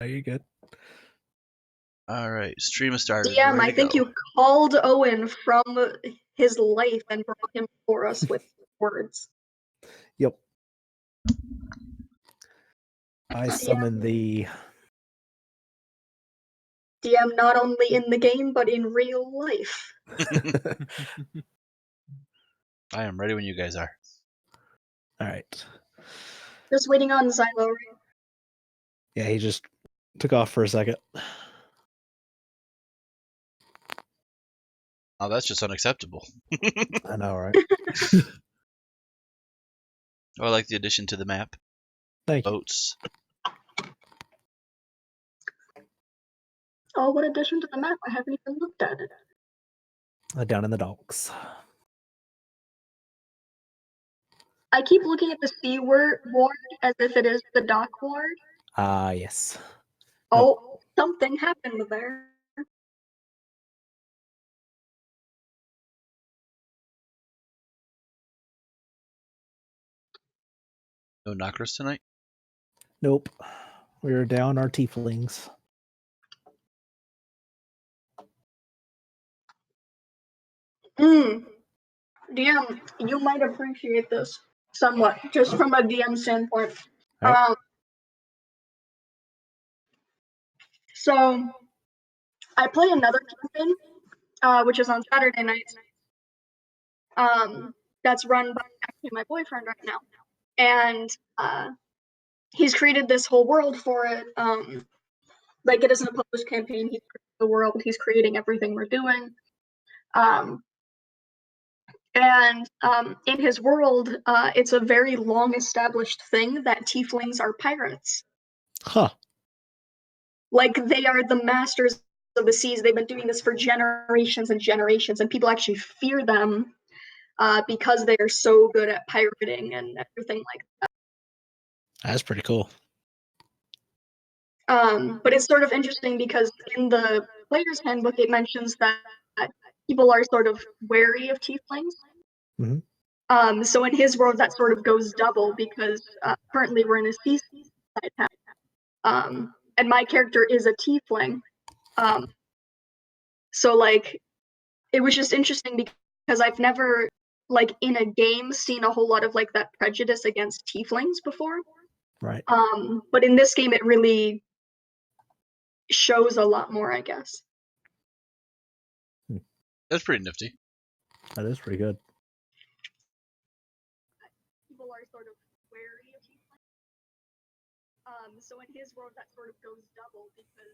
you good? All right, stream has started. DM, Ready I to think go. you called Owen from his life and brought him before us with words. Yep. I summon the... DM not only in the game, but in real life. I am ready when you guys are. All right. Just waiting on Xylo, right? Yeah, he just took off for a second. Oh, that's just unacceptable. I know, right? Oh, I like the addition to the map. Thank you. Boats. Oh, what addition to the map? I haven't even looked at it. Down in the docks. I keep looking at the C ward as if it is the dock ward. Ah, yes. Oh, something happened there. No knockers tonight? Nope. We're down our tieflings. DM, you might appreciate this somewhat, just from a DM standpoint. Right. So, I play another campaign, which is on Saturday nights. That's run by actually my boyfriend right now, and he's created this whole world for it. Like it isn't a published campaign. He's created the world. He's creating everything we're doing. And in his world, it's a very long established thing that tieflings are pirates. Huh. Like they are the masters of the seas. They've been doing this for generations and generations, and people actually fear them because they are so good at pirating and everything like that. That's pretty cool. But it's sort of interesting because in the player's handbook, it mentions that people are sort of wary of tieflings. Mm-hmm. So in his world, that sort of goes double because currently we're in a seaside town. And my character is a tiefling. So like, it was just interesting because I've never, like in a game, seen a whole lot of like that prejudice against tieflings before. Right. But in this game, it really shows a lot more, I guess. That's pretty nifty. That is pretty good. People are sort of wary of tieflings. So in his world, that sort of goes double because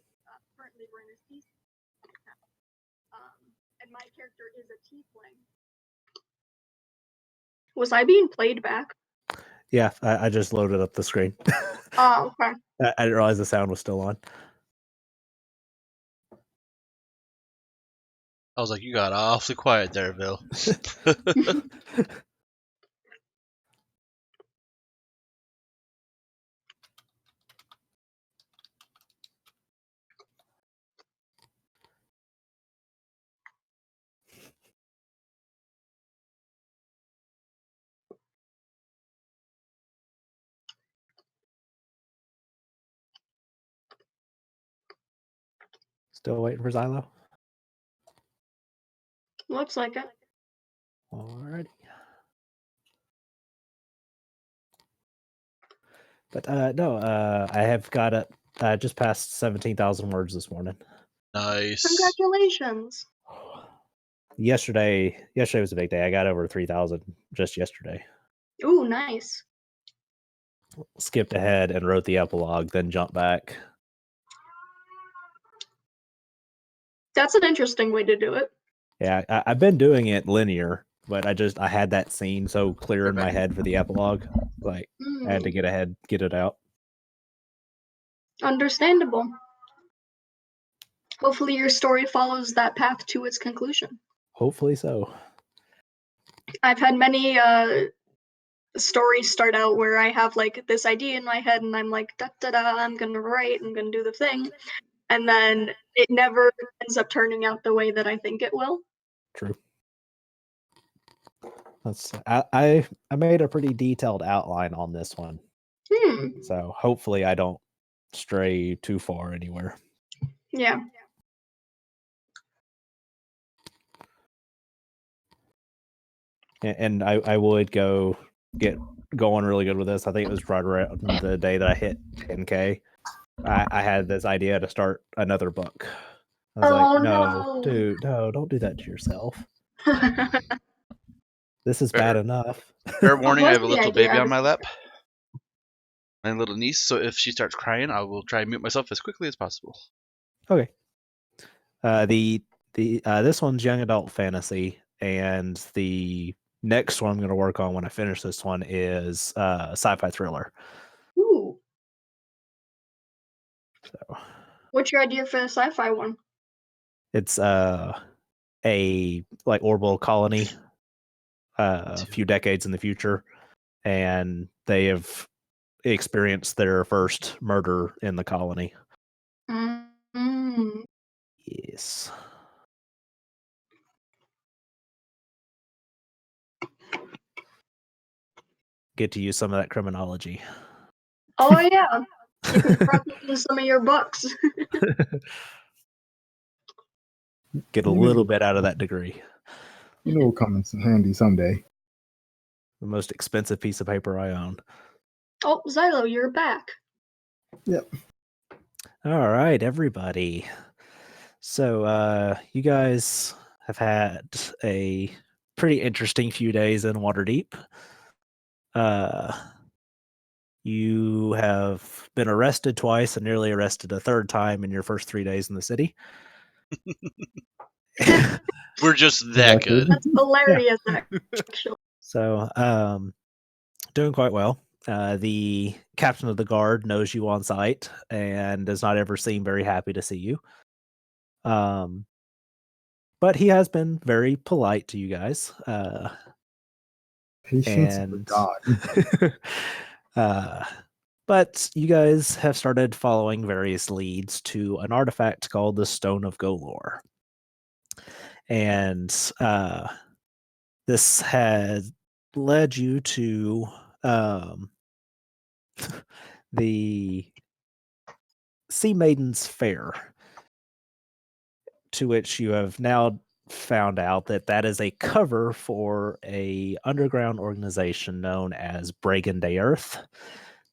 currently we're in a seaside town. And my character is a tiefling. Was I being played back? Yeah, I just loaded up the screen. Oh, okay. I didn't realize the sound was still on. I was like, you got awfully quiet there, Bill. Still waiting for Xylo? Looks like it. Alrighty. But no, I have got it. Just passed 17,000 words this morning. Nice. Congratulations. Yesterday was a big day. I got over 3,000 just yesterday. Ooh, nice. Skipped ahead and wrote the epilogue, then jumped back. That's an interesting way to do it. Yeah, I've been doing it linear, but I had that scene so clear in my head for the epilogue. Like, I had to get ahead, get it out. Understandable. Hopefully your story follows that path to its conclusion. Hopefully so. I've had many stories start out where I have like this idea in my head and I'm like, da da da, I'm gonna write, I'm gonna do the thing. And then it never ends up turning out the way that I think it will. True. I made a pretty detailed outline on this one. So hopefully I don't stray too far anywhere. Yeah. And I would get going really good with this. I think it was right around the day that I hit 10K. I had this idea to start another book. I was like, no, dude, no, don't do that to yourself. This is bad enough. Fair warning, I have a What's the little baby idea? on my lap. My little niece, so if she starts crying, I will try and mute myself as quickly as possible. Okay. This one's young adult fantasy, and the next one I'm going to work on when I finish this one is sci-fi thriller. Ooh. So What's your idea for the sci-fi one? it's a like orbital colony a few decades in the future, and they have experienced their first murder in the colony. Mm-hmm. Yes. Get to use some of that criminology. Oh yeah. You can drop it in some of your books. Get a little bit out of that degree. You know, it'll come in handy someday. The most expensive piece of paper I own. Oh, Xylo, you're back. Yep. All right, everybody. So you guys have had a pretty interesting few days in Waterdeep. You have been arrested twice and nearly arrested a third time in your first 3 days in the city. We're just that good. That's hilarious, actually. So, doing quite well. The captain of the guard knows you on sight and does not ever seem very happy to see you. But he has been very polite to you guys. Patience with God. But you guys have started following various leads to an artifact called the Stone of Golor. And this has led you to the Sea Maiden's Fair, to which you have now found out that that is a cover for a underground organization known as Bragan Day Earth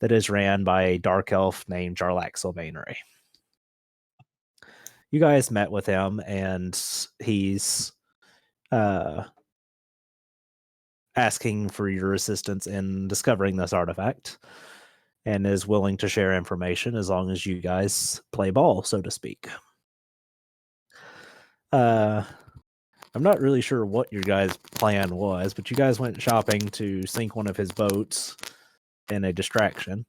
that is ran by a dark elf named Jarlax Sylvanery. You guys met with him, and he's asking for your assistance in discovering this artifact and is willing to share information as long as you guys play ball, so to speak. I'm not really sure what your guys' plan was, but you guys went shopping to sink one of his boats in a distraction.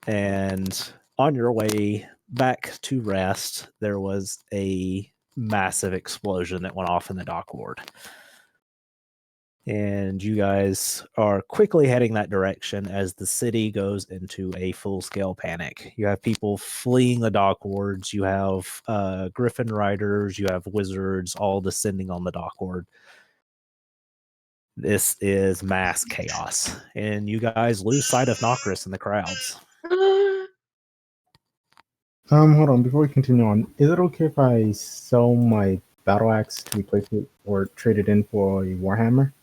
And on your way back to rest, there was a massive explosion that went off in the dock ward. And you guys are quickly heading that direction as the city goes into a full-scale panic. You have people fleeing the dock wards. You have griffin riders. You have wizards all descending on the dock ward. This is mass chaos. And you guys lose sight of Nokris in the crowds. Hold on. Before we continue on, is it okay if I sell my battle axe to replace it or trade it in for a warhammer?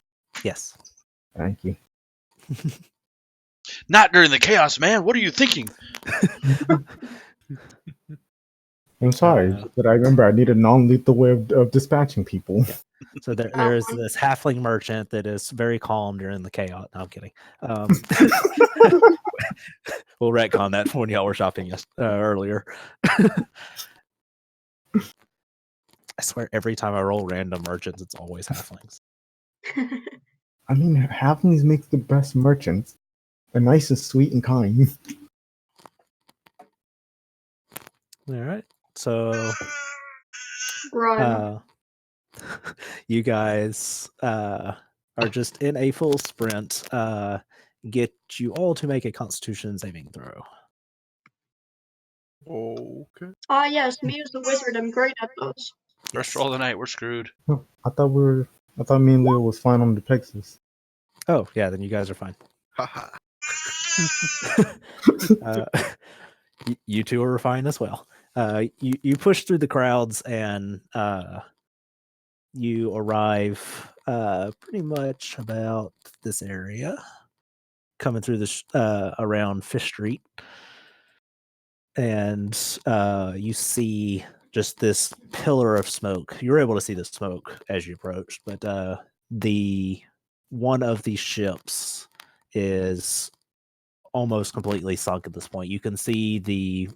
Yes. Thank you. Not during the chaos, man. What are you thinking? I'm sorry, but I remember I need a non-lethal way of dispatching people. So there's this halfling merchant that is very calm during the chaos. No, I'm kidding. We'll retcon that for when y'all were shopping earlier. I swear every time I roll random merchants, it's always halflings. I mean, halflings make the best merchants. They're nice and sweet and kind. All right. So Run. you guys are just in a full sprint. Get you all to make a Constitution saving throw. Okay. Ah, yes, me as the wizard, I'm great at those. First roll of the night, we're screwed. I thought me and Leo was fine on the Texas. Oh, yeah, then you guys are fine. You two are fine as well. You push through the crowds and you arrive pretty much about this area, coming through around Fish Street, and you see just this pillar of smoke. You're able to see the smoke as you approach, but the one of these ships is almost completely sunk at this point. You can see the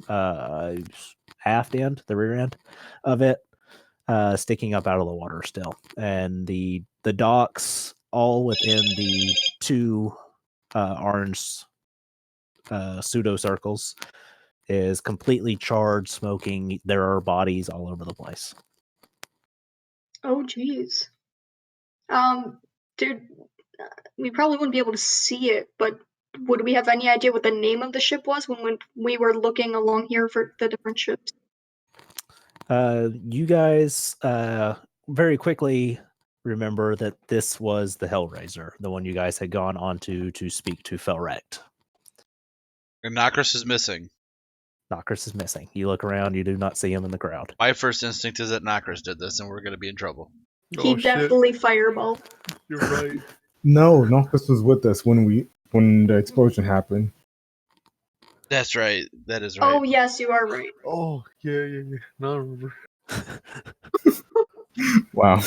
aft end, the rear end of it, sticking up out of the water still, and the docks, all within the two orange pseudo circles, is completely charred, smoking. There are bodies all over the place. Oh, geez. Dude, we probably wouldn't be able to see it, but would we have any idea what the name of the ship was when we were looking along here for the different ships? You guys very quickly remember that this was the Hellraiser, the one you guys had gone on to speak to Felrect. And Knockers is missing. Knockers is missing. You look around, you do not see him in the crowd. My first instinct is that Knockers did this, and we're going to be in trouble. He definitely fireballed. You're right. No, Noctis was with us when the explosion happened. That's right. That is right. Oh, yes, you are right. Oh, yeah. Now I remember. Wow.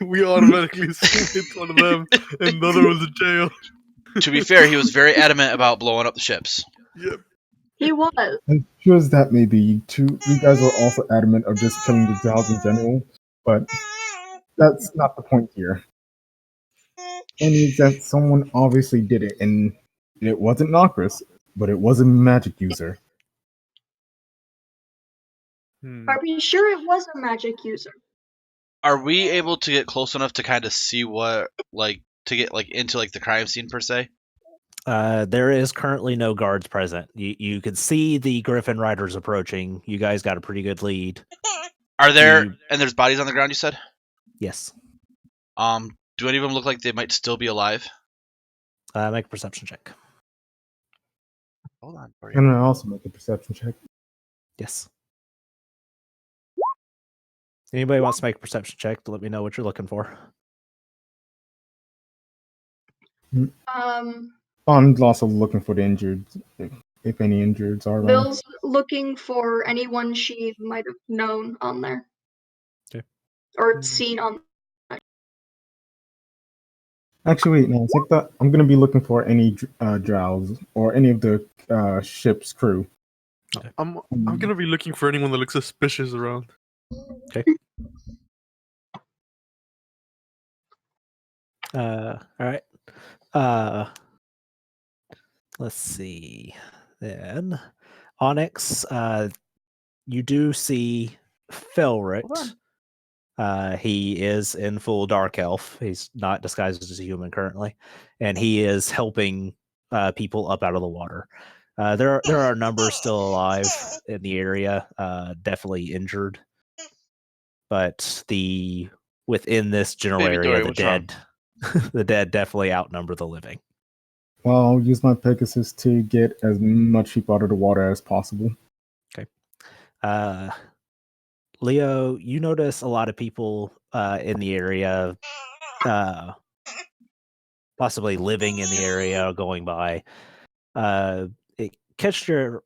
We automatically assumed it's one of them, and the other was in jail. To be fair, he was very adamant about blowing up the ships. Yep. He was. As sure as that may be, you guys were also adamant of just killing the Drows in general, but that's not the point here. And is that someone obviously did it, and it wasn't Nocris, but it was a magic user. Are we sure it was a magic user? Are we able to get close enough to kind of see what, to get into the crime scene per se? There is currently no guards present. You can see the Griffin Riders approaching. You guys got a pretty good lead. Are there and there's bodies on the ground? You said. Yes. Do any of them look like they might still be alive? Make a perception check. Hold on. And I also make a perception check. Yes. Anybody wants to make a perception check to let me know what you're looking for? Um, I'm also looking for the injured, if any injureds are around. Bill's looking for anyone she might have known on there. Okay. Or seen on. Actually, wait, no, it's like that. I'm gonna be looking for any drows or any of the ship's crew. I'm gonna be looking for anyone that looks suspicious around. Okay. All right. Let's see. Then Onyx, you do see Felric. He is in full dark elf. He's not disguised as a human currently, and he is helping people up out of the water. There are numbers still alive in the area, definitely injured, but within this general Baby area, Dory, the what's wrong? dead, the dead definitely outnumber the living. Well, I'll use my Pegasus to get as much people out of the water as possible. Okay. Leo, you notice a lot of people in the area, possibly living in the area or going by. It catch your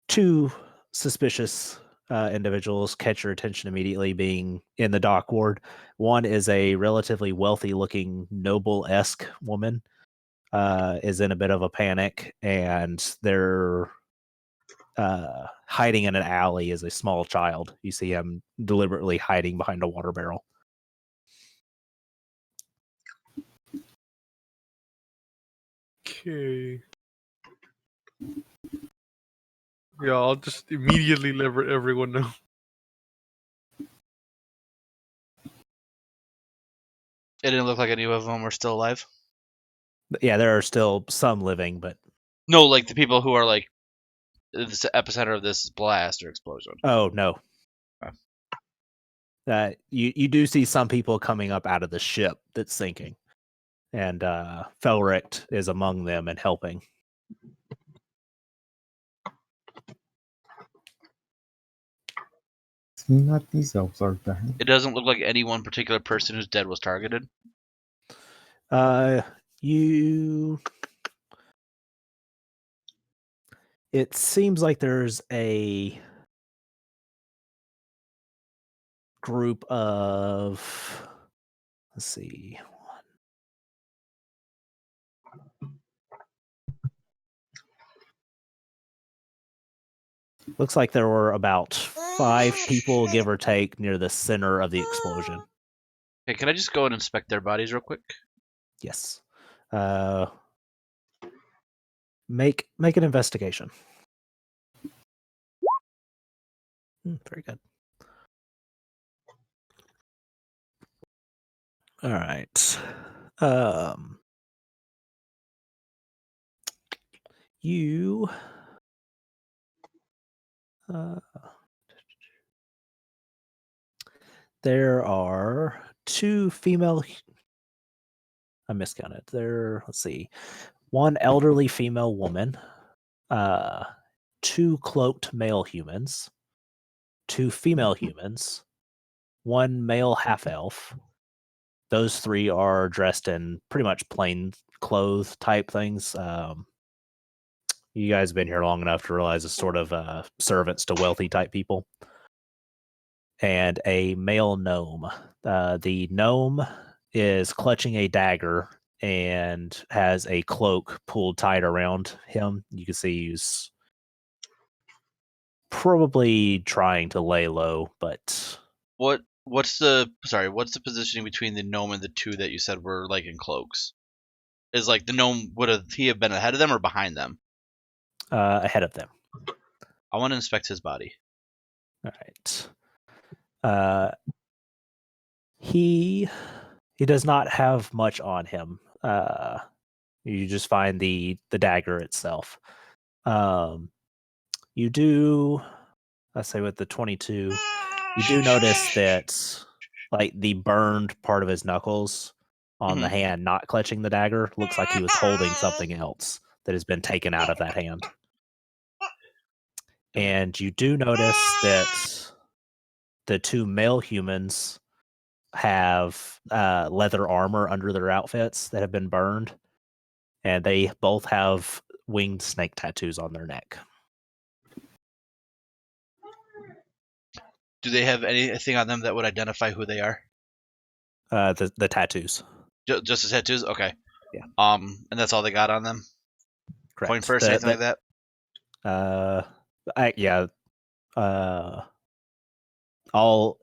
two suspicious individuals catch your attention immediately, being in the dock ward. One is a relatively wealthy-looking, noble-esque woman, is in a bit of a panic, and they're hiding in an alley as a small child. You see him deliberately hiding behind a water barrel. Okay. Yeah, I'll just immediately let everyone know. It didn't look like any of them were still alive. Yeah, there are still some living, but No, like the people who are the epicenter of this blast or explosion. oh no. Okay. You do see some people coming up out of the ship that's sinking, and Felric is among them and helping. Not these elves are bad. It doesn't look like any one particular person who's dead was targeted. You. It seems like there's a group of. Let's see. Looks like there were about 5 people, give or take, near the center of the explosion. Okay, can I just go and inspect their bodies real quick? Yes. Make an investigation. Very good. All right. You. There are 2 female. I miscounted. Let's see. 1 elderly female woman, 2 cloaked male humans, 2 female humans, 1 male half elf. Those 3 are dressed in pretty much plain clothes type things. You guys have been here long enough to realize it's sort of servants to wealthy type people. And a male gnome. The gnome is clutching a dagger and has a cloak pulled tight around him. You can see he's probably trying to lay low, but What's the positioning between the gnome and the 2 that you said were like in cloaks? Is like the gnome he have been ahead of them or behind them? ahead of them. I want to inspect his body. All right. He does not have much on him. You just find the dagger itself. You do, let's say with the 22, you do notice that like the burned part of his knuckles on the hand not clutching the dagger looks like he was holding something else that has been taken out of that hand. And you do notice that the 2 male humans have leather armor under their outfits that have been burned, and they both have winged snake tattoos on their neck. Do they have anything on them that would identify who they are? The tattoos. Just the tattoos? Okay. Yeah. And that's all they got on them? Correct. Coin purse, anything like that?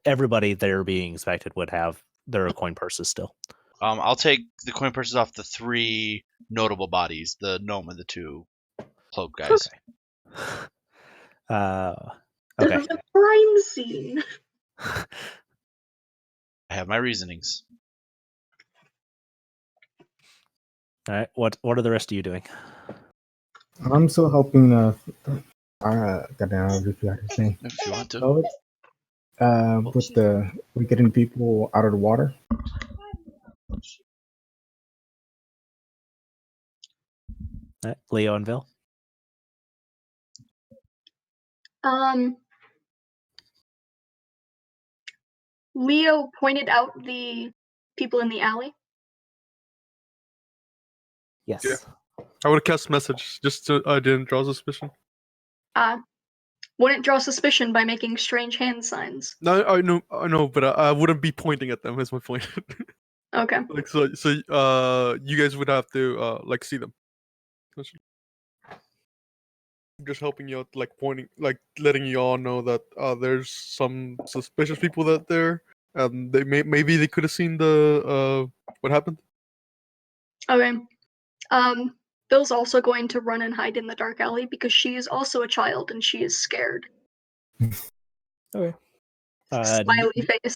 Everybody there being inspected would have their coin purses still. I'll take the coin purses off the 3 notable bodies, the gnome and the 2 cloak guys. Okay. This is a crime scene. I have my reasonings. All right. What are the rest of you doing? I'm still helping. Goddamn, if you had to say. If you want to. With getting people out of the water. All right. Leo and Vil. Leo pointed out the people in the alley. Yes. Yeah. I would have cast message just so I didn't draw suspicion. Wouldn't draw suspicion by making strange hand signs. No, I know, but I wouldn't be pointing at them. Is my point. Okay. Like so, you guys would have to like see them. Just helping you out, like pointing, like letting you all know that there's some suspicious people out there, and maybe they could have seen the what happened. Okay. Bill's also going to run and hide in the dark alley because she is also a child and she is scared. Okay. Smiley face.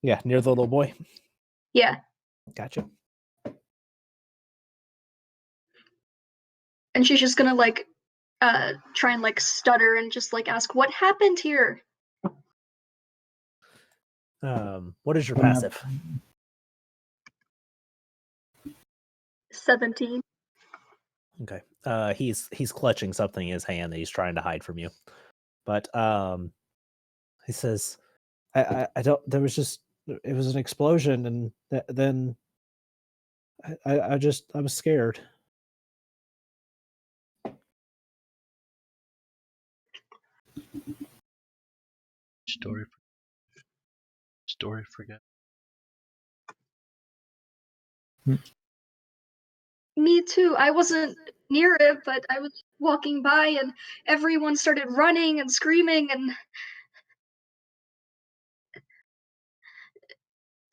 Yeah, near the little boy. Yeah. Gotcha. And she's just gonna like try and like stutter and just like ask what happened here. What is your passive? 17. Okay. He's clutching something in his hand that he's trying to hide from you. But he says, I don't. There was just it was an explosion, and then I was scared. Story forget. Me too. I wasn't near it, but I was walking by and everyone started running and screaming, and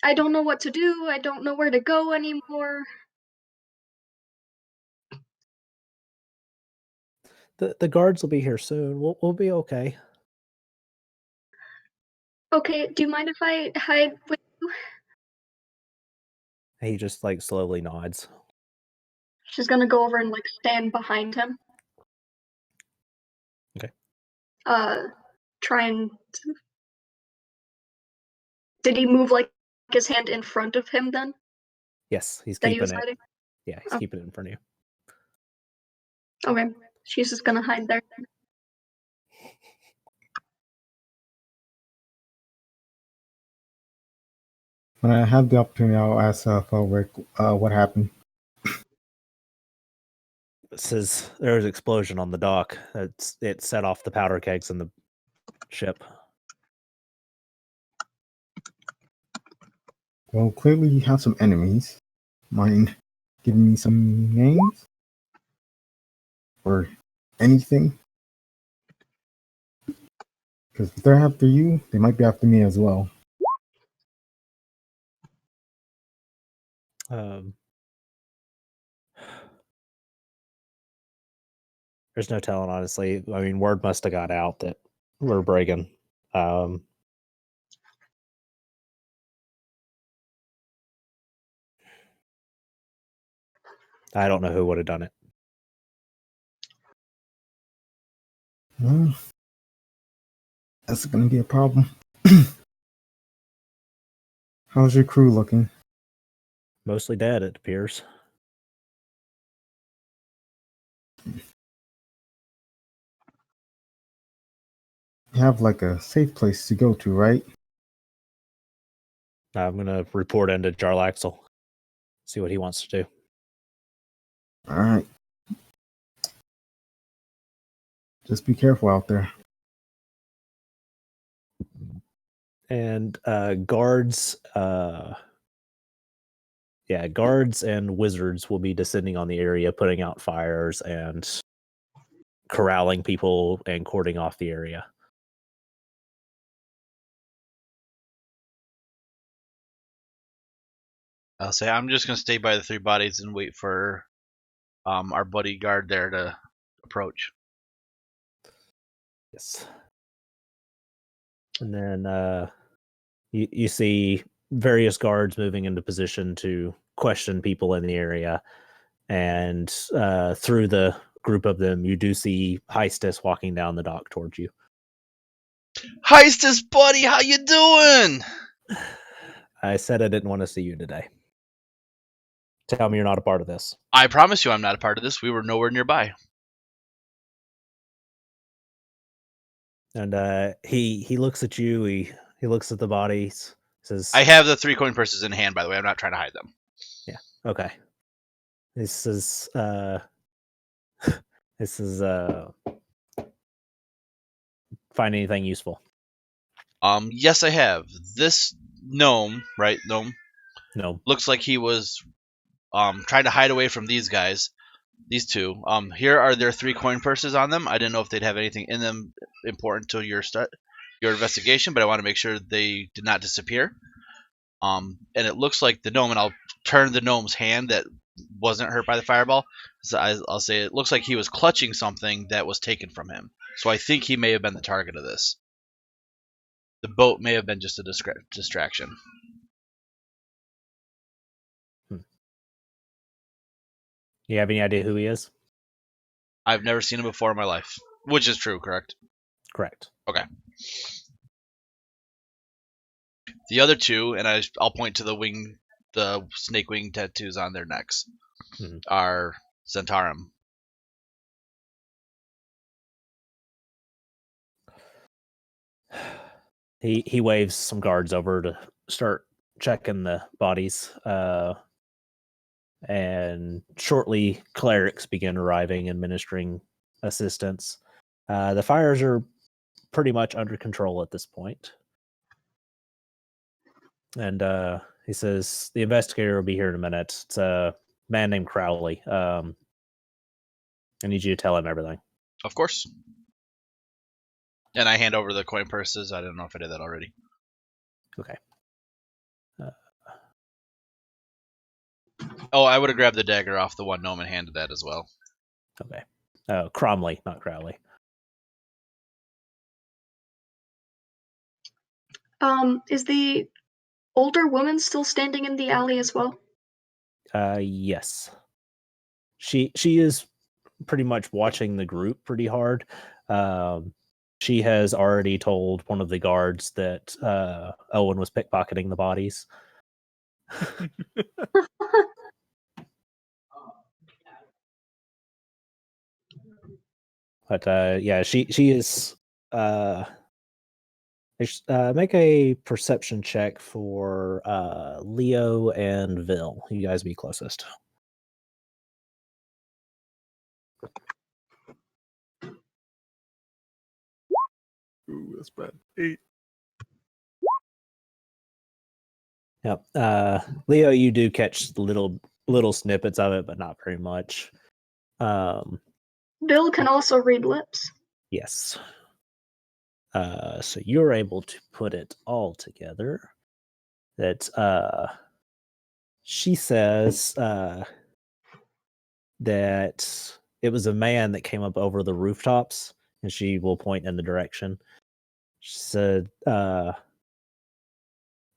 I don't know what to do. I don't know where to go anymore. The guards will be here soon. We'll be okay. Okay, do you mind if I hide with you? He just like slowly nods. She's gonna go over and like stand behind him. Okay. Try and. Did he move like his hand in front of him then? Yes, he's That he keeping was it. hiding? Yeah, he's Oh. keeping it in front of you. Okay, she's just gonna hide there. When I have the opportunity, I'll ask Felric what happened. It says there was an explosion on the dock. It set off the powder kegs in the ship. Well, clearly you have some enemies. Mind giving me some names? Or anything? Because if they're after you, they might be after me as well. There's no telling, honestly. I mean, word must have got out that we're breaking. I don't know who would have done it. Well, that's going to be a problem. How's your crew looking? Mostly dead, it appears. You have like a safe place to go to, right? I'm gonna report into Jarlaxle. See what he wants to do. Alright. Just be careful out there. And guards guards and wizards will be descending on the area, putting out fires and corralling people and cording off the area. I'll say I'm just gonna stay by the three bodies and wait for our bodyguard there to approach. Yes. And then you see various guards moving into position to question people in the area. And through the group of them, you do see Heistus walking down the dock towards you. Heistus, buddy, how you doing? I said I didn't want to see you today. Tell me you're not a part of this. I promise you I'm not a part of this. We were nowhere nearby. And he looks at you. He looks at the bodies. Says, I have the 3 coin purses in hand, by the way. I'm not trying to hide them. Yeah. Okay. This is find anything useful? Yes, I have. This gnome, right? Gnome No. looks like he was trying to hide away from these guys. These two. Here are their 3 coin purses on them. I didn't know if they'd have anything in them important to your investigation, but I want to make sure they did not disappear. And it looks like the gnome, and I'll turn the gnome's hand that wasn't hurt by the fireball. So I'll say it looks like he was clutching something that was taken from him. So I think he may have been the target of this. The boat may have been just a distraction. You have any idea who he is? I've never seen him before in my life, which is true, correct? Correct. Okay. The other two, and I'll point to the snake wing tattoos on their necks, are Zentarum. he waves some guards over to start checking the bodies. And shortly, clerics begin arriving, administering assistance. The fires are pretty much under control at this point. And he says, the investigator will be here in a minute. It's a man named Crowley. I need you to tell him everything. Of course. And I hand over the coin purses. I don't know if I did that already. Okay. Oh, I would have grabbed the dagger off the one gnome and handed that as well. Okay. Cromley, not Crowley. Is the older woman still standing in the alley as well? Yes. She is pretty much watching the group pretty hard. She has already told one of the guards that Owen was pickpocketing the bodies. But yeah, she is. Make a perception check for Leo and Vil. You guys be closest. Ooh, that's bad. 8. Yep. Leo, you do catch little snippets of it, but not very much. Bill can also read lips. Yes. So you're able to put it all together. That she says that it was a man that came up over the rooftops, and she will point in the direction. She said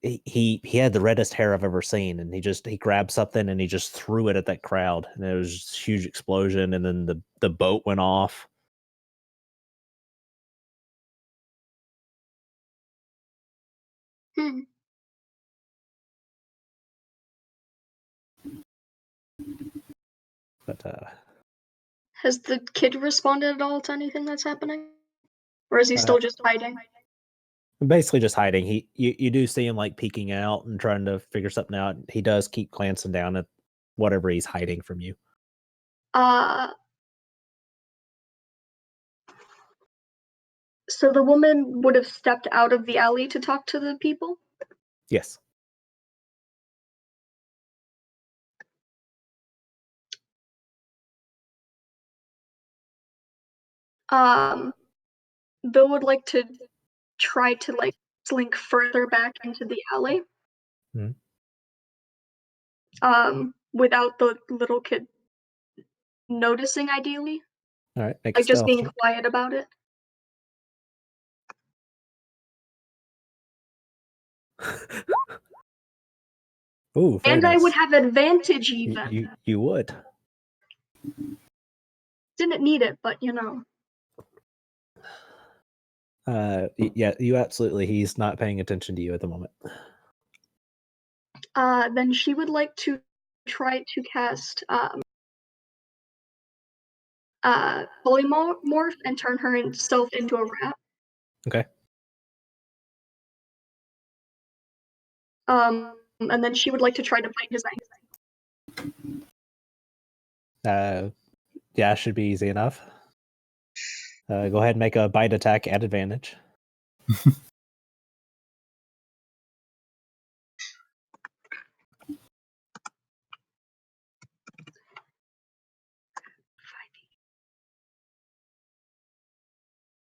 he had the reddest hair I've ever seen, and he grabbed something and he just threw it at that crowd, and it was just a huge explosion, and then the boat went off. Hmm. But Has the kid responded at all to anything that's happening? Or is he still just hiding? basically just hiding. You do see him like peeking out and trying to figure something out. He does keep glancing down at whatever he's hiding from you. So the woman would have stepped out of the alley to talk to the people? Yes. Bill would like to try to like slink further back into the alley. Mhm. Without the little kid noticing, ideally. All right. Make Like a just stealth being check. quiet about it. Ooh, very And nice. I would have advantage even. You would. Didn't need it, but you know. Yeah, you absolutely. He's not paying attention to you at the moment. Then she would like to try to cast polymorph and turn herself into a rat. Okay. And then she would like to try to bite his ankle. Yeah, should be easy enough. Go ahead and make a bite attack at advantage.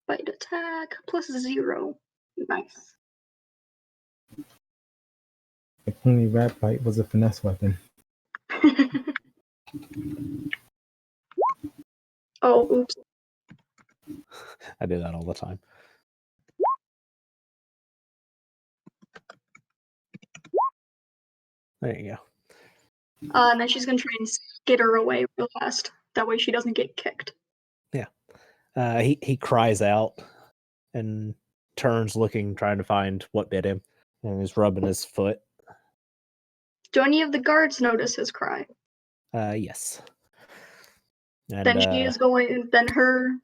Bite attack +0. Nice. If only rat bite was a finesse weapon. Oh, oops. I do that all the time. There you go. And then she's gonna try and skitter away real fast. That way she doesn't get kicked. Yeah. He cries out and turns looking, trying to find what bit him, and is rubbing his foot. Do any of the guards notice his cry? Yes. And, Then she is going. Then her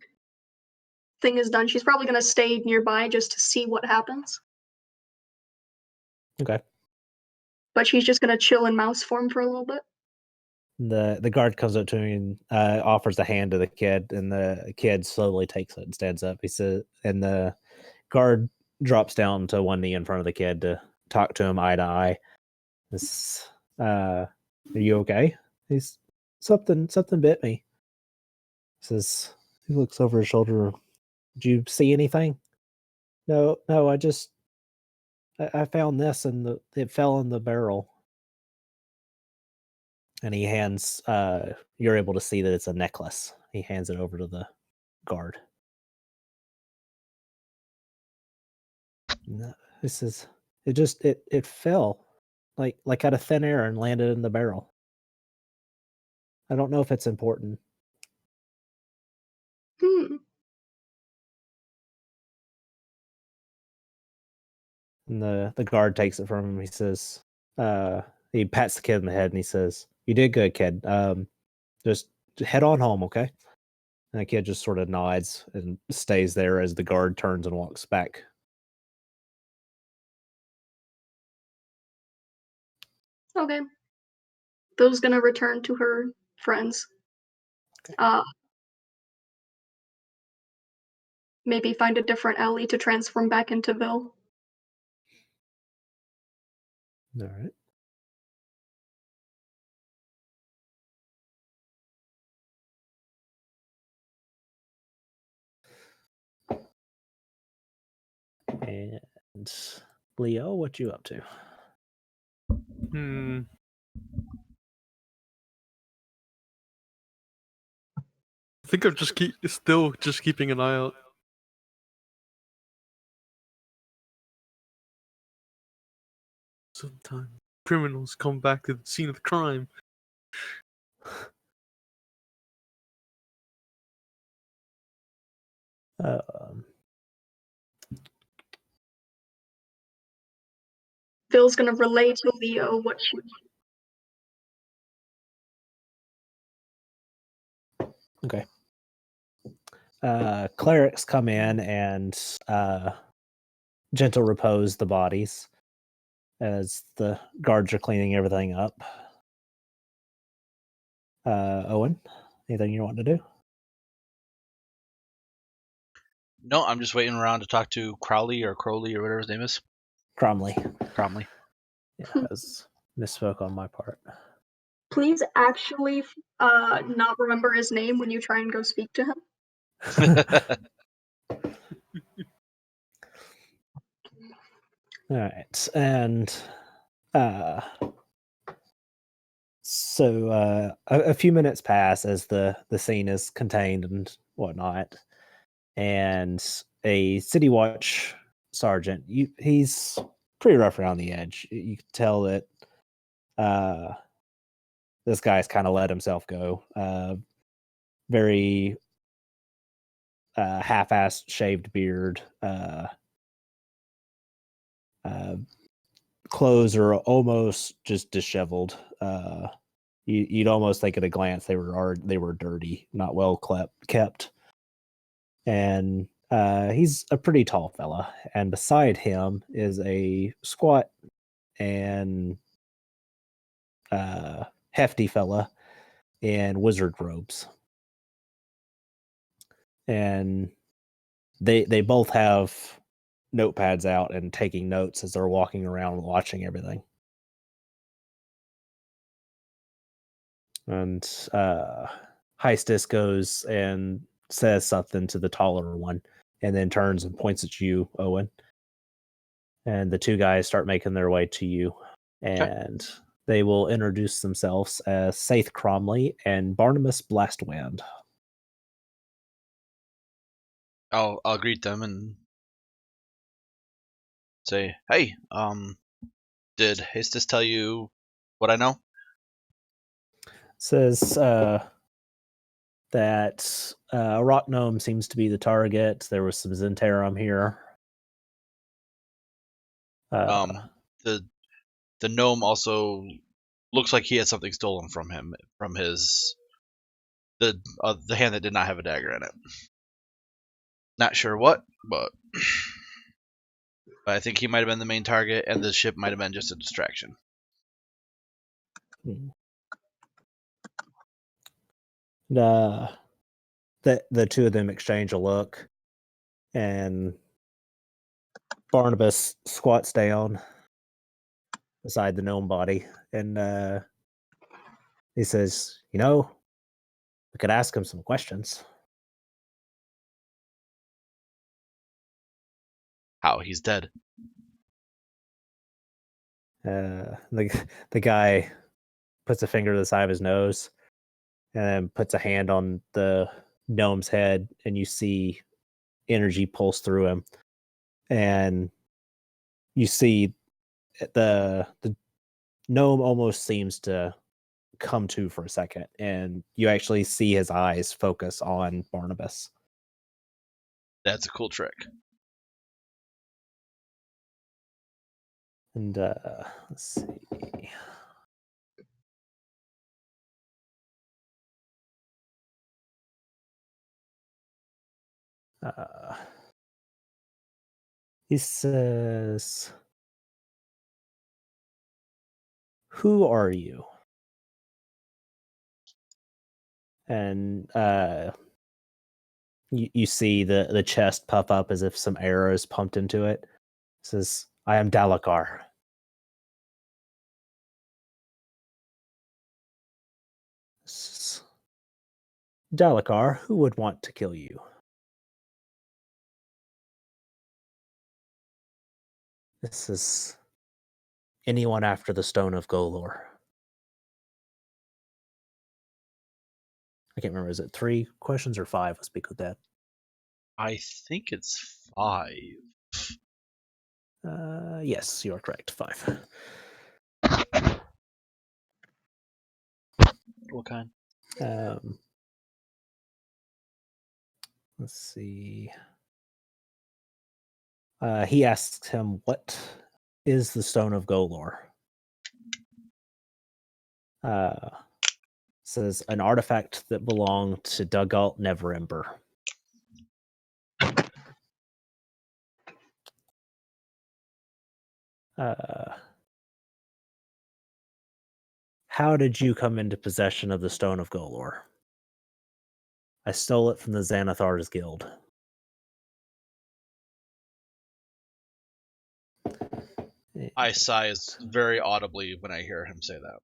thing is done. She's probably gonna stay nearby just to see what happens. Okay. But she's just gonna chill in mouse form for a little bit. The guard comes up to me and offers a hand to the kid, and the kid slowly takes it and stands up. He says, and the guard drops down to one knee in front of the kid to talk to him eye to eye. This, are you okay? He's something bit me. Says he looks over his shoulder. Did you see anything? No, I found this and it fell in the barrel. And he hands you're able to see that it's a necklace. He hands it over to the guard. No, this is it fell like out of thin air and landed in the barrel. I don't know if it's important. And the guard takes it from him. He says, he pats the kid in the head and he says, "You did good, kid. Just head on home, okay?" And the kid just sort of nods and stays there as the guard turns and walks back. Okay. Bill's gonna return to her friends. Okay. Maybe find a different alley to transform back into Bill. All right. And Leo, what you up to? I think I'm still keeping an eye out. Sometimes criminals come back to the scene of the crime. Bill's gonna relay to Leo what she. Okay. Clerics come in and gentle repose the bodies as the guards are cleaning everything up. Owen, anything you want to do? No, I'm just waiting around to talk to Crowley or whatever his name is. Cromley. Yeah, Hmm. I was misspoke on my part. Please actually not remember his name when you try and go speak to him. All right, and so a few minutes pass as the scene is contained and whatnot, and a city watch sergeant. He's pretty rough around the edge. You can tell that this guy's kind of let himself go. Very half-assed shaved beard. Clothes are almost just disheveled. You'd almost think at a glance they were dirty, not well kept. And he's a pretty tall fella, and beside him is a squat and hefty fella in wizard robes. And they both have notepads out and taking notes as they're walking around watching everything. And Heistis goes and says something to the taller one and then turns and points at you, Owen. And the two guys start making their way to you. And they will introduce themselves as Saith Cromley and Barnabas Blastwind. I'll greet them and say, "Hey, did Hastis tell you what I know?" Says that a rock gnome seems to be the target. There was some Zentarum here. The gnome also looks like he had something stolen from him, from his the hand that did not have a dagger in it. Not sure what, but But I think he might have been the main target, and the ship might have been just a distraction. The two of them exchange a look, and Barnabas squats down beside the gnome body, and he says, "You know, we could ask him some questions." How? He's dead. The guy puts a finger to the side of his nose, and then puts a hand on the gnome's head, and you see energy pulse through him, and you see the gnome almost seems to come to for a second, and you actually see his eyes focus on Barnabas. That's a cool trick. And let's see. He says, "Who are you?" And you see the chest puff up as if some arrows pumped into it. It says, "I am Dalakar." Dalakar, who would want to kill you? This is anyone after the Stone of Golor. I can't remember. Is it 3 questions or 5? Let's speak with that. I think it's 5. Yes, you are correct. 5. What kind? Let's see. He asks him, "What is the Stone of Golor?" Says, "An artifact that belonged to Dugalt Neverember." How did you come into possession of the Stone of Golor? I stole it from the Xanathar's Guild. I sigh very audibly when I hear him say that.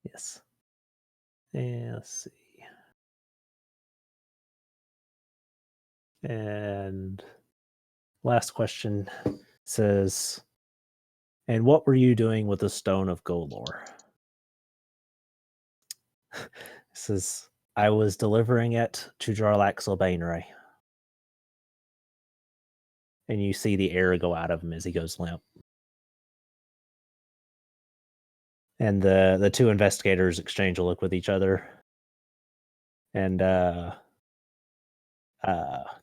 Yes. And let's see. And last question says, "And what were you doing with the Stone of Golor?" It says, "I was delivering it to Jarlaxle Bainray." And you see the air go out of him as he goes limp. And the two investigators exchange a look with each other. And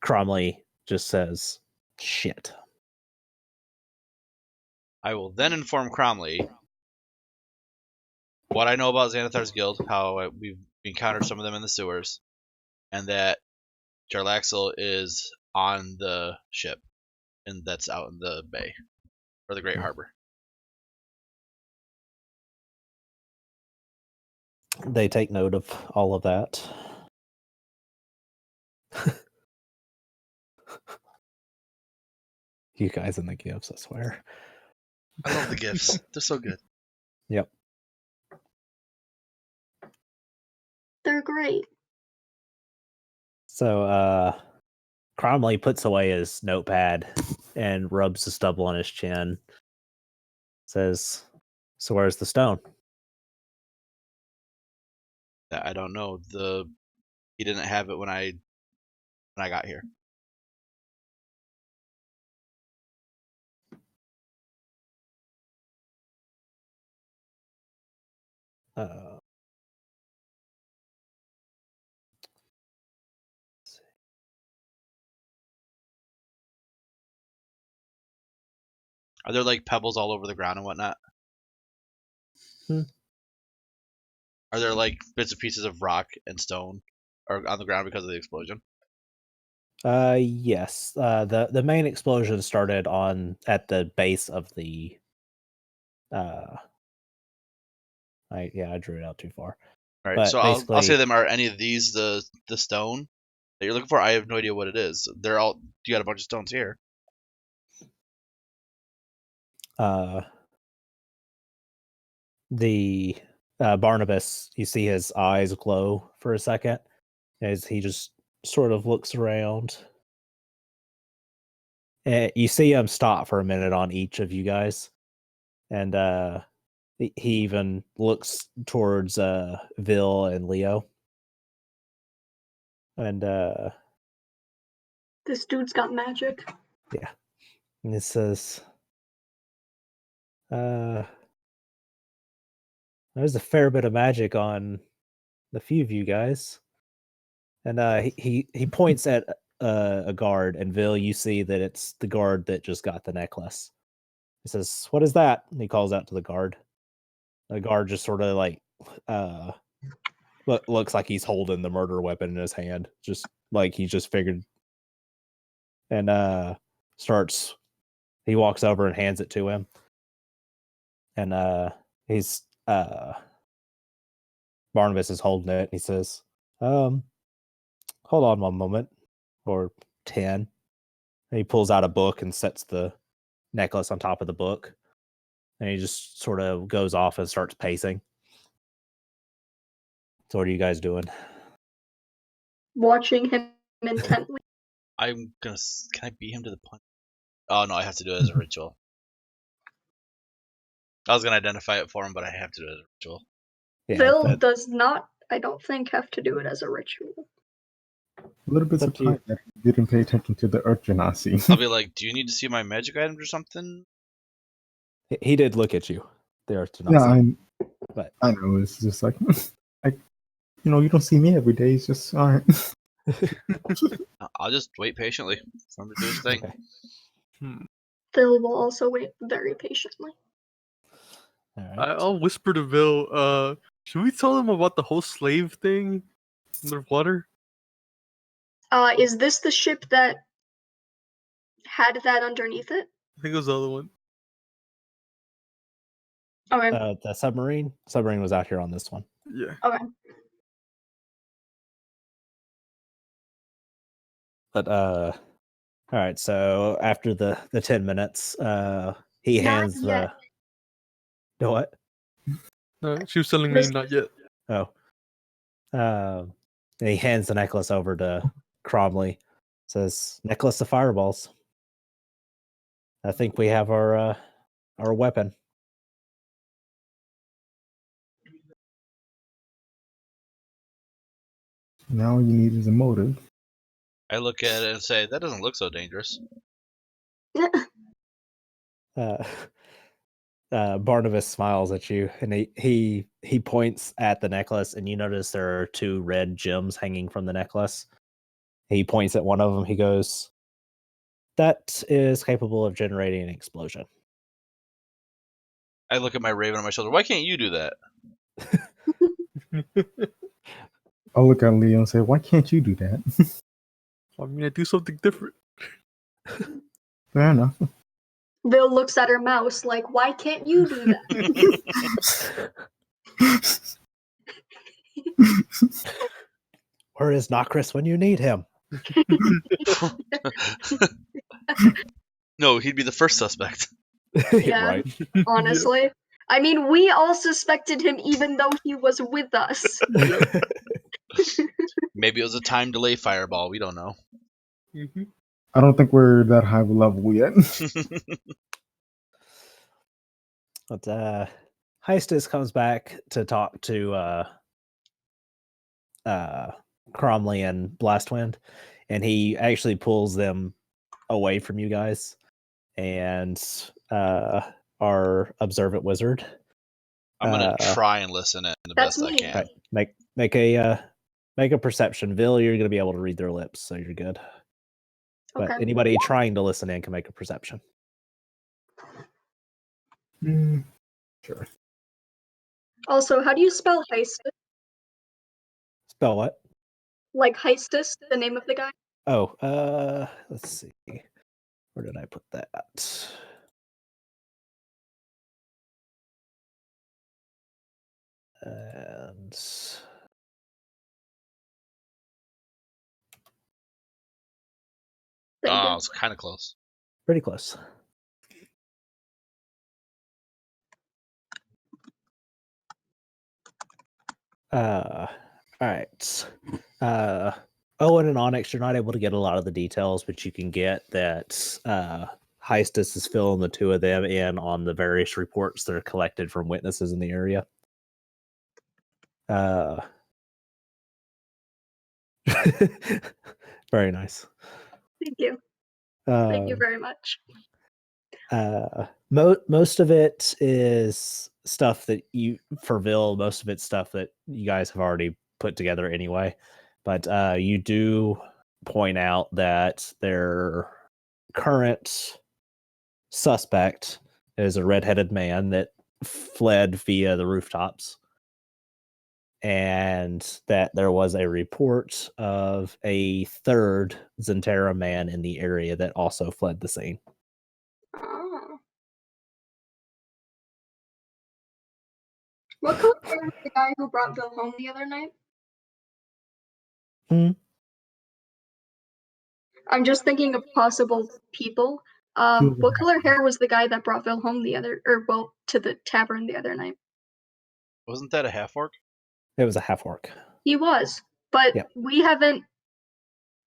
Cromley just says, "Shit." I will then inform Cromley what I know about Xanathar's Guild, how we've encountered some of them in the sewers, and that Jarlaxle is on the ship, and that's out in the bay, or the Great Harbor. They take note of all of that. You guys in the gifts, I swear. I love the gifts. They're so good. Yep. They're great. So Cromley puts away his notepad and rubs the stubble on his chin. Says, "So where's the stone?" I don't know. He didn't have it when I got here. Are there like pebbles all over the ground and whatnot? Are there like bits and pieces of rock and stone or on the ground because of the explosion? Yes. The main explosion started at the base of the. I drew it out too far. All right, But so I'll say basically- to them, are any of these the stone that you're looking for? I have no idea what it is. They're all. You got a bunch of stones here. The Barnabas, you see his eyes glow for a second as he just sort of looks around. You see him stop for a minute on each of you guys, and he even looks towards Vil and Leo, and This dude's got magic. and it says, "There's a fair bit of magic on the few of you guys." And he points at a guard, and Vil, you see that it's the guard that just got the necklace. He says, "What is that?" And he calls out to the guard. The guard just sort of like looks like he's holding the murder weapon in his hand, just like he just figured. And he walks over and hands it to him. And he's Barnabas is holding it. He says, hold on one moment, or 10. And he pulls out a book and sets the necklace on top of the book. And he just sort of goes off and starts pacing. So what are you guys doing? Watching him intently. I'm gonna. Can I beat him to the punch? Oh no, I have to do it as a ritual. I was gonna identify it for him, but I have to do it as a ritual. Yeah, Vil does not, I don't think, have to do it as a ritual. A little bit It's up to you. surprised that he didn't pay attention to the urchin I see. I'll be like, "Do you need to see my magic items or something?" he did look at you there to not Yeah, see. But I know. It's just like, you don't see me every day. It's just all right. I'll just wait patiently for him to do his thing. Okay. Vil will also wait very patiently. All right. I'll whisper to Vil, should we tell them about the whole slave thing underwater? Is this the ship that had that underneath it? I think it was the other one. Okay. The submarine was out here on this one. Yeah. Okay. But all right, so after the 10 minutes, he Not hands yet. the what? She was telling me not yet. Oh. And he hands the necklace over to Cromley. Says, "Necklace of fireballs. I think we have our weapon." Now all you need is a motive. I look at it and say, "That doesn't look so dangerous." Barnabas smiles at you, and he points at the necklace, and you notice there are 2 red gems hanging from the necklace. He points at one of them. He goes, "That is capable of generating an explosion." I look at my raven on my shoulder. Why can't you do that? I'll look at Leo and say, "Why can't you do that?" I mean, I do something different. Fair enough. Vil looks at her mouse like, why can't you do that? Where is Nokris when you need him? No, he'd be the first suspect. Yeah. Right. Honestly. I mean, we all suspected him even though he was with us. Maybe it was a time delay fireball. We don't know. Mm-hmm. I don't think we're that high of a level yet. But Heistus comes back to talk to Cromley and Blastwind, and he actually pulls them away from you guys and our observant wizard. I'm gonna try and listen in the That's best I me. can. Right. Make a perception. Vil, you're gonna be able to read their lips, so you're good. But Okay. anybody trying to listen in can make a perception. Sure. Also, how do you spell Heistus? Spell what? Like Heistus, the name of the guy? let's see. Where did I put that? And Thank you. It's kind of close. pretty close. All right. Owen and Onyx, you're not able to get a lot of the details, but you can get that Heistus is filling the two of them in on the various reports that are collected from witnesses in the area. Very nice. Thank you. Thank you very much. Most of it is stuff that most of it's stuff that you guys have already put together anyway. But you do point out that their current suspect is a redheaded man that fled via the rooftops, and that there was a report of a third Zentera man in the area that also fled the scene. Oh. What color hair was the guy who brought Bill home the other night? I'm just thinking of possible people. What color hair was the guy that brought Bill home to the tavern the other night? Wasn't that a half orc? It was a half orc. He was, but Yep. we haven't.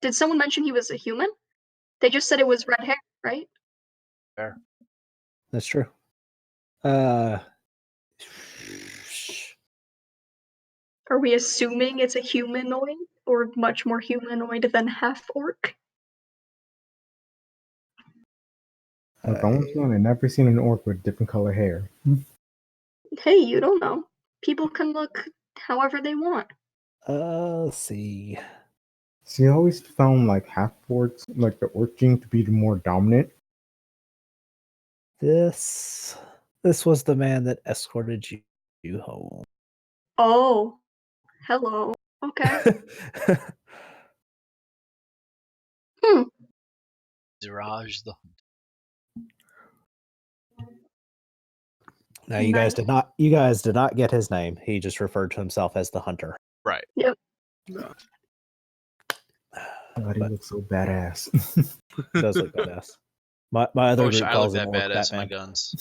Did someone mention he was a human? They just said it was red hair, right? Fair. That's true. Are we assuming it's a humanoid or much more humanoid than half orc? Look, I once again, I've never seen an orc with different color hair. Hey, you don't know. People can look however they want. Let's see. See, I always found like half orcs, like the orc gene, to be the more dominant. This was the man that escorted you home. Oh, hello. Okay. Ziraj the Now you guys did not get his name. He just referred to himself as the hunter. right. Yep. No. God, he looks so badass. He does look badass. My I other wish group I calls looked him that Orc badass with my Batman. guns.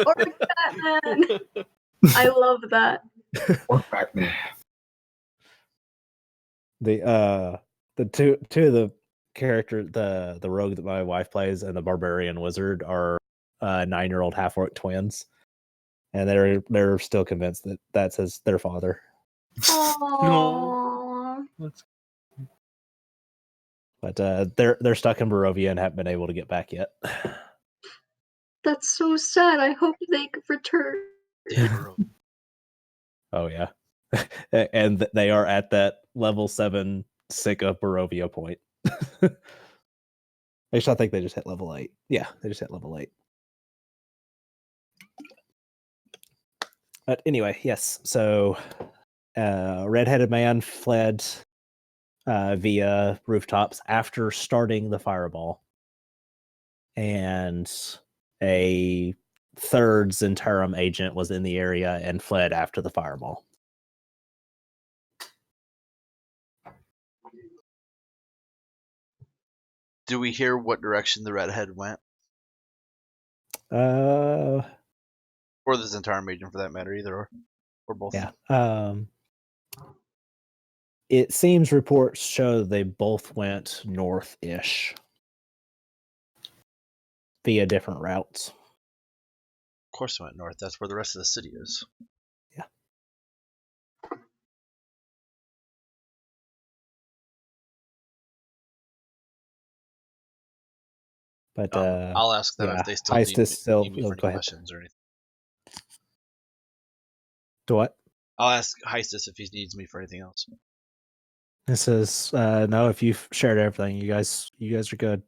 Orc Batman. I love that. Orc Batman. The two of the character, the rogue that my wife plays and the barbarian wizard are 9-year-old half orc twins, and they're still convinced that that's their father. Aww. But they're stuck in Barovia and haven't been able to get back yet. That's so sad. I hope they return. Damn, bro. Oh yeah, and they are at that level 7 sick of Barovia point. Actually, I think they just hit level 8. Yeah, they just hit level 8. But anyway, yes. So, redheaded man fled via rooftops after starting the fireball, and a third Zentarum agent was in the area and fled after the fireball. Do we hear what direction the redhead went? Uh, Or the Zentarum agent for that matter, either or both. yeah. It seems reports show they both went north-ish via different routes. Of course it went north. That's where the rest of the city is. Yeah. But I'll ask them yeah, if they still need me for go any ahead. questions or anything. To what? I'll ask Heistus if he needs me for anything else. This is no. If you've shared everything, you guys are good.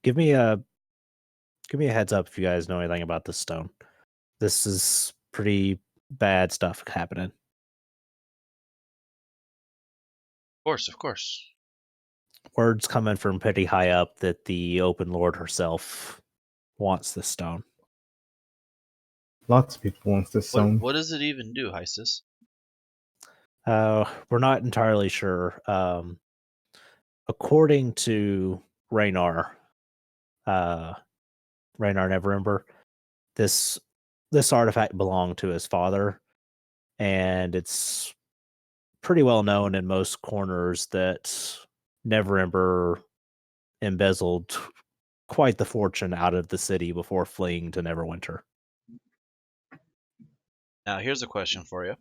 Give me a heads up if you guys know anything about this stone. This is pretty bad stuff happening. Of course. Word's coming from pretty high up that the Open Lord herself wants this stone. Lots of people want this stone. What does it even do, Hystis? We're not entirely sure. According to Raynar, Raynar Neverember, this artifact belonged to his father, and it's pretty well known in most corners that Neverember embezzled quite the fortune out of the city before fleeing to Neverwinter. Now, here's a question for you.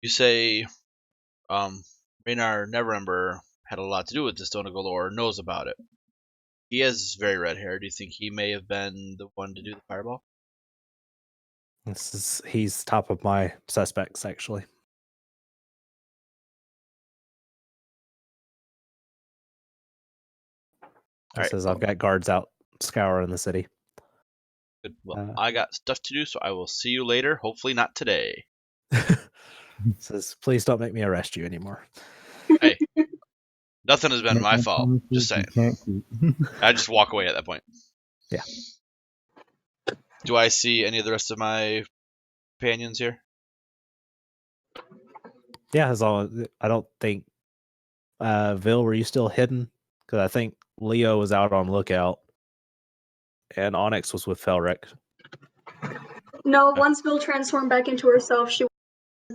You say Raynar Neverember had a lot to do with the Stone of Galore, knows about it. He has very red hair. Do you think he may have been the one to do the fireball? He's top of my suspects, actually. He says, I've got guards out scouring the city. Good. Well, I got stuff to do, so I will see you later. Hopefully not today. Says, please don't make me arrest you anymore. Hey, nothing has been my fault. Just saying. Keep. I just walk away at that point. Yeah. Do I see any of the rest of my companions here? Yeah, as long as I don't think Vil, were you still hidden? Because I think Leo was out on lookout, and Onyx was with Felric. No, once Bill transformed back into herself, she was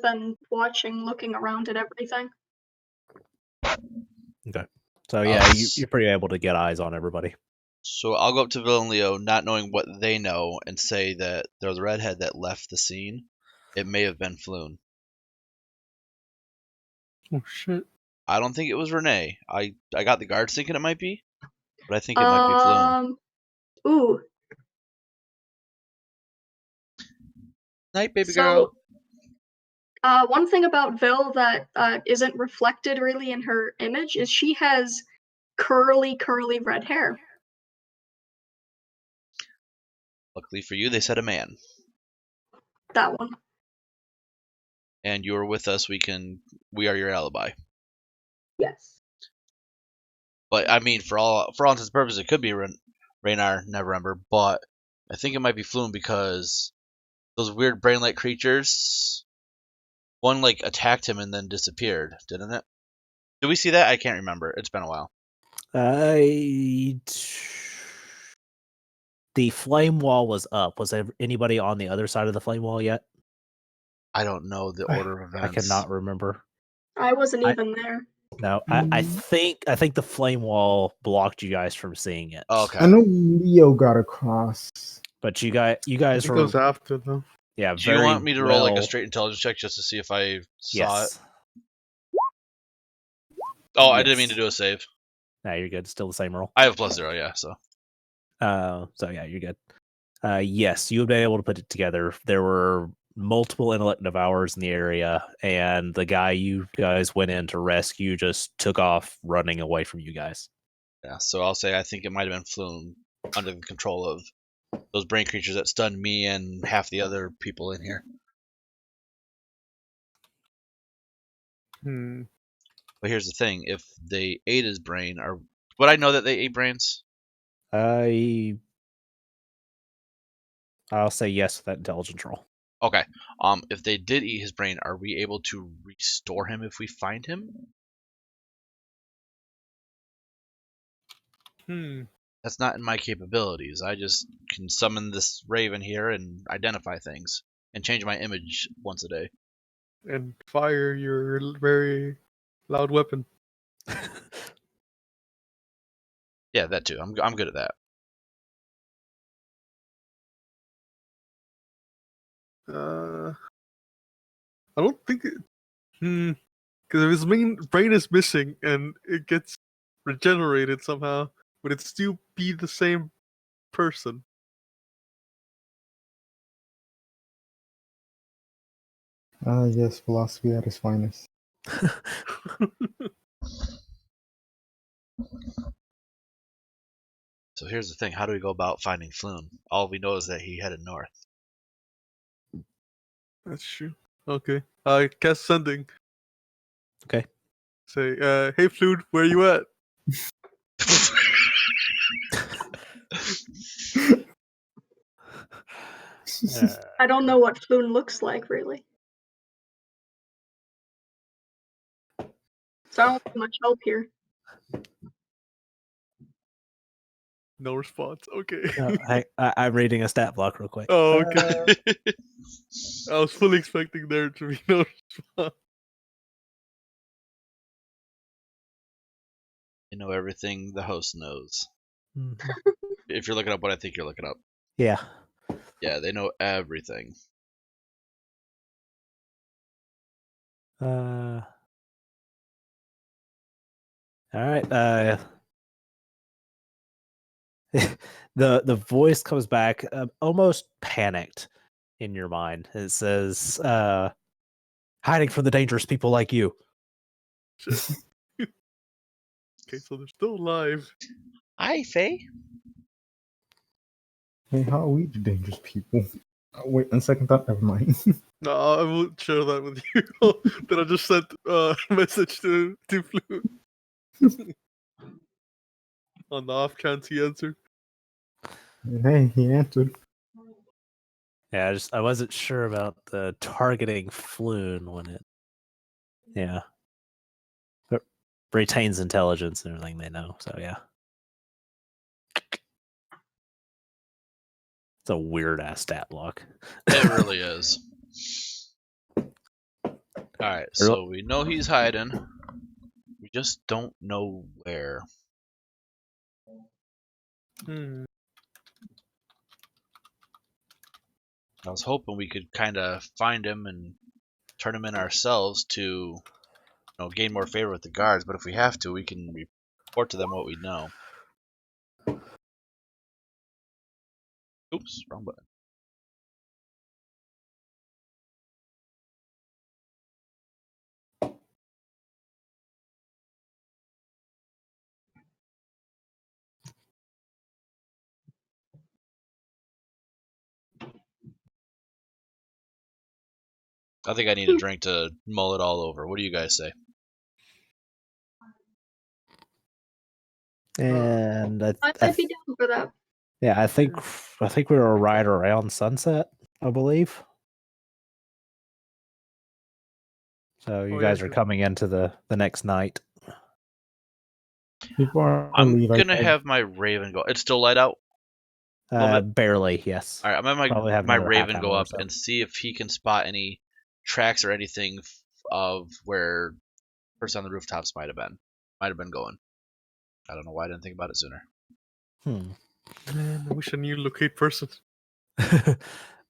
then watching, looking around at everything. Okay. So yeah, you're pretty able to get eyes on everybody. So I'll go up to Vil and Leo, not knowing what they know, and say that they're the redhead that left the scene. It may have been Floon. Oh shit! I don't think it was Renee. I got the guards thinking it might be, but I think it might be Floon. Ooh. Night, baby girl. One thing about Vil that isn't reflected really in her image is she has curly red hair. Luckily for you, they said a man. That one. And you are with us. We are your alibi. Yes. But I mean, for all intents and purposes, it could be Raynar Neverember, but I think it might be Floon because those weird brain-like creatures, one like attacked him and then disappeared, didn't it? Did we see that? I can't remember. It's been a while. The flame wall was up. Was there anybody on the other side of the flame wall yet? I don't know the order of events. I cannot remember. I wasn't even there. No, I think the flame wall blocked you guys from seeing it. Okay. I know Leo got across, but you guys It goes after though. Yeah. Do you want me to roll like a straight intelligence check just to see if I saw it? Oh, I didn't mean to do a save. No, you're good. Still the same roll. I have +0, yeah. So yeah, you're good. Yes, you would be able to put it together. There were multiple intellect devours in the area, and the guy you guys went in to rescue just took off running away from you guys. Yeah, so I'll say I think it might have been Floon under the control of those brain creatures that stunned me and half the other people in here. But here's the thing: if they ate his brain, would I know that they ate brains? I'll say yes with that intelligence roll. Okay. If they did eat his brain, are we able to restore him if we find him? That's not in my capabilities. I just can summon this raven here and identify things and change my image once a day. And fire your very loud weapon. Yeah, that too. I'm good at that. I don't think it. Because if his main brain is missing and it gets regenerated somehow, would it still be the same person? Yes, philosophy at its finest. So here's the thing: how do we go about finding Floon? All we know is that he headed north. That's true. Okay, I cast sending. Okay. Say, hey, Flood, where you at? I don't know what Floon looks like, really. So I don't have much help here. No response. Okay. I'm reading a stat block real quick. Oh, okay. I was fully expecting there to be no response. You know everything the host knows. Mhm. If you're looking up what I think you're looking up. Yeah. Yeah, they know everything. All right. The voice comes back almost panicked in your mind. It says, "Hiding from the dangerous people like you." Shit. Okay, so they're still alive. Hi, Faye. Hey, how are we the dangerous people? Wait, on second thought, never mind. No, I won't share that with you. Then I just sent a message to Flood. On the off chance he answered. Hey, he answered. Yeah, I wasn't sure about the targeting Floon when it. Yeah. But retains intelligence and everything they know. So yeah. It's a weird ass stat block. It really is. Alright, so we know he's hiding. We just don't know where. Hmm. I was hoping we could kind of find him and turn him in ourselves to gain more favor with the guards, but if we have to, we can report to them what we know. Oops, wrong button. I think I need a drink to mull it all over. What do you guys say? And I might be down for that. yeah, I think we were right around sunset, I believe. So you guys are coming into the next night. Before I I'm leave, gonna have my Raven go. It's still light out. Barely, yes. All right, I'm gonna Probably have my another half Raven go hour or up so. and see if he can spot any tracks or anything of where the person on the rooftops might have been going. I don't know why I didn't think about it sooner. Man, I wish I knew locate person.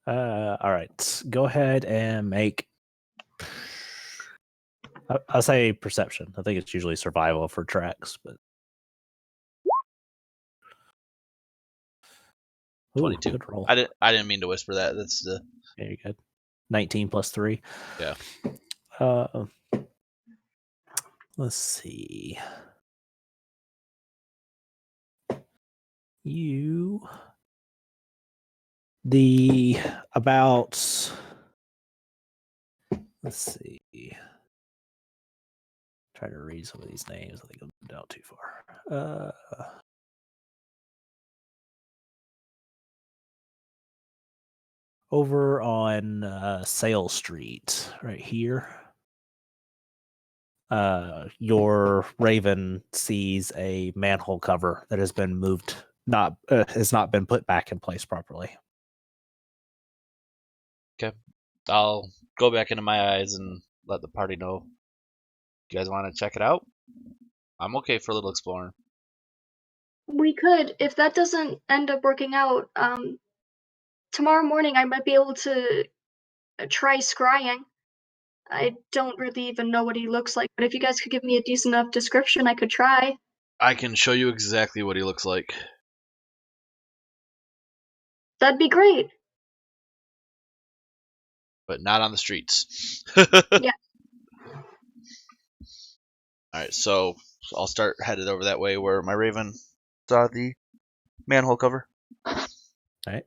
All right, go ahead and make. I'll say perception. I think it's usually survival for tracks, but 22. Good roll. I didn't mean to whisper that. That's the. Very good. 19 plus 3. Yeah. Let's see. Let's see. Try to read some of these names. I think I'm down too far. Over on Sale Street, right here. Your Raven sees a manhole cover that has been moved, has not been put back in place properly. Okay. I'll go back into my eyes and let the party know. You guys want to check it out? I'm okay for a little exploring. We could, if that doesn't end up working out, tomorrow morning I might be able to try scrying. I don't really even know what he looks like, but if you guys could give me a decent enough description, I could try. I can show you exactly what he looks like. That'd be great. But not on the streets. Yeah. Alright, so I'll start headed over that way where my Raven saw the manhole cover. All right.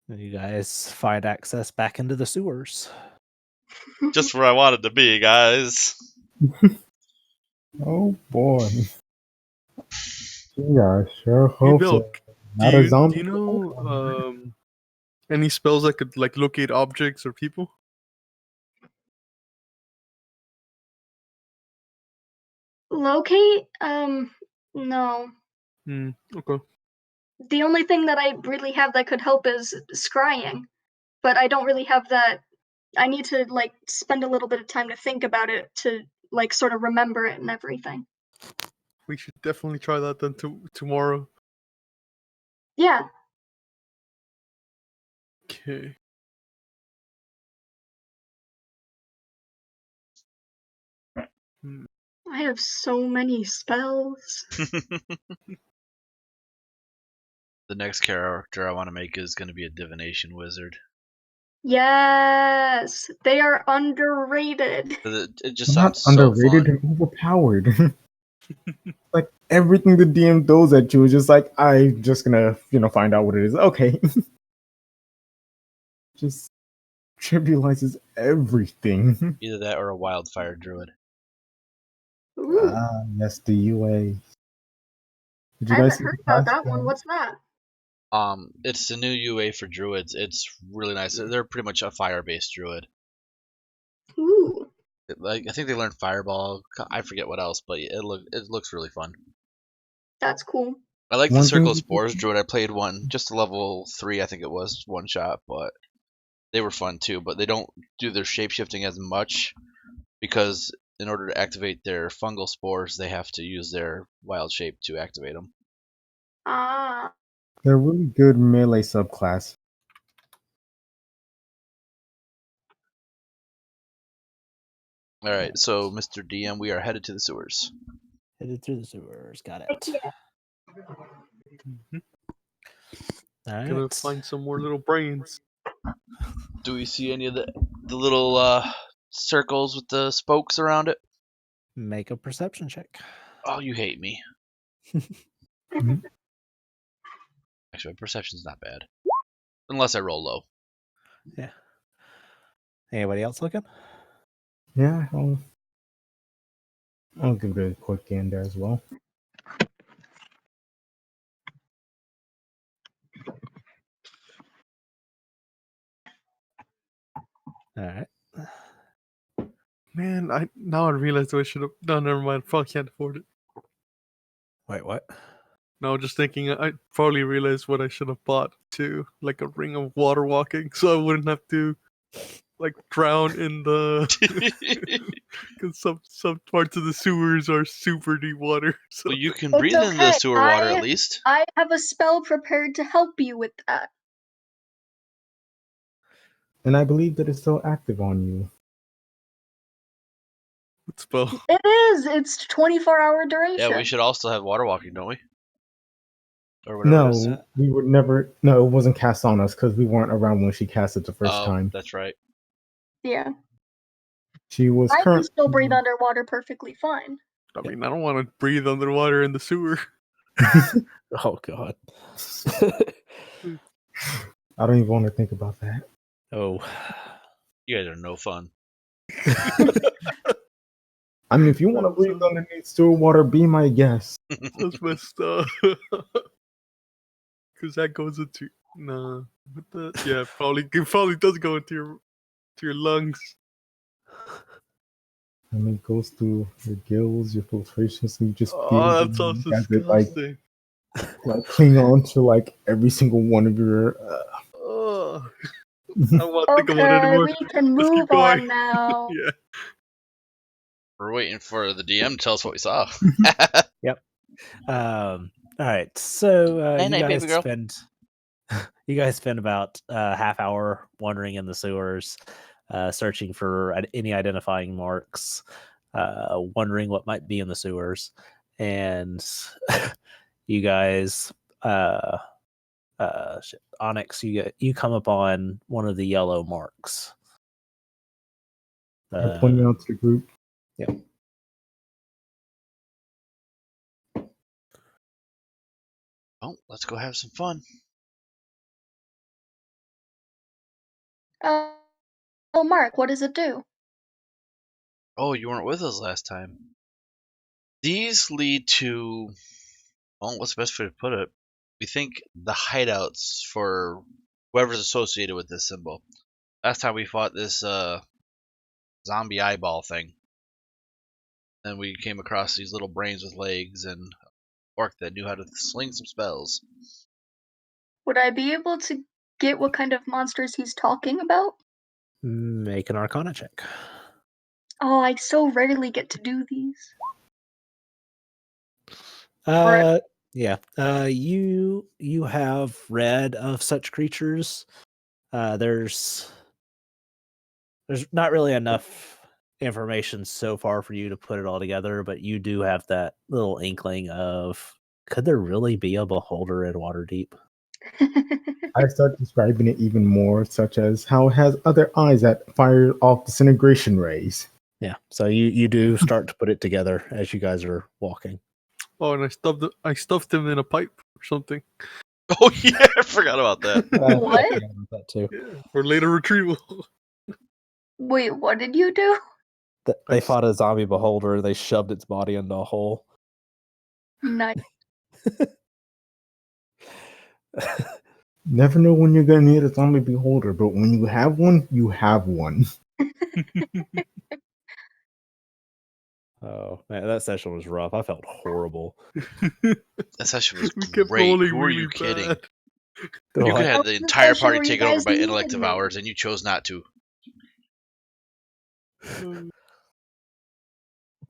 You guys find access back into the sewers. Just where I wanted to be, guys. Oh boy. Yeah, sure Hey, hope Bill, so. Not a zombie. do you know any spells that could like locate objects or people? Locate? No. Okay. The only thing that I really have that could help is scrying, but I don't really have that. I need to like spend a little bit of time to think about it to like sort of remember it and everything. We should definitely try that then tomorrow. Yeah. Okay. Hmm. I have so many spells. The next character I want to make is going to be a divination wizard. Yes, they are underrated. 'Cause it just Not sounds so underrated, fun. they're overpowered. Like everything the DM throws at you is just like, I'm just gonna, find out what it is. Okay. Just trivializes everything. Either that or a wildfire druid. Ooh, Yes, the UA. Did you I guys haven't see heard the about past that one. one? What's that? It's the new UA for druids. It's really nice. They're pretty much a fire-based druid. Ooh, I think they learned fireball. I forget what else, but it looks really fun. that's cool. I like the One Circle thing of Spores druid. I played one just to level 3, I think it was, one shot, but they were fun too. But they don't do their shapeshifting as much because in order to activate their fungal spores, they have to use their wild shape to activate them. Ah, they're a really good melee subclass. All right, so Mr. DM, we are headed to the sewers. Headed through the sewers. Got heck it. yeah. Mhm. All Gonna right. find some more little brains. Do we see any of the little circles with the spokes around it? Make a perception check. Oh, you hate me. Mhm. Actually, my perception's not bad, unless I roll low. Yeah. Anybody else looking? Yeah, I'll give it a quick gander as well. All right. Man, I realized what I should have done. Never mind. Probably can't afford it. Wait, what? No, just thinking. I probably realized what I should have bought too, like a ring of water walking, so I wouldn't have to like drown in the. Because some parts of the sewers are super deep water. So Well, you can It's breathe in the okay. sewer water at least. I have a spell prepared to help you with that. And I believe that it's still active on you. spell. It is. It's 24-hour duration. Yeah, we should all still have water walking, don't we? Or whatever it is. No, we would never. No, it wasn't cast on us because we weren't around when she cast it the first Oh, time. that's right. Yeah. She was I can current. still breathe underwater perfectly fine. I mean, I don't want to breathe underwater in the sewer. Oh God. I don't even want to think about that. Oh. You guys are no fun. I mean, if you want to That's breathe underneath sewer water, be my guest. That's messed up. Because that goes into nah. What the? Yeah, it probably does go into your lungs. I mean, it goes through your gills, your filtration, so you just feel Oh, that sounds as it like disgusting. cling on to like every single one of your. Oh, I don't want to think about it Okay, anymore. we can Let's keep move going. on now. Yeah. We're waiting for the DM to tell us what we saw. All right. So Night, night, baby girl. you guys spend about a half hour wandering in the sewers, searching for any identifying marks, wondering what might be in the sewers, and you guys, Onyx, you come upon one of the yellow marks. I'm pointing out to the group. Yep. Oh, let's go have some fun. Oh, Mark, what does it do? Oh, you weren't with us last time. These lead to, well, what's the best way to put it? We think the hideouts for whoever's associated with this symbol. Last time we fought this zombie eyeball thing, and we came across these little brains with legs and an orc that knew how to sling some spells. Would I be able to get what kind of monsters he's talking about? Make an Arcana check. Oh, I so rarely get to do these. Yeah. You have read of such creatures. There's not really enough information so far for you to put it all together, but you do have that little inkling of, could there really be a beholder in Waterdeep? I start describing it even more, such as how it has other eyes that fire off disintegration rays. Yeah. So you do start to put it together as you guys are walking. Oh, and I stuffed him in a pipe or something. Oh yeah, I forgot about that. What? I forgot about that too. Yeah, for later retrieval. Wait, what did you do? They fought a zombie beholder. They shoved its body into a hole. Nice. Never know when you're going to need a zombie beholder, but when you have one, you have one. Oh man, that session was rough. I felt horrible. That session was We kept great. rolling Who are really you kidding? bad. You What? could have What the was the entire session party where you taken over guys by needed intellect me? devours, and you chose not to.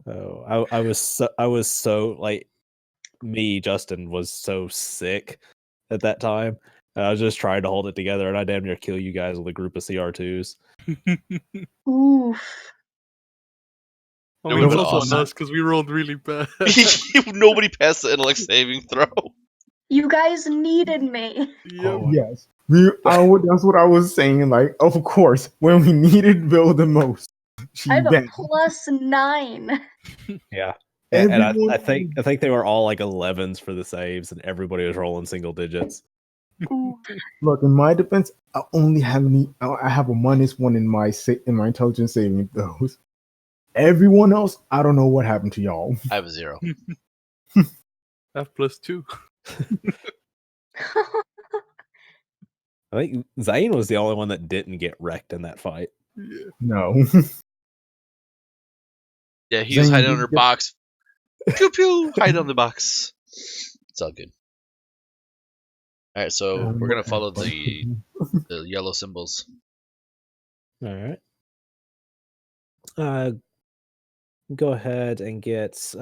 Oh, I was so like, Justin was so sick at that time. And I was just trying to hold it together, and I damn near kill you guys with a group of CR2s. Oof. I It mean, would've it's been also awesome. on us because we rolled really bad. Nobody passed the intellect saving throw. You guys needed me. Yep. Oh, Yes. That's what I was saying. Like, of course, when we needed Bill the most, she I have a bent. +9. yeah. And I Everyone- think they were all like 11s for the saves, and everybody was rolling single digits. Ooh. Look, in my defense, I only have I have a -1 in my intelligence saving throws. Everyone else, I don't know what happened to y'all. I have a 0. F +2. I think Zane was the only one that didn't get wrecked in that fight. Yeah. No. Yeah, he was Zane, hiding you under a get- box. Pew pew, hide on the box. It's all good. All right, so we're gonna follow the yellow symbols. All right. Go ahead and get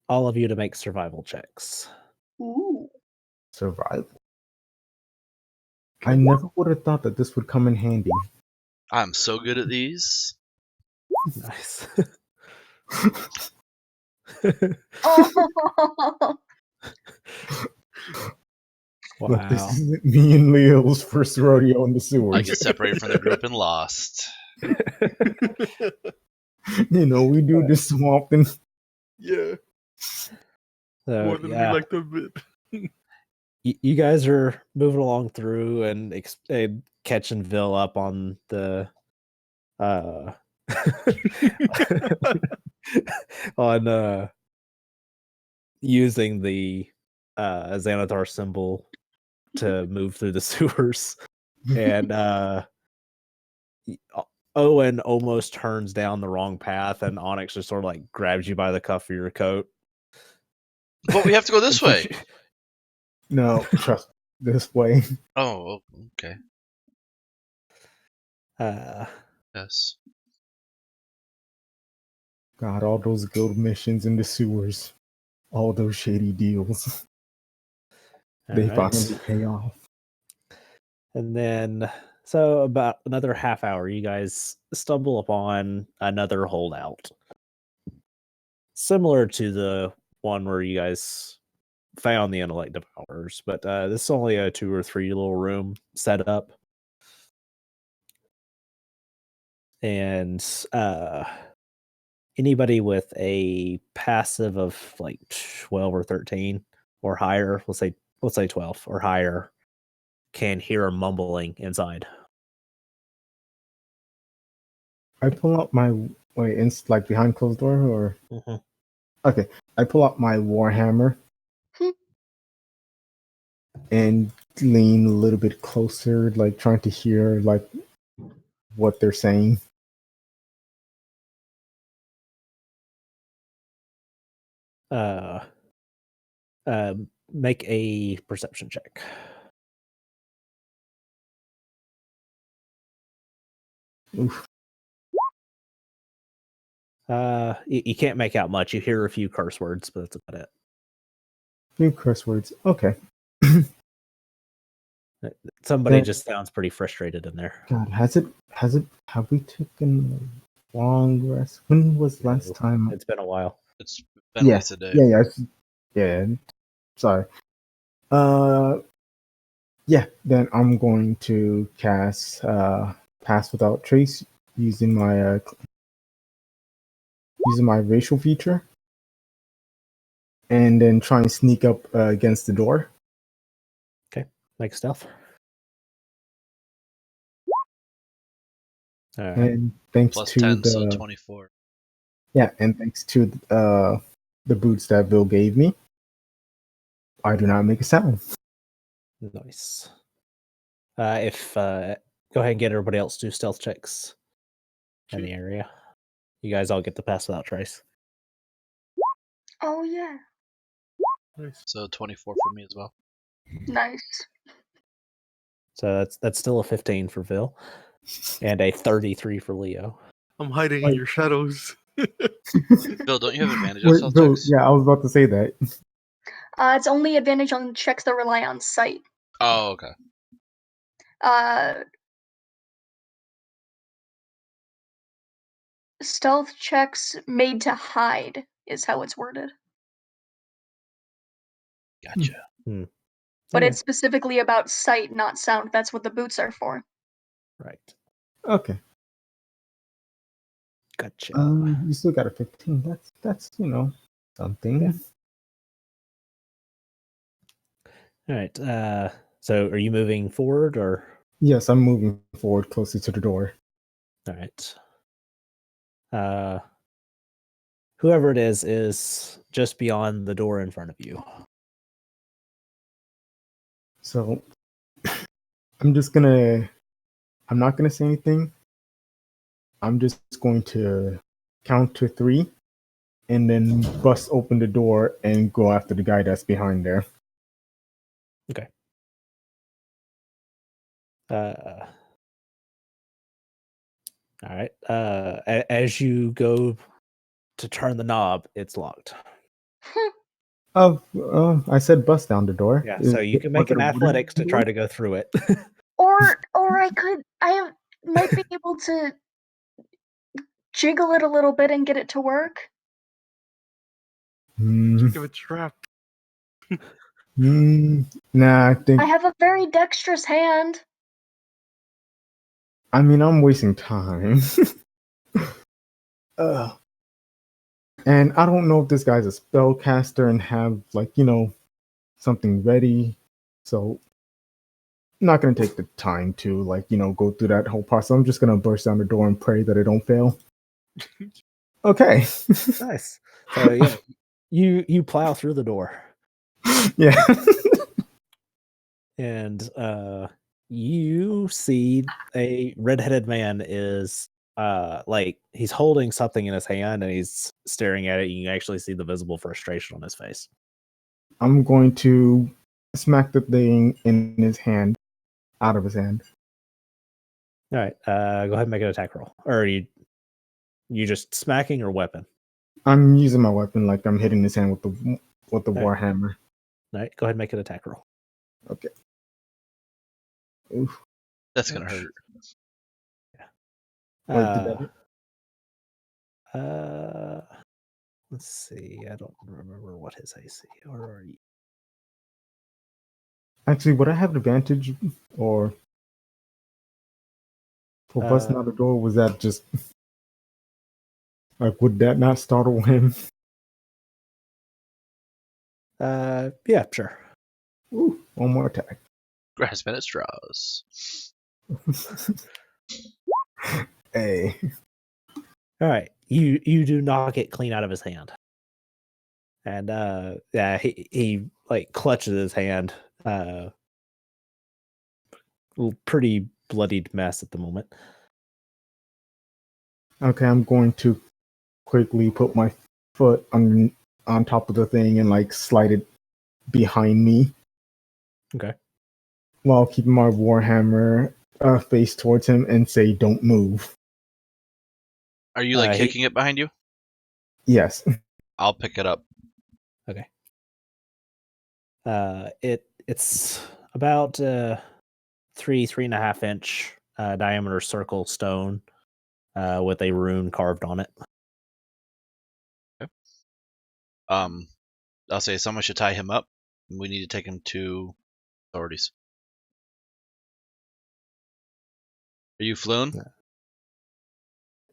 all of you to make survival checks. Ooh. Survival. I never would have thought that this would come in handy. I'm so good at these. Nice. Oh. Look, this Wow. isn't me and Leo's first rodeo in the I sewers. get separated from the group and lost. You know, we do this so often. Yeah. More So than yeah, we like to admit. you guys are moving along through and catching Vil up on the on using the Xanathar symbol to move through the sewers, and Owen almost turns down the wrong path, and Onyx just sort of like grabs you by the cuff of your coat. But we have to go this way. No, trust me, this way. Oh, okay. Yes. God, all those guild missions in the sewers, all those shady deals, they Alright. finally pay off. And then, so about another half hour, you guys stumble upon another holdout. Similar to the one where you guys found the intellect devourers, but this is only a 2 or 3 little room setup. And anybody with a passive of like 12 or 13 or higher, let's say 12 or higher, can hear a mumbling inside. I pull out my wait, it's like behind closed door or Mhm. okay. I pull out my warhammer and lean a little bit closer, like trying to hear like what they're saying. Uh, make a perception check. Oof. You can't make out much. You hear a few curse words, but that's about it. Few curse words. Okay. Somebody Then- just sounds pretty frustrated in there. God, have we taken a long rest? When was last No, time? It's been a while. It's been at least a day. Yeah. Sorry. Yeah. Then I'm going to cast Pass Without Trace using my racial feature, and then try and sneak up against the door. Make stealth. All right. And thanks Plus to 10, the so 24. yeah, and thanks to the boots that Bill gave me, I do not make a sound. Nice. If go ahead and get everybody else to do stealth checks in the area. You guys all get the pass without trace. Oh yeah, Nice. So 24 for me as well. nice. So that's still a 15 for Phil, and a 33 for Leo. I'm hiding in your shadows. Bill, don't you have advantage on Wait, stealth Bill, checks? yeah, I was about to say that. It's only advantage on checks that rely on sight. Oh, okay. Stealth checks made to hide is how it's worded. Gotcha. But Okay. it's specifically about sight, not sound. That's what the boots are for. Right. Okay. Gotcha. You still got a 15. That's something. Yeah. All right. So are you moving forward or? Yes, I'm moving forward closer to the door. All right. Whoever it is just beyond the door in front of you. So I'm not gonna say anything. I'm just going to count to 3 and then bust open the door and go after the guy that's behind there. Okay. All right. As you go to turn the knob, it's locked. I said bust down the door. Yeah. So you can make an athletics to try to go through it. Or I might be able to jiggle it a little bit and get it to work. Give it trapped. Nah, I think. I have a very dexterous hand. I mean, I'm wasting time. And I don't know if this guy's a spellcaster and have something ready. So I'm not gonna take the time to go through that whole process. I'm just gonna burst down the door and pray that it don't fail. Okay. Nice. So yeah, you plow through the door. Yeah. And you see a redheaded man is like he's holding something in his hand and he's staring at it. You can actually see the visible frustration on his face. I'm going to smack the thing in his hand, out of his hand. All right, go ahead and make an attack roll. Or you just smacking or weapon? I'm using my weapon, like I'm hitting his hand with the Okay. warhammer. All right, go ahead and make an attack roll. Okay. Oof. That's gonna hurt. Wait, did Let's see. I don't remember what his AC. Or are you? actually, would I have advantage or for busting out the door? Was that just like, would that not startle him? Yeah, sure. Ooh, one more attack. Grasping at straws. Hey, All right, you do knock it clean out of his hand, and yeah, he like clutches his hand, pretty bloodied mess at the moment. Okay, I'm going to quickly put my foot on top of the thing and like slide it behind me Okay. while keeping my warhammer face towards him and say, "Don't move." Are you like He- kicking it behind you? Yes. I'll pick it up. Okay. It's about 3.5 inch diameter circle stone with a rune carved on it. I'll say someone should tie him up. We need to take him to authorities. Are you Floon?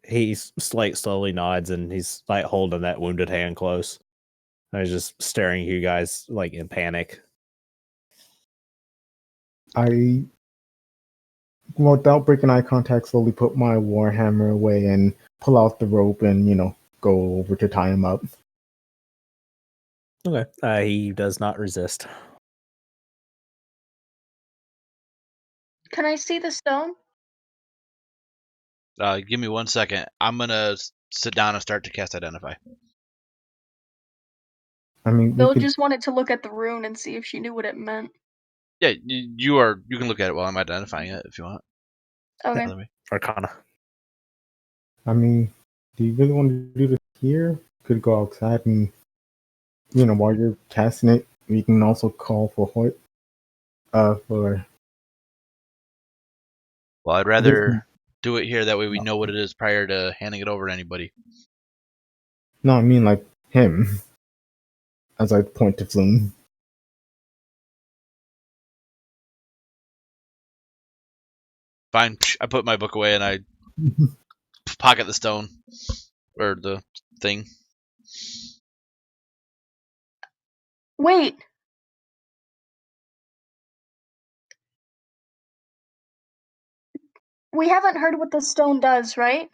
He's like slowly nods and he's like holding that wounded hand close. And he's just staring at you guys like in panic. I, without breaking eye contact, slowly put my warhammer away and pull out the rope and, go over to tie him up. Okay. He does not resist. Can I see the stone? Give me 1 second. I'm gonna sit down and start to cast Identify. I mean, we Bill could, just wanted to look at the rune and see if she knew what it meant. Yeah, you can look at it while I'm identifying it if you want. Okay. Let me- Arcana. I mean, do you really want to do this here? Could go outside and, while you're casting it, we can also call for Hoyt. For Well, I'd rather do it here. That way we know what it is prior to handing it over to anybody. no, I mean like him. As I point to Flume. Fine. I put my book away and I pocket the stone or the thing. Wait. We haven't heard what the stone does, right?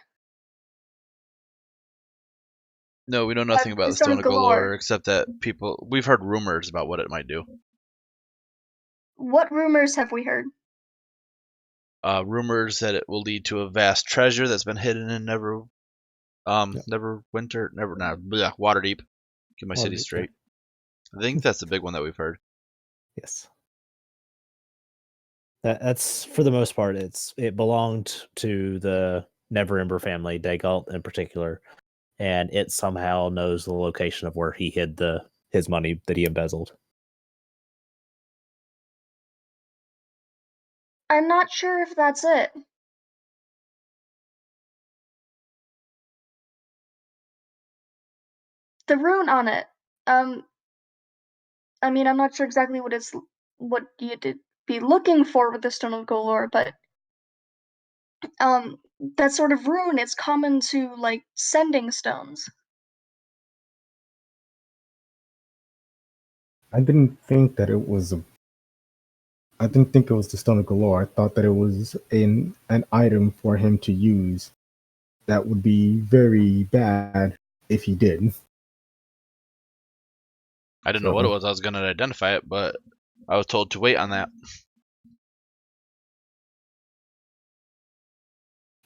No, we know nothing about the Stone of Galore. Galore except that we've heard rumors about what it might do. What rumors have we heard? Rumors that it will lead to a vast treasure that's been hidden in Waterdeep. Get my city Waterdeep, straight. I think that's the big one that we've heard. Yes. That's for the most part. It belonged to the Neverember family, Dagalt in particular, and it somehow knows the location of where he hid his money that he embezzled. I'm not sure if that's it. The rune on it. I mean, I'm not sure exactly what you'd be looking for with the Stone of Galore, but that sort of rune is common to like sending stones. I didn't think that it was I didn't think it was the Stone of Galore. I thought that it was an item for him to use. That would be very bad if he did. I didn't know what it was. I was going to identify it, but I was told to wait on that.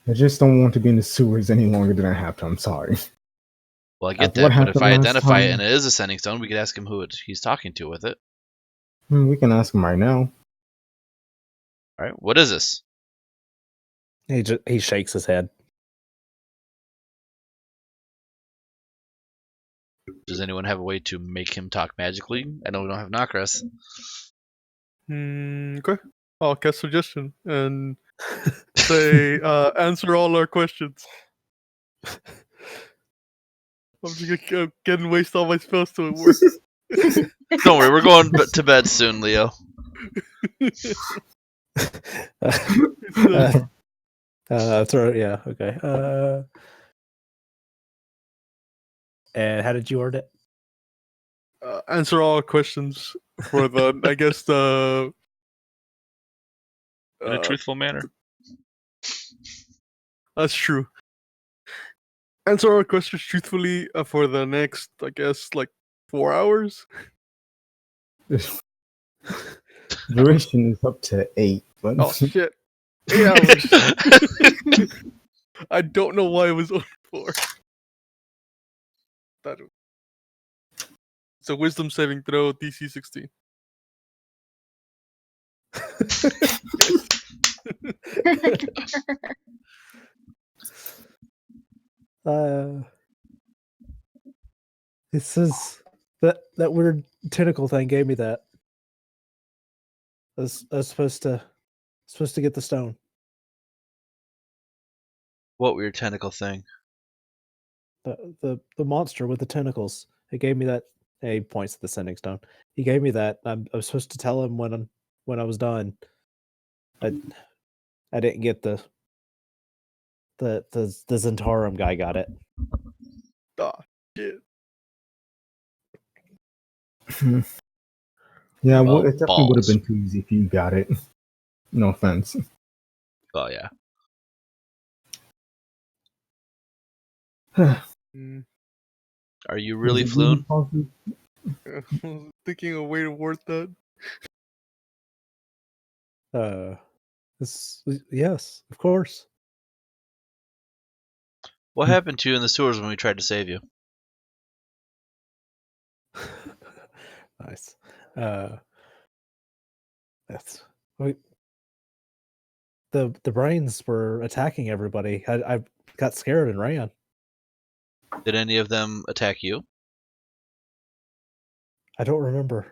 I just don't want to be in the sewers any longer than I have to. I'm sorry. Well, I get What that, but if happened I last identify it time? and it is a sending stone, we could ask him who he's talking to with it. We can ask him right now. All right, what is this? He shakes his head. Does anyone have a way to make him talk magically? I know we don't have Nokras. Okay. I'll cast suggestion and say, answer all our questions. I'm just gonna get and waste all my spells till it works. Don't worry, we're going to bed soon, Leo. Yeah, okay. And how did you word it? Answer all questions for the, I guess the. In a truthful manner. That's true. answer our questions truthfully for the next, I guess, like 4 hours. Duration is up to 8, but Oh shit, 8 hours. I don't know why it was only 4. It's a wisdom saving throw, DC 16. This is that weird tentacle thing gave me that. I was supposed to get the stone. What weird tentacle thing? The monster with the tentacles. It gave me that. He points to the sending stone. He gave me that. I was supposed to tell him when I was done. I didn't get the Zentarum guy got it. Oh shit. yeah, well, Oh, it definitely would have balls. been too easy if you got it. No offense. Oh yeah. Mm. Are you Was really it you who Floon? caused it? I was thinking a way to word that. Yes, of course. What happened to you in the sewers when we tried to save you? Nice. That's the brains were attacking everybody. I got scared and ran. Did any of them attack you? I don't remember.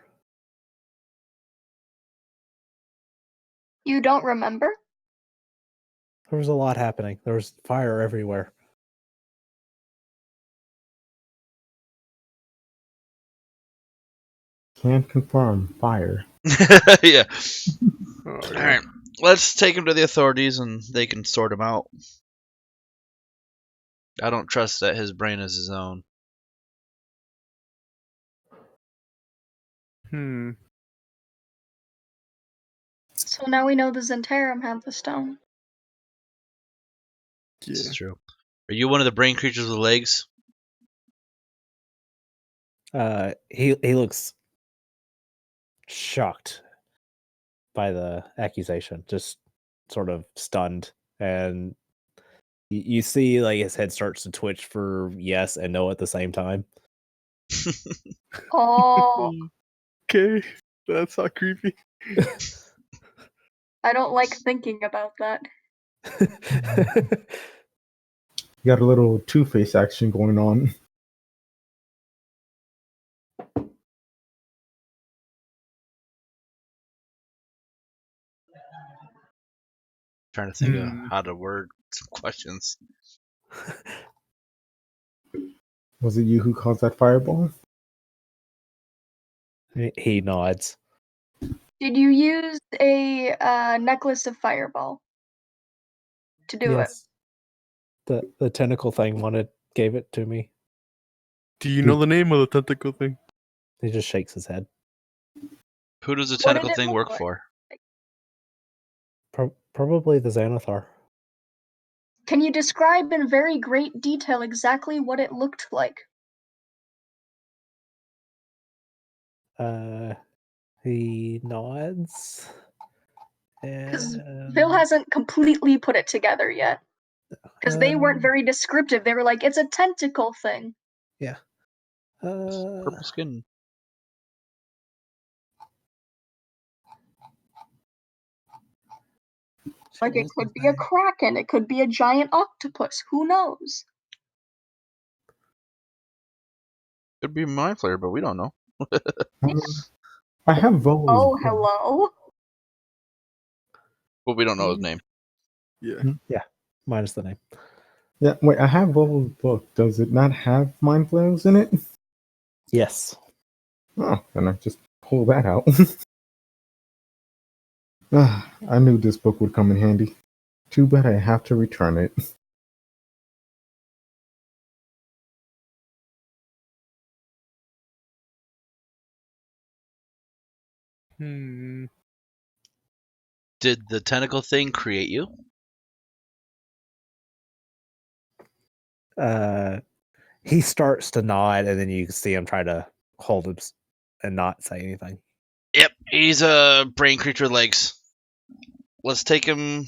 You don't remember? There was a lot happening. There was fire everywhere. Can't confirm. Fire. Yeah. Oh, All yeah. right. Let's take him to the authorities and they can sort him out. I don't trust that his brain is his own. So now we know the Zentarum had the stone. Yeah. This is true. Are you one of the brain creatures with legs? He looks shocked by the accusation, just sort of stunned, and you see like his head starts to twitch for yes and no at the same time. Oh, Okay, that's not creepy. I don't like thinking about that. You got a little Two-Face action going on. Trying to think of Hmm. how to word some questions. Was it you who caused that fireball? He nods. Did you use a necklace of fireball to do it? Yes. The tentacle thing gave it to me. Do you know the name of the tentacle thing? He just shakes his head. Who does the What did tentacle it thing look work like? for? Probably the Xanathar. Can you describe in very great detail exactly what it looked like? He nods. Because And Phil hasn't completely put it together yet. Because they weren't very descriptive. They were like, it's a tentacle thing. Yeah. Purple skin. Like, it could be a kraken, it could be a giant octopus, who knows? Could be mind flayer, but we don't know. I have Volo's Oh, book. hello? But we don't know his name. Yeah. Minus the name. Yeah, wait, I have Volo's book. Does it not have mind flayers in it? Yes. Oh, then I just pull that out. I knew this book would come in handy. Too bad I have to return it. Hmm. Did the tentacle thing create you? He starts to nod, and then you can see him try to hold him and not say anything. Yep, he's a brain creature with legs. Let's take him.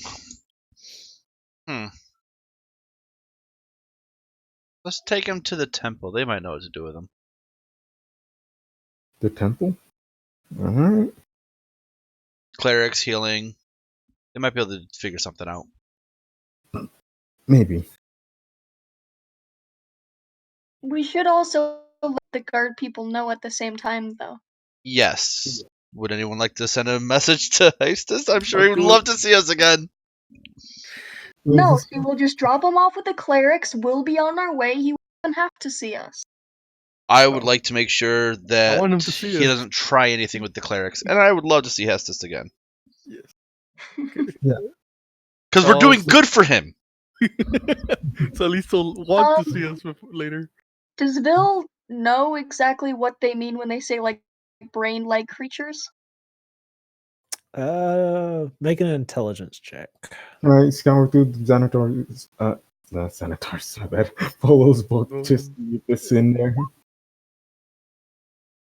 Let's take him to the temple. They might know what to do with him. The temple? Alright. Clerics, healing. They might be able to figure something out. Maybe. We should also let the guard people know at the same time, though. Yes. Would anyone like to send a message to Hastess? I'm sure I'll he would do love it. to see us again. No, see, we'll just drop him off with the clerics. We'll be on our way. He won't have to see us. I would like to make sure that want him to see he us. doesn't try anything with the clerics, and I would love to see Hestus again. Yes. Because we're doing Also- good for him. So at least he'll want to see us later. Does Vil know exactly what they mean when they say, like, brain-like creatures? Make an intelligence check. Alright, scour through the janitor's, the sanitar's, I bet. Polo's book, just see if it's in there.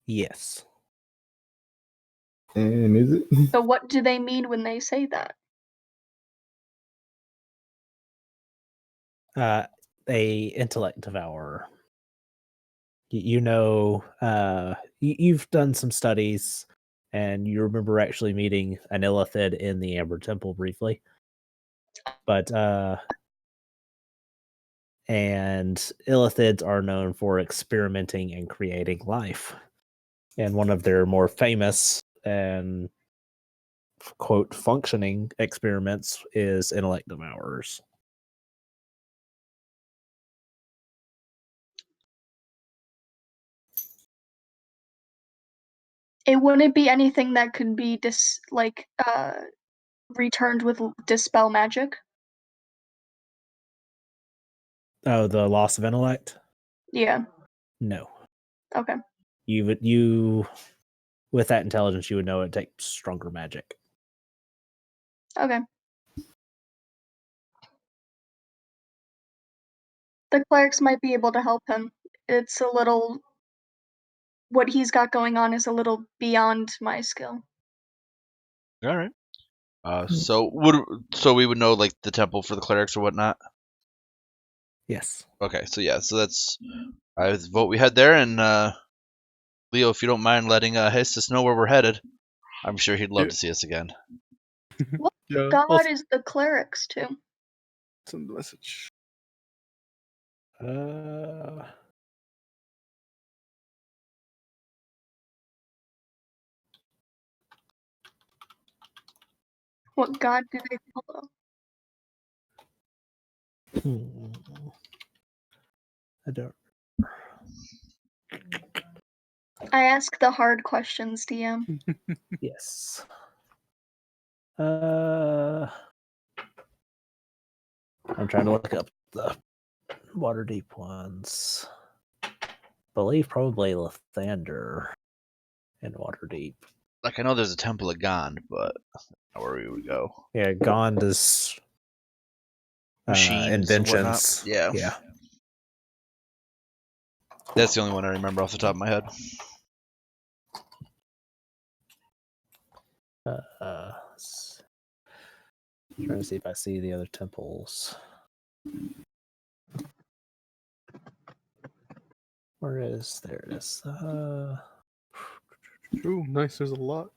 Yes. And is it? So what do they mean when they say that? A intellect devourer. You know, you've done some studies, and you remember actually meeting an illithid in the Amber Temple briefly. But and illithids are known for experimenting and creating life. And one of their more famous and quote functioning experiments is intellect devourers. It wouldn't be anything that could be returned with dispel magic. Oh, the loss of intellect? Yeah. No. Okay. You with that intelligence, you would know it takes stronger magic. Okay. The clerics might be able to help him. It's a little. What he's got going on is a little beyond my skill. All right. So we would know like the temple for the clerics or whatnot. Yes. Okay, so yeah, so that's I vote we head there, and Leo, if you don't mind letting Hestus know where we're headed, I'm sure he'd love Yeah. to see us again. What Yeah. god I'll is the clerics too? send the message. What god do they follow? I don't. I ask the hard questions, DM. Yes. I'm trying to look up the Waterdeep ones. Believe probably Lathander and Waterdeep. Like I know there's a temple of Gond, but not where we would go. Yeah, Gond is Machines and whatnot. inventions. Yeah. That's the only one I remember off the top of my head. Trying to see if I see the other temples. Where is there it is? Ooh, nice. There's a lot.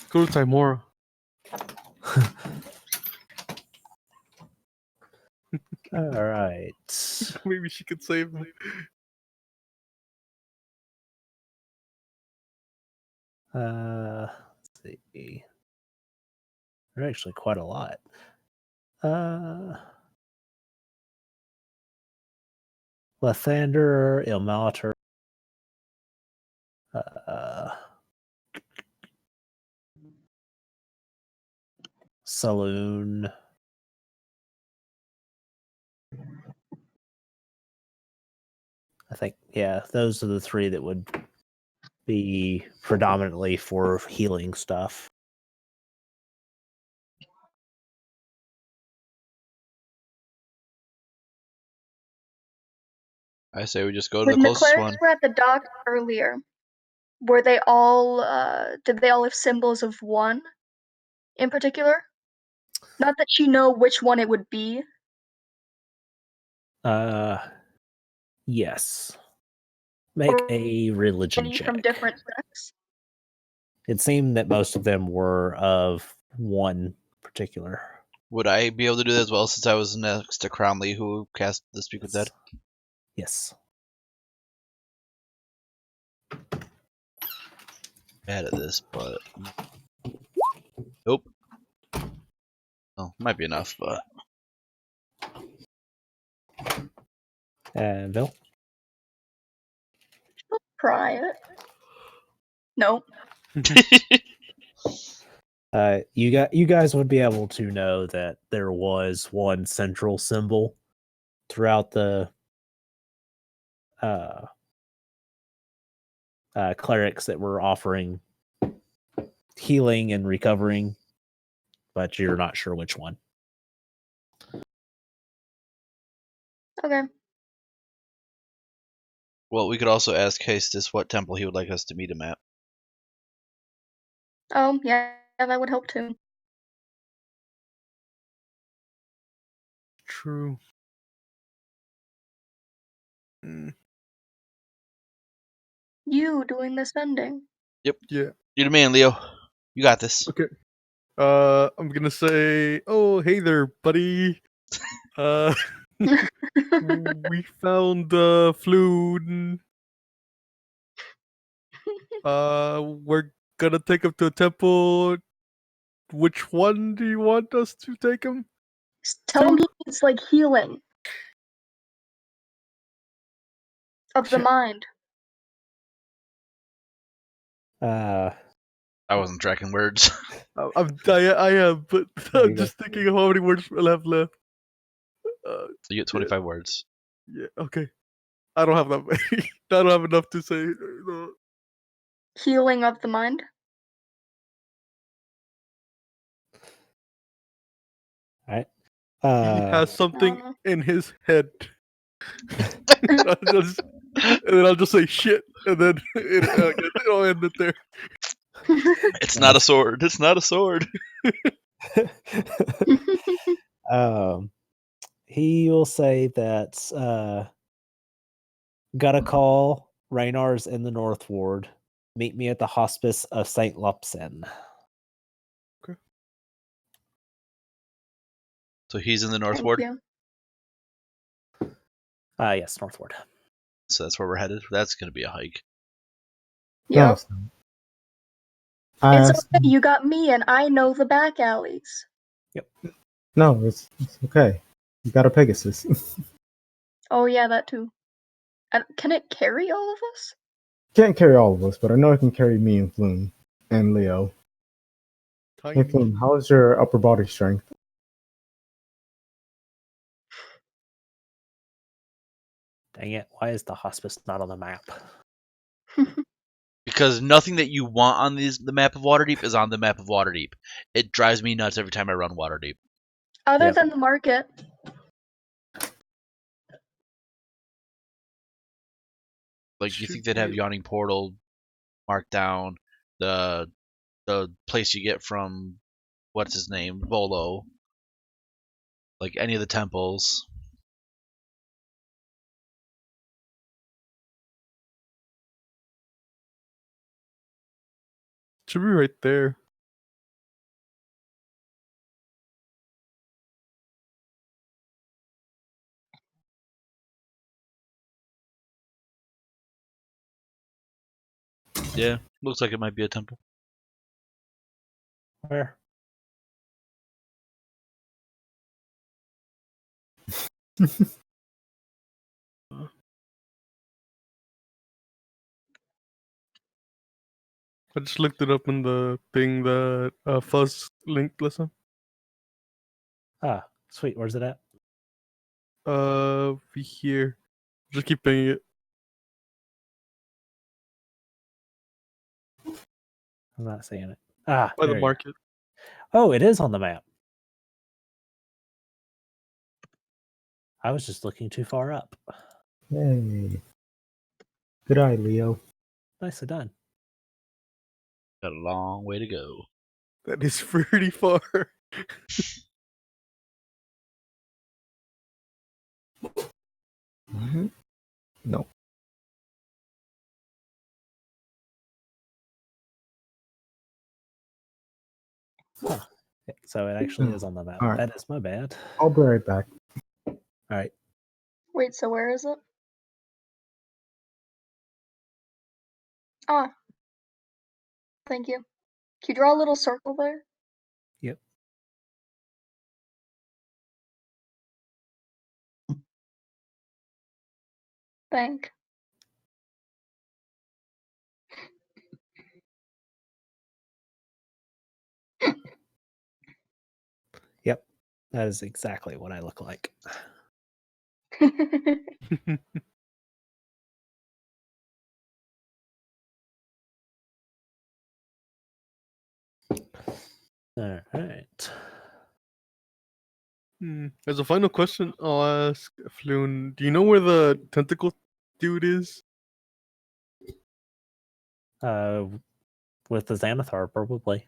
Go to Timora. All right. Maybe she could save me. Let's see. There are actually quite a lot. Lathander, Ilmater, Saloon, I think, yeah, those are the three that would be predominantly for healing stuff. I say we just go to When the the closest clerics one. were at the dock earlier, were they all? Did they all have symbols of one in particular? Not that you know which one it would be. Yes. Make Or a religion any check. from different sects. It seemed that most of them were of one particular. Would I be able to do that as well since I was next to Cromley who cast the Speak with Dead? Yes. Bad at this, but nope. Oh, might be enough, but And Bill? Try it. No. You guys would be able to know that there was one central symbol throughout the clerics that were offering healing and recovering, but you're not sure which one. Okay. well, we could also ask Hastus what temple he would like us to meet him at. Oh, yeah, that would help too. True. Mm, You doing the sending. yeah. You're the man, Leo. You got this. Okay. I'm gonna say, oh, hey there, buddy. We found the flute. We're gonna take him to a temple. Which one do you want us to take him? Tell me it's like healing of the Shit. mind. I wasn't tracking words. I am, but There you I'm go. just thinking of how many words we'll have left. So you get 25 words. Yeah, okay. I don't have that many. I don't have enough to say. No. Healing of the mind. All right. He has something know. in his head. And then I'll just say shit, and then it'll end it there. It's not a sword. It's not a sword. He will say that got a call. Raynar's in the North Ward. Meet me at the hospice of St. Lupsen. So he's in the North Thank Ward. you. Yes, North Ward. So that's where we're headed. That's going to be a hike. Yeah. No, it's not. I It's asked, okay. You got me, and I know the back alleys. no, it's okay. You got a Pegasus. Oh yeah, that too. Can it carry all of us? Can't carry all of us, but I know it can carry me and Flume and Leo. Hey Tiny. Flume, how's your upper body strength? Dang it. Why is the hospice not on the map? Because nothing that you want on the map of Waterdeep is on the map of Waterdeep. It drives me nuts every time I run Waterdeep. Other Yep. than the market. Like, you Should think they'd have be- Yawning Portal marked down, the place you get from, what's his name, Volo, like any of the temples. Should be right there. Yeah, looks like it might be a temple. Where? I just looked it up in the thing that Fuzz linked. Listen. Ah, sweet. Where's it at? Here. Just keep pinging it. I'm not seeing it. Ah, By the there you go. market. Oh, it is on the map. I was just looking too far up. Hey. Good eye, Leo. Nicely done. Got a long way to go. That is pretty far. No. Huh. So it actually is on the map. All right. That is my bad. I'll be right back. All right. Wait, so where is it? Ah. Thank you. Can you draw a little circle there? Yep. Thank. Yep. That is exactly what I look like. All right. As a final question, I'll ask Floon, do you know where the tentacle dude is? With the Xanathar, probably.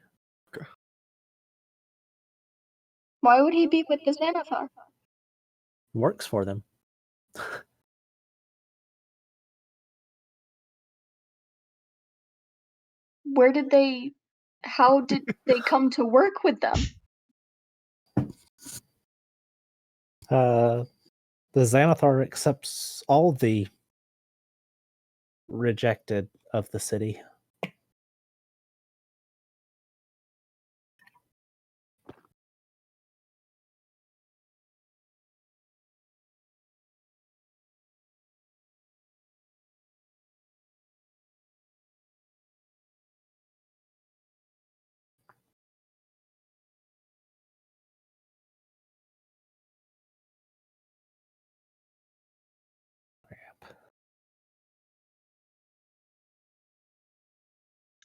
Why would he be with the Xanathar? Works for them. How did they come to work with them? The Xanathar accepts all the rejected of the city.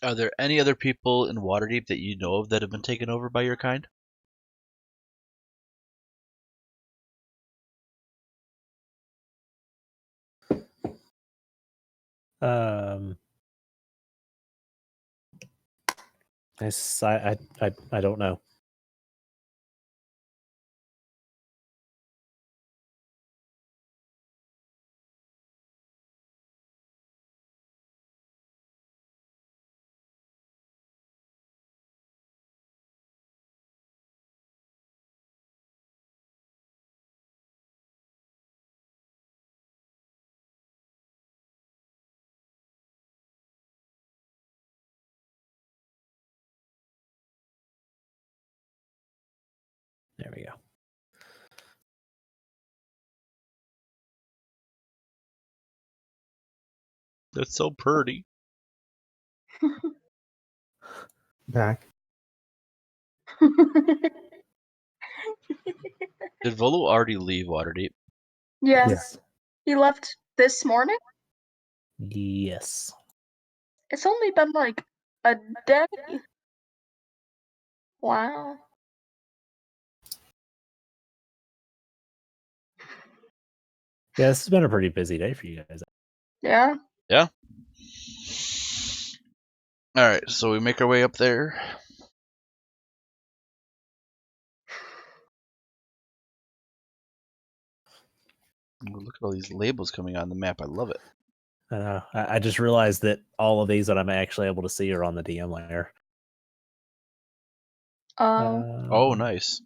Are there any other people in Waterdeep that you know of that have been taken over by your kind? I don't know. There we go. That's so pretty. Back. Did Volo already leave Waterdeep? Yeah. Yes. He left this morning? Yes. It's only been like a day. Wow. Yeah, this has been a pretty busy day for you guys. Yeah. Yeah. All right, so we make our way up there. Oh, look at all these labels coming on the map. I love it. I know. I just realized that all of these that I'm actually able to see are on the DM layer. Oh, nice.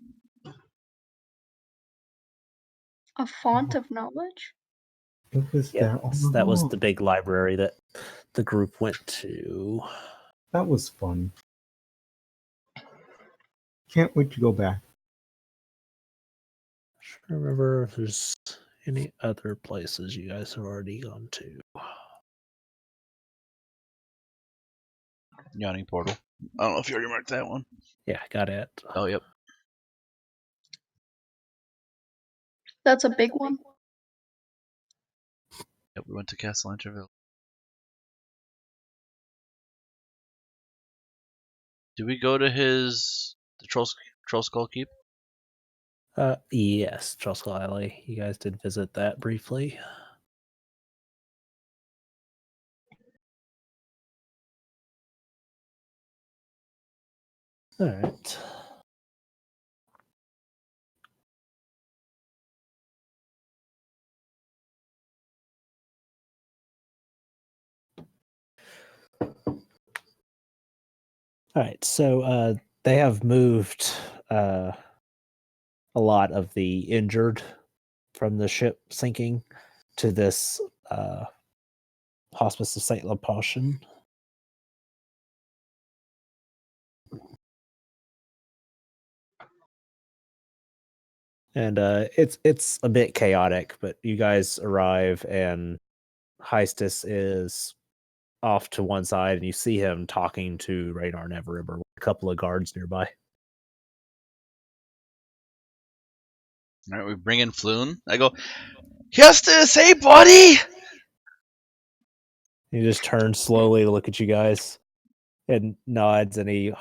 A font of knowledge? It was there all Yes, that was along. the big library that the group went to. That was fun. Can't wait to go back. I don't remember if there's any other places you guys have already gone to. Yawning portal. I don't know if you already marked that one. Yeah, got it. Oh, yep. That's a big one. Yep, we went to Castle Interville. Do we go to the Troll Skull Keep? Yes, Trustful Alley. You guys did visit that briefly. All right. All right, so they have moved a lot of the injured from the ship sinking to this Hospice of Saint Lapaution. And it's a bit chaotic, but you guys arrive and Heistus is off to one side, and you see him talking to Radar and Everibber with a couple of guards nearby. All right, we bring in Floon. I go, Justice, hey, buddy! He just turns slowly to look at you guys and nods, and he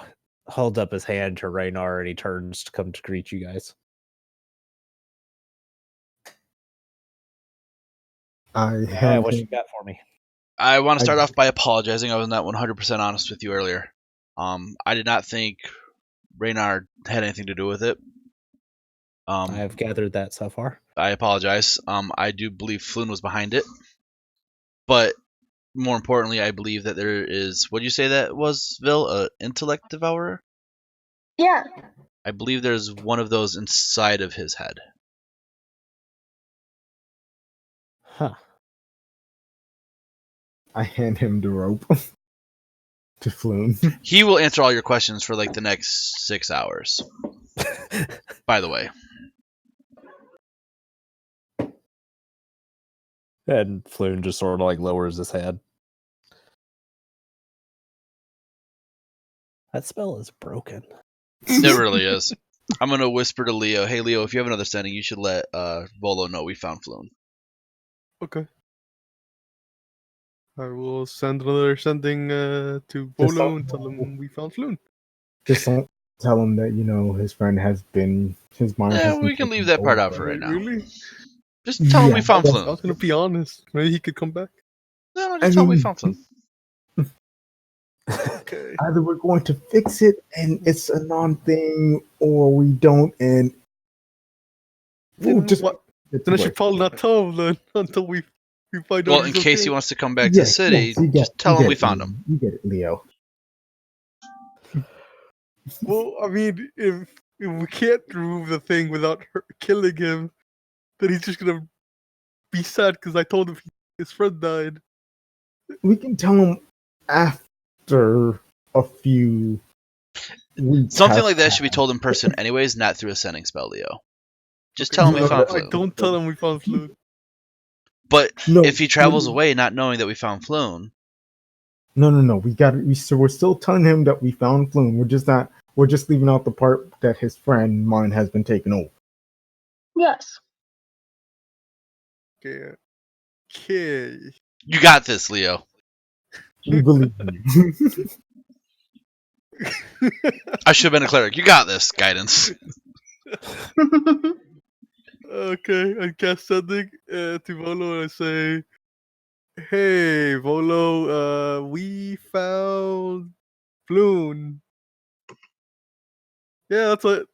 holds up his hand to Raynar, and he turns to come to greet you guys. I What you got for me? I want to start off by apologizing. I was not 100% honest with you earlier. I did not think Reynard had anything to do with it. I have gathered that so far. I apologize. I do believe Floon was behind it. But more importantly, I believe that there is, what did you say that was, Vil? An intellect devourer? Yeah. I believe there's one of those inside of his head. Huh. I hand him the rope to Floon. He will answer all your questions for like the next 6 hours. By the way. And Floon just sort of like lowers his head. That spell is broken. It really is. I'm going to whisper to Leo, hey Leo, if you have another sending, you should let Volo know we found Floon. Okay. I will send another sending to Volo and tell him we found Floon. Just don't tell him that, his friend has been, his mind has been We can taken leave that part out over. for right now. Really? Just tell him we Yeah, found I Floon. was gonna be honest. Maybe he could come back. No, just tell him we found Floon. Okay. Either we're going to fix it and it's a non-thing, or we don't, and Then just what? Then I should probably not tell him then until we find out. Well, in he's case okay. he wants to come back to the city, just tell him we found him. You get it, Leo. Well, I mean, if we can't remove the thing without killing him, then he's just gonna be sad because I told him his friend died. We can tell him after a few weeks. Something like that should be told in person anyways, not through a sending spell, Leo. Just tell him we No, found I Floon. don't tell him we found Floon. But No, if he travels away not knowing that we found Floon... No. We're still telling him that we found Floon. We're just leaving out the part that his friend, mine, has been taken over. Yes. Okay. You got this, Leo. We believe you. I should have been a cleric. You got this, guidance. Okay, I cast sending to Volo and I say, hey, Volo, we found Floon. Yeah, that's it.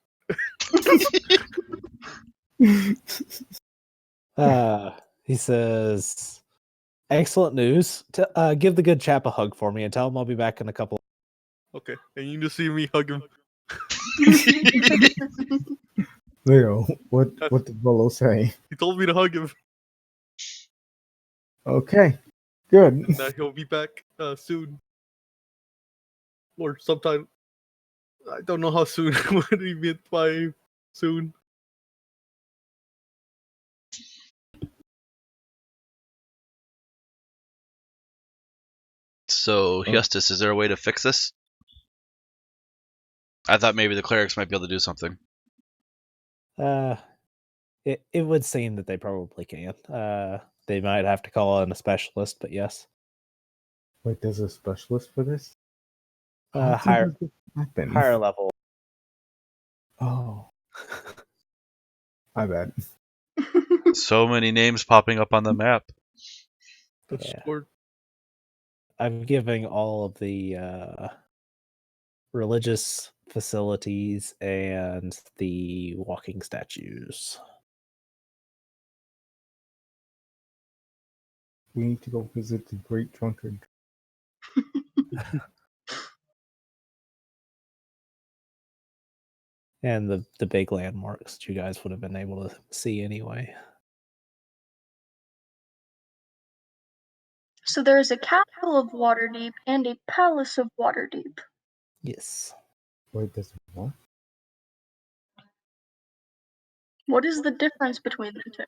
He says, excellent news. Give the good chap a hug for me and tell him I'll be back in a couple. Okay, and you just see me hug him. Leo, what did Volo say? He told me to hug him. Okay, good. That he'll be back soon. Or sometime. I don't know how soon. What do you mean by soon? So, Justice, is there a way to fix this? I thought maybe the clerics might be able to do something. It would seem that they probably can. They might have to call in a specialist, but yes. Wait, there's a specialist for this? Higher Happen? higher level. Oh, my bad. So many names popping up on the map. The Yeah. sport. I'm giving all of the religious facilities and the walking statues. We need to go visit the Great Drunkard. And the big landmarks that you guys would have been able to see anyway. So there is a castle of Waterdeep and a palace of Waterdeep. Yes. Wait, there's what? What is the difference between the two?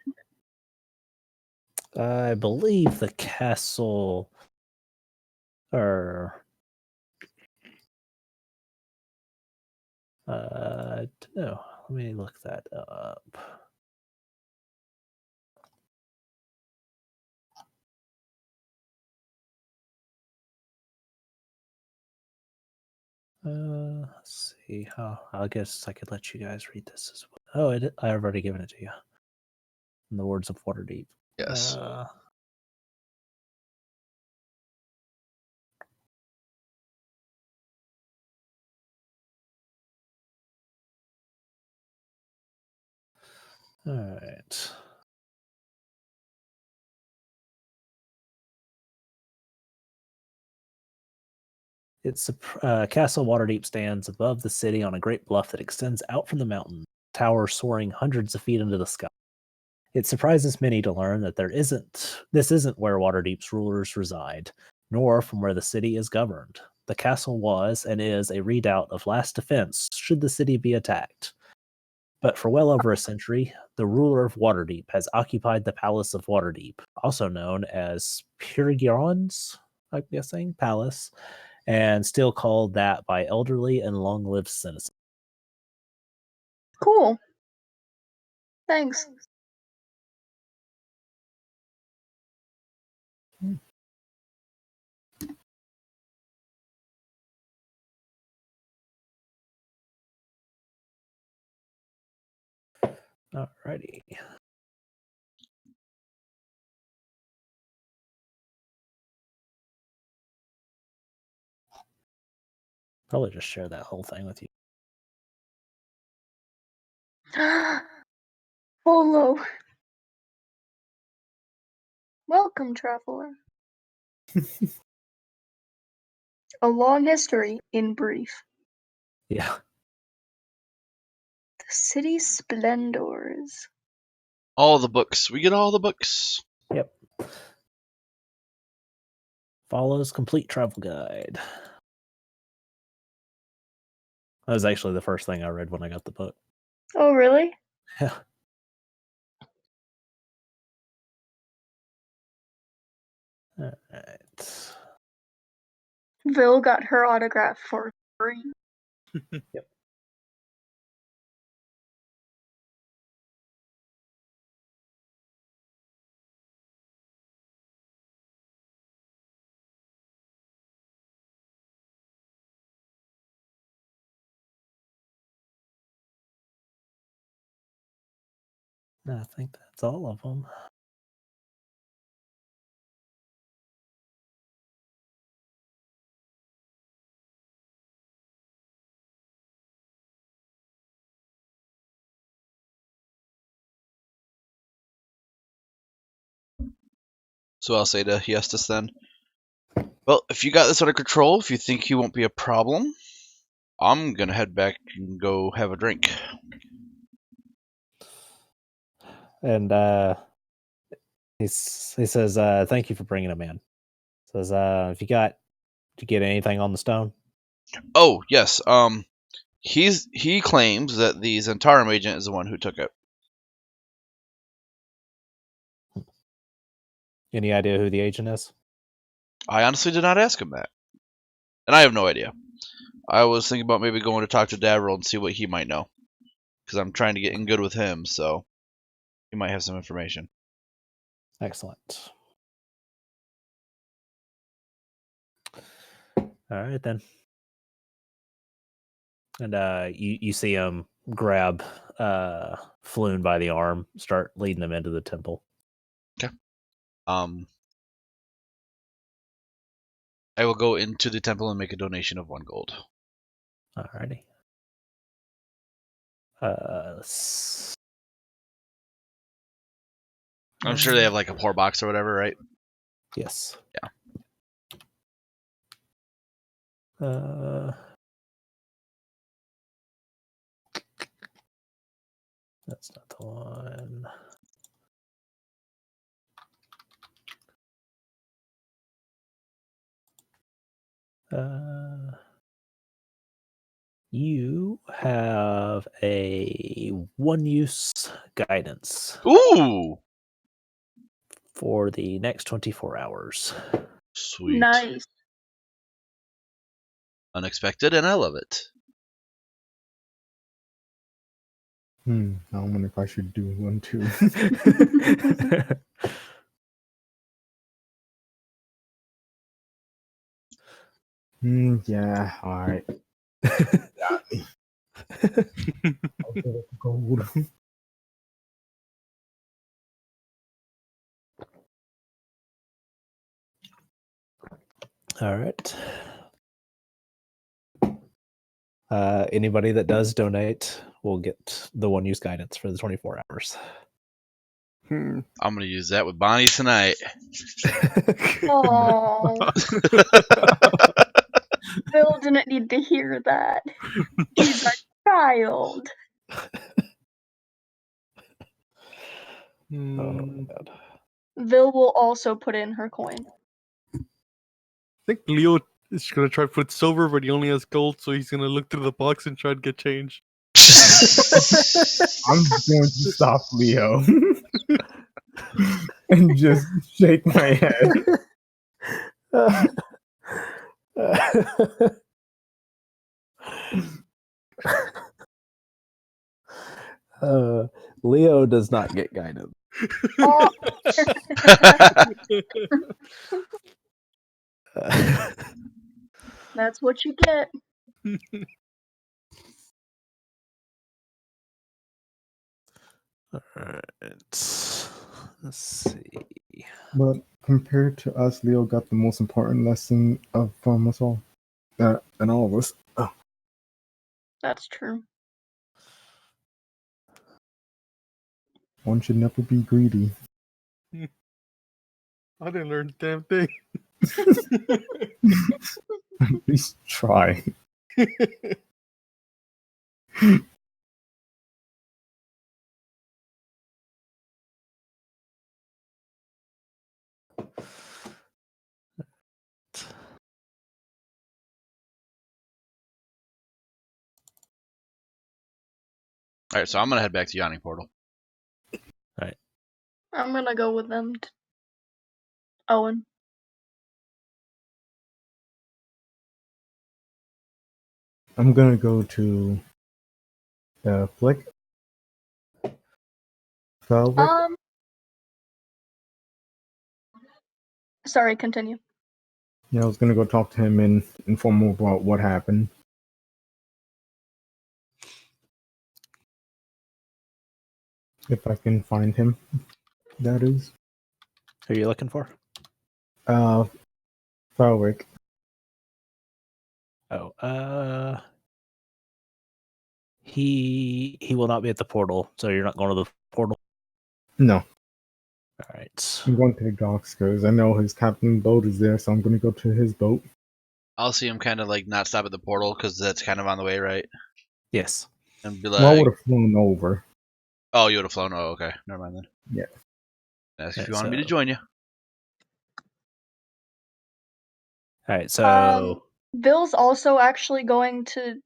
I believe the castle or I don't know. Let me look that up. Let's see how. I guess I could let you guys read this as well. Oh, I've already given it to you. In the words of Waterdeep. Yes. All right. It's Castle Waterdeep stands above the city on a great bluff that extends out from the mountain, tower soaring hundreds of feet into the sky. It surprises many to learn that this isn't where Waterdeep's rulers reside, nor from where the city is governed. The castle was and is a redoubt of last defense should the city be attacked. But for well over a century, the ruler of Waterdeep has occupied the Palace of Waterdeep, also known as Purgiron's, I'm guessing, palace, and still called that by elderly and long-lived citizens. Cool. Thanks. Alrighty. Probably just share that whole thing with you. Polo. Welcome, traveler. A long history in brief. Yeah. The city's splendors. All the books. We get all the books. Yep. Follows complete travel guide. That was actually the first thing I read when I got the book. Oh, really? Yeah. All right. Vil got her autograph for free. Yep. I think that's all of them. So I'll say to Hiestus then. Well, if you got this under control, if you think he won't be a problem, I'm gonna head back and go have a drink. And he says, "Thank you for bringing him in." Says, "If did you get anything on the stone?" Oh yes. He claims that the Zentarum agent is the one who took it. Any idea who the agent is? I honestly did not ask him that, and I have no idea. I was thinking about maybe going to talk to Davril and see what he might know, because I'm trying to get in good with him, so he might have some information. Excellent. All right then. And you see him grab Floon by the arm, start leading him into the temple. I will go into the temple and make a donation of 1 gold. Alrighty. I'm sure they have like a poor box or whatever, right? Yes. Yeah. That's not the one. You have a 1-use guidance. Ooh! For the next 24 hours. Sweet. Nice. Unexpected, and I love it. I wonder if I should do one too. Yeah, alright. I'll give it gold. All right. Anybody that does donate will get the 1-use guidance for the 24 hours. I'm going to use that with Bonnie tonight. Oh, Bill didn't need to hear that. He's a child. Oh, my God. Vil will also put in her coin. I think Leo is gonna try to put silver, but he only has gold, so he's gonna look through the box and try to get change. I'm going to stop Leo and just shake my head. Leo does not get guidance. Oh. That's what you get. All right. Let's see. But compared to us, Leo got the most important lesson from us all. And all of us. Oh. That's true. One should never be greedy. I didn't learn a damn thing. At least try. All right, so I'm going to head back to Yawning Portal. I'm gonna go with them. Owen. I'm gonna go to Flick. Velvet. Sorry, continue. Yeah, I was gonna go talk to him and inform him about what happened. If I can find him, that is. Who are you looking for? Felric. Oh, he will not be at the portal, so you're not going to the portal? No. All right. I'm going to the docks because I know his captain boat is there, so I'm going to go to his boat. I'll see him kind of like not stop at the portal because that's kind of on the way, right? Yes. And be like, Well, I would have flown over. oh, you would have flown? Oh, okay. Never mind then. Yeah. Ask if you wanted me to join you. All right, so Bill's also actually going to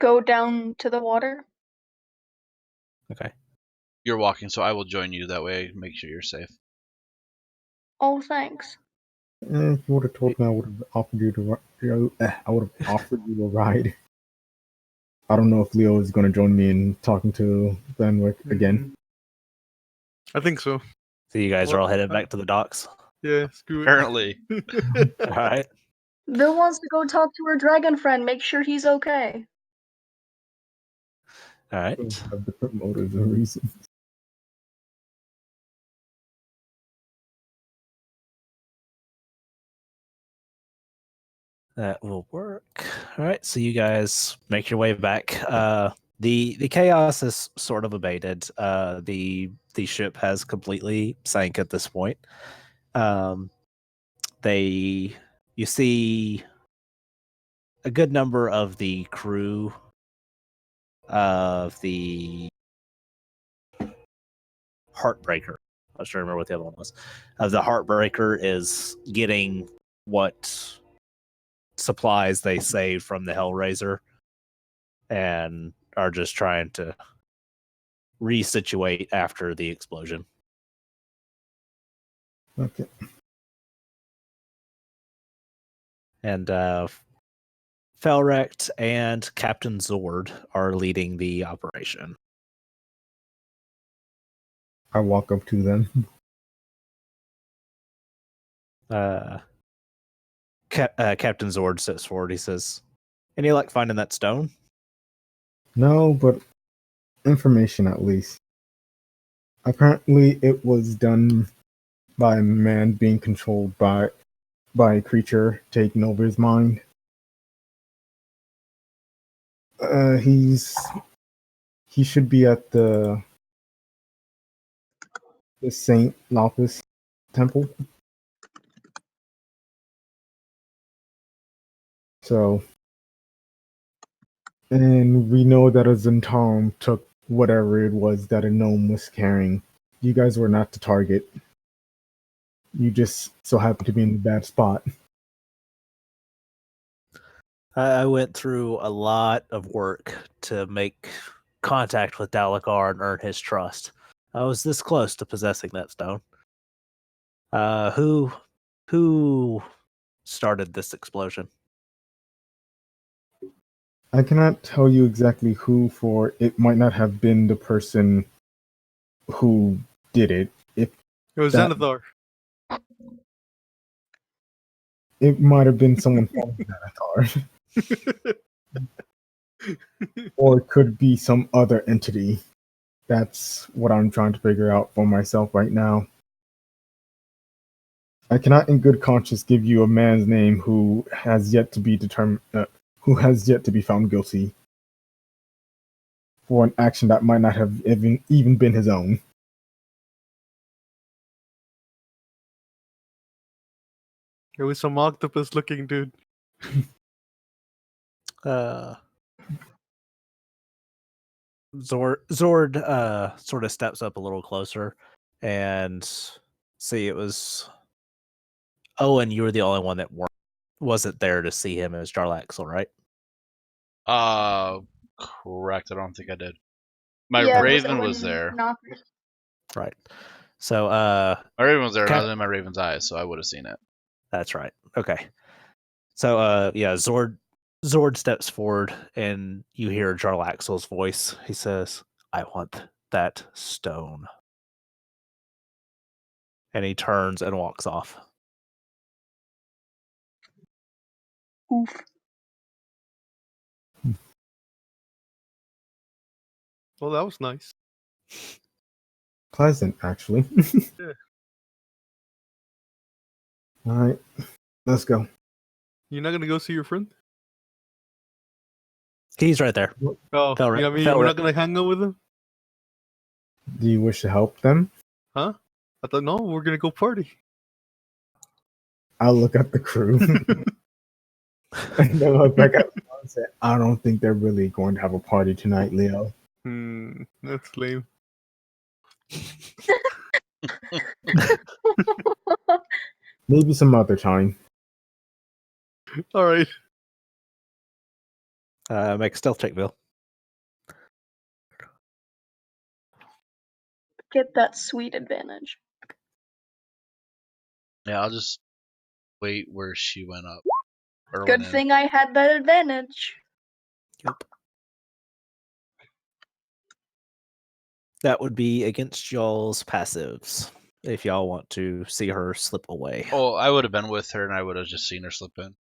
go down to the water. okay. You're walking, so I will join you. That way, make sure you're safe. Oh, thanks. If you would have told me, I would have offered you I would have offered you a ride. I don't know if Leo is going to join me in talking to Benwick again. I think so. So you guys are all headed back to the docks? Yeah, screw it. Apparently. All right. Bill wants to go talk to her dragon friend, make sure he's okay. All right. Have different motives and reasons. That will work. All right, so you guys make your way back. The chaos is sort of abated. The ship has completely sank at this point. You see a good number of the crew of the Heartbreaker. I was trying to remember what the other one was. Of the Heartbreaker is getting what supplies they saved from the Hellraiser and are just trying to resituate after the explosion. Okay. And Felrect and Captain Zord are leading the operation. I walk up to them. Captain Zord steps forward. He says, "Any luck finding that stone?" No, but information at least. Apparently, it was done by a man being controlled by a creature taking over his mind. He should be at the Saint Lapis temple. So, and we know that a Zentarum took whatever it was that a gnome was carrying. You guys were not the target. You just so happened to be in the bad spot. I went through a lot of work to make contact with Dalekar and earn his trust. I was this close to possessing that stone. Who started this explosion? I cannot tell you exactly who, for it might not have been the person who did it. It was That- Xanathar. It might have been someone from Xanathar. Or it could be some other entity. That's what I'm trying to figure out for myself right now. I cannot in good conscience give you a man's name who has yet to be determined, who has yet to be found guilty for an action that might not have even been his own. It was some octopus looking dude. Zord sort of steps up a little closer and see it was Owen. You were the only one that wasn't there to see him as Jarlaxle, right? Correct. I don't think I did. My Yeah, raven Owen was there. Knockers. Right. So My raven was there, and I Cap- was in my raven's eyes, so I would have seen it. that's right. Okay. So yeah, Zord steps forward and you hear Jarlaxle's voice. He says, "I want that stone." And he turns and walks off. Oof. Well, that was nice. Pleasant, actually. Yeah. All right, let's go. You're not gonna go see your friend? He's right there. Oh, Fell you know right- what I mean? fell We're right- not gonna hang out with him? Do you wish to help them? Huh? I thought, no, we're gonna go party. I'll look at the crew. And then look back at the and say, I don't think they're really going to have a party tonight, Leo. That's lame. Maybe some other time. All right. Make a stealth check, Bill. Get that sweet advantage. Yeah, I'll just wait where she went up. Or Good went in. thing I had that advantage. Yep. That would be against y'all's passives if y'all want to see her slip away. Oh, I would have been with her, and I would have just seen her slip in.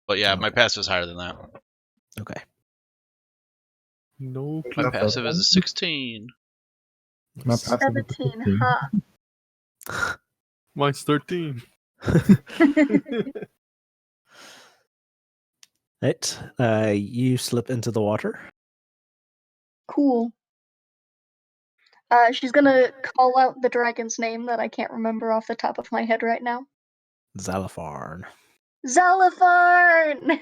But yeah, my Okay. passive is higher than that. Okay. No My clue. passive is a 16. My passive is a 17, 15. huh? Mine's 13. Right. You slip into the water. Cool. She's gonna call out the dragon's name that I can't remember off the top of my head right now. Zalafarn. Zalafarn!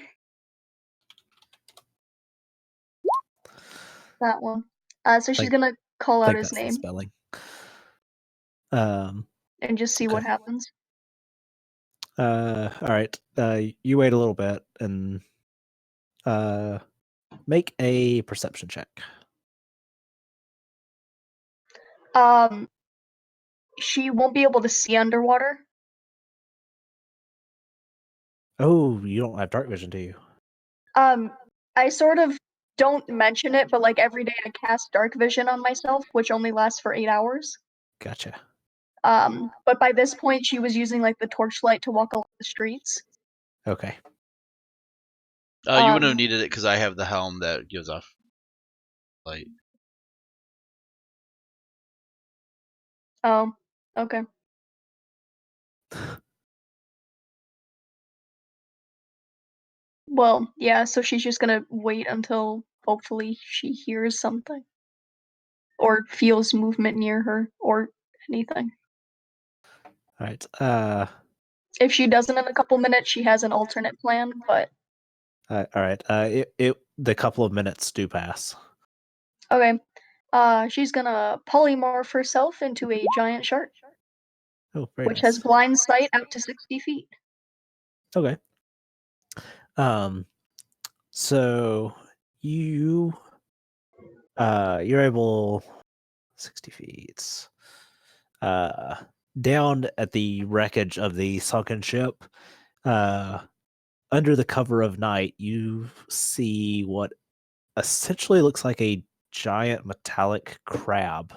That one. So she's Like, gonna call I out think his that's the name spelling. and just see what okay. happens. All right. You wait a little bit and make a perception check. She won't be able to see underwater. Oh, you don't have dark vision, do you? I sort of don't mention it, but like every day I cast dark vision on myself, which only lasts for 8 hours. Gotcha. But by this point she was using like the torchlight to walk along the streets. Okay. You wouldn't have needed it because I have the helm that gives off light. Oh, okay. Well, yeah, so she's just gonna wait until hopefully she hears something. Or feels movement near her, or anything. All right. If she doesn't in a couple minutes, she has an alternate plan, but All right. The couple of minutes do pass. okay. She's gonna polymorph herself into a giant shark, Oh, very which nice. has blind sight out to 60 feet. Okay. So you're able 60 feet. Down at the wreckage of the sunken ship, under the cover of night, you see what essentially looks like a giant metallic crab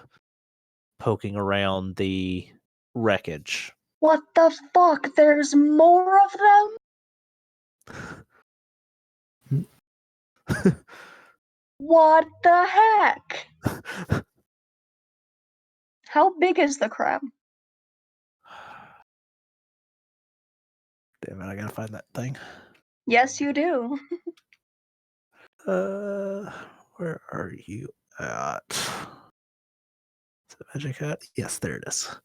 poking around the wreckage. What the fuck? There's more of them? What the heck? How big is the crab? Damn it, I gotta find that thing. Yes, you do. Where are you at? Is it Magic Hat? Yes, there it is.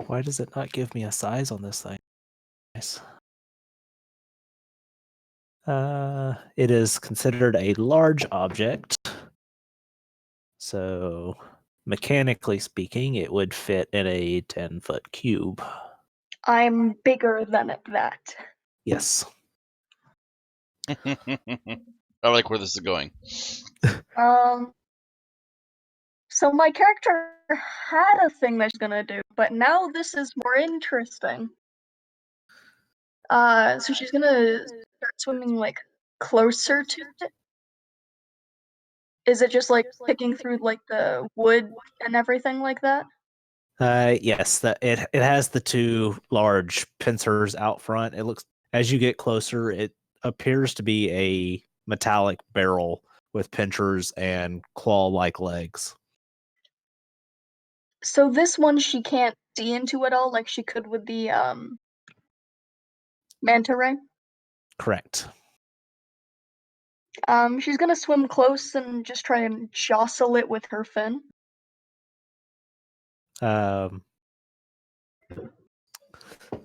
Why does it not give me a size on this thing? Nice. It is considered a large object. So, mechanically speaking, it would fit in a 10-foot cube. I'm bigger than that. Yes. I like where this is going. So my character had a thing that she's gonna do, but now this is more interesting. So she's gonna start swimming like closer to it. Is it just like picking through like the wood and everything like that? Yes, it has the two large pincers out front. It looks, as you get closer, it appears to be a metallic barrel with pincers and claw-like legs. So this one she can't see into at all, like she could with the manta ray. Correct. She's gonna swim close and just try and jostle it with her fin. All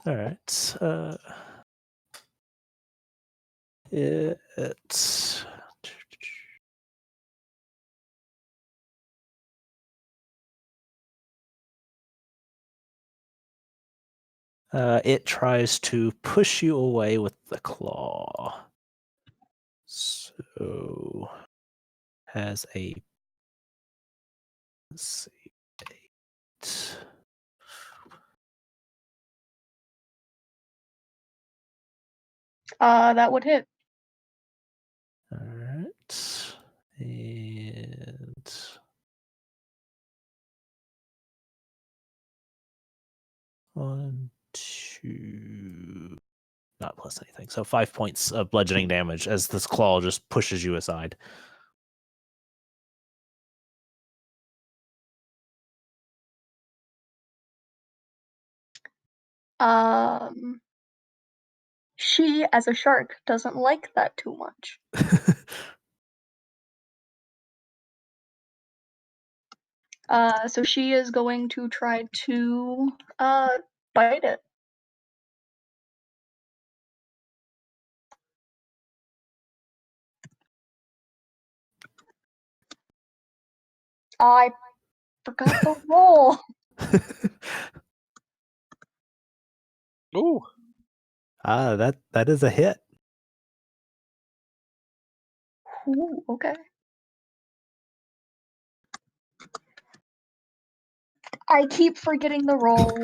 right. It tries to push you away with the claw. So has a, let's see, 8. That would hit. All right. And one, two, not plus anything. So 5 points of bludgeoning damage as this claw just pushes you aside. She, as a shark, doesn't like that too much. So she is going to try to bite it. I forgot the roll. Ooh. That is a hit. Ooh, okay. I keep forgetting the roll.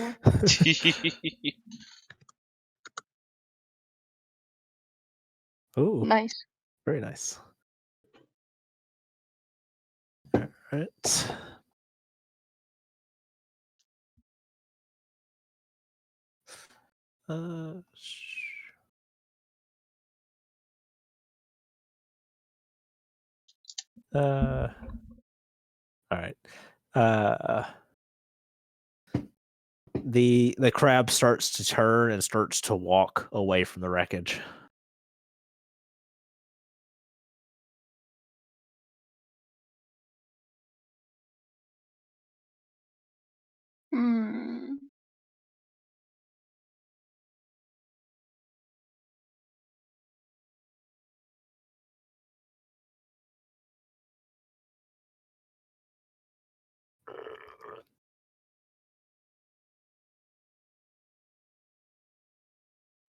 Ooh, Nice. very nice. All right. All right. The crab starts to turn and starts to walk away from the wreckage. Hmm.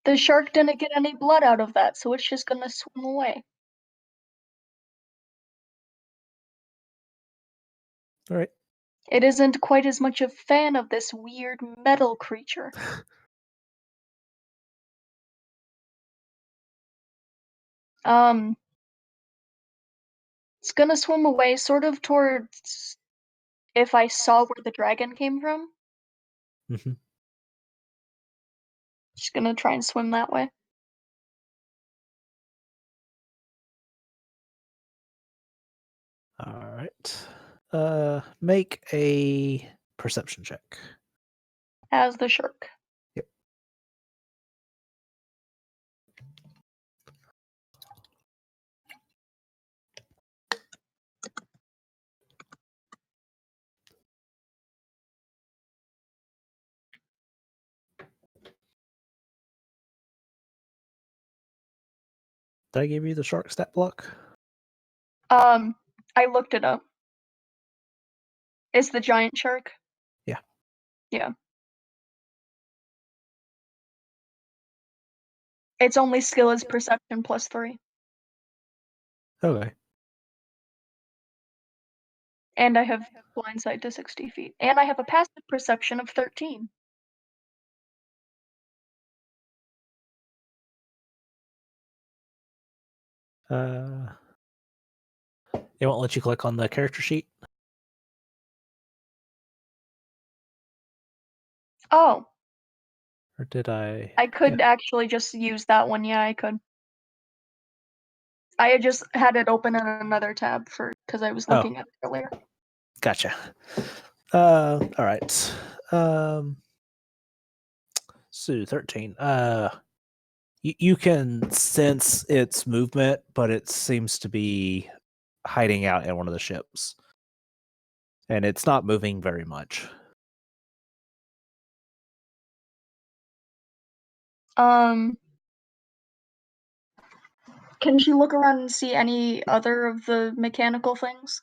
The shark didn't get any blood out of that, so it's just gonna swim away. All right. It isn't quite as much a fan of this weird metal creature. It's gonna swim away sort of towards if I saw where the dragon came from. Mm-hmm. Just gonna try and swim that way. All right. Make a perception check. As the shark. Yep. Did I give you the shark stat block? I looked it up. It's the giant shark. Yeah. Yeah. Its only skill is perception +3. Okay. And I have blind sight to 60 feet. And I have a passive perception of 13. It won't let you click on the character sheet. Oh. Or did I? I could actually just use that one. Yeah, I could. I had just had it open in another tab because I was looking at it earlier. Gotcha. All right. So 13. You can sense its movement, but it seems to be hiding out in one of the ships. And it's not moving very much. Can she look around and see any other of the mechanical things?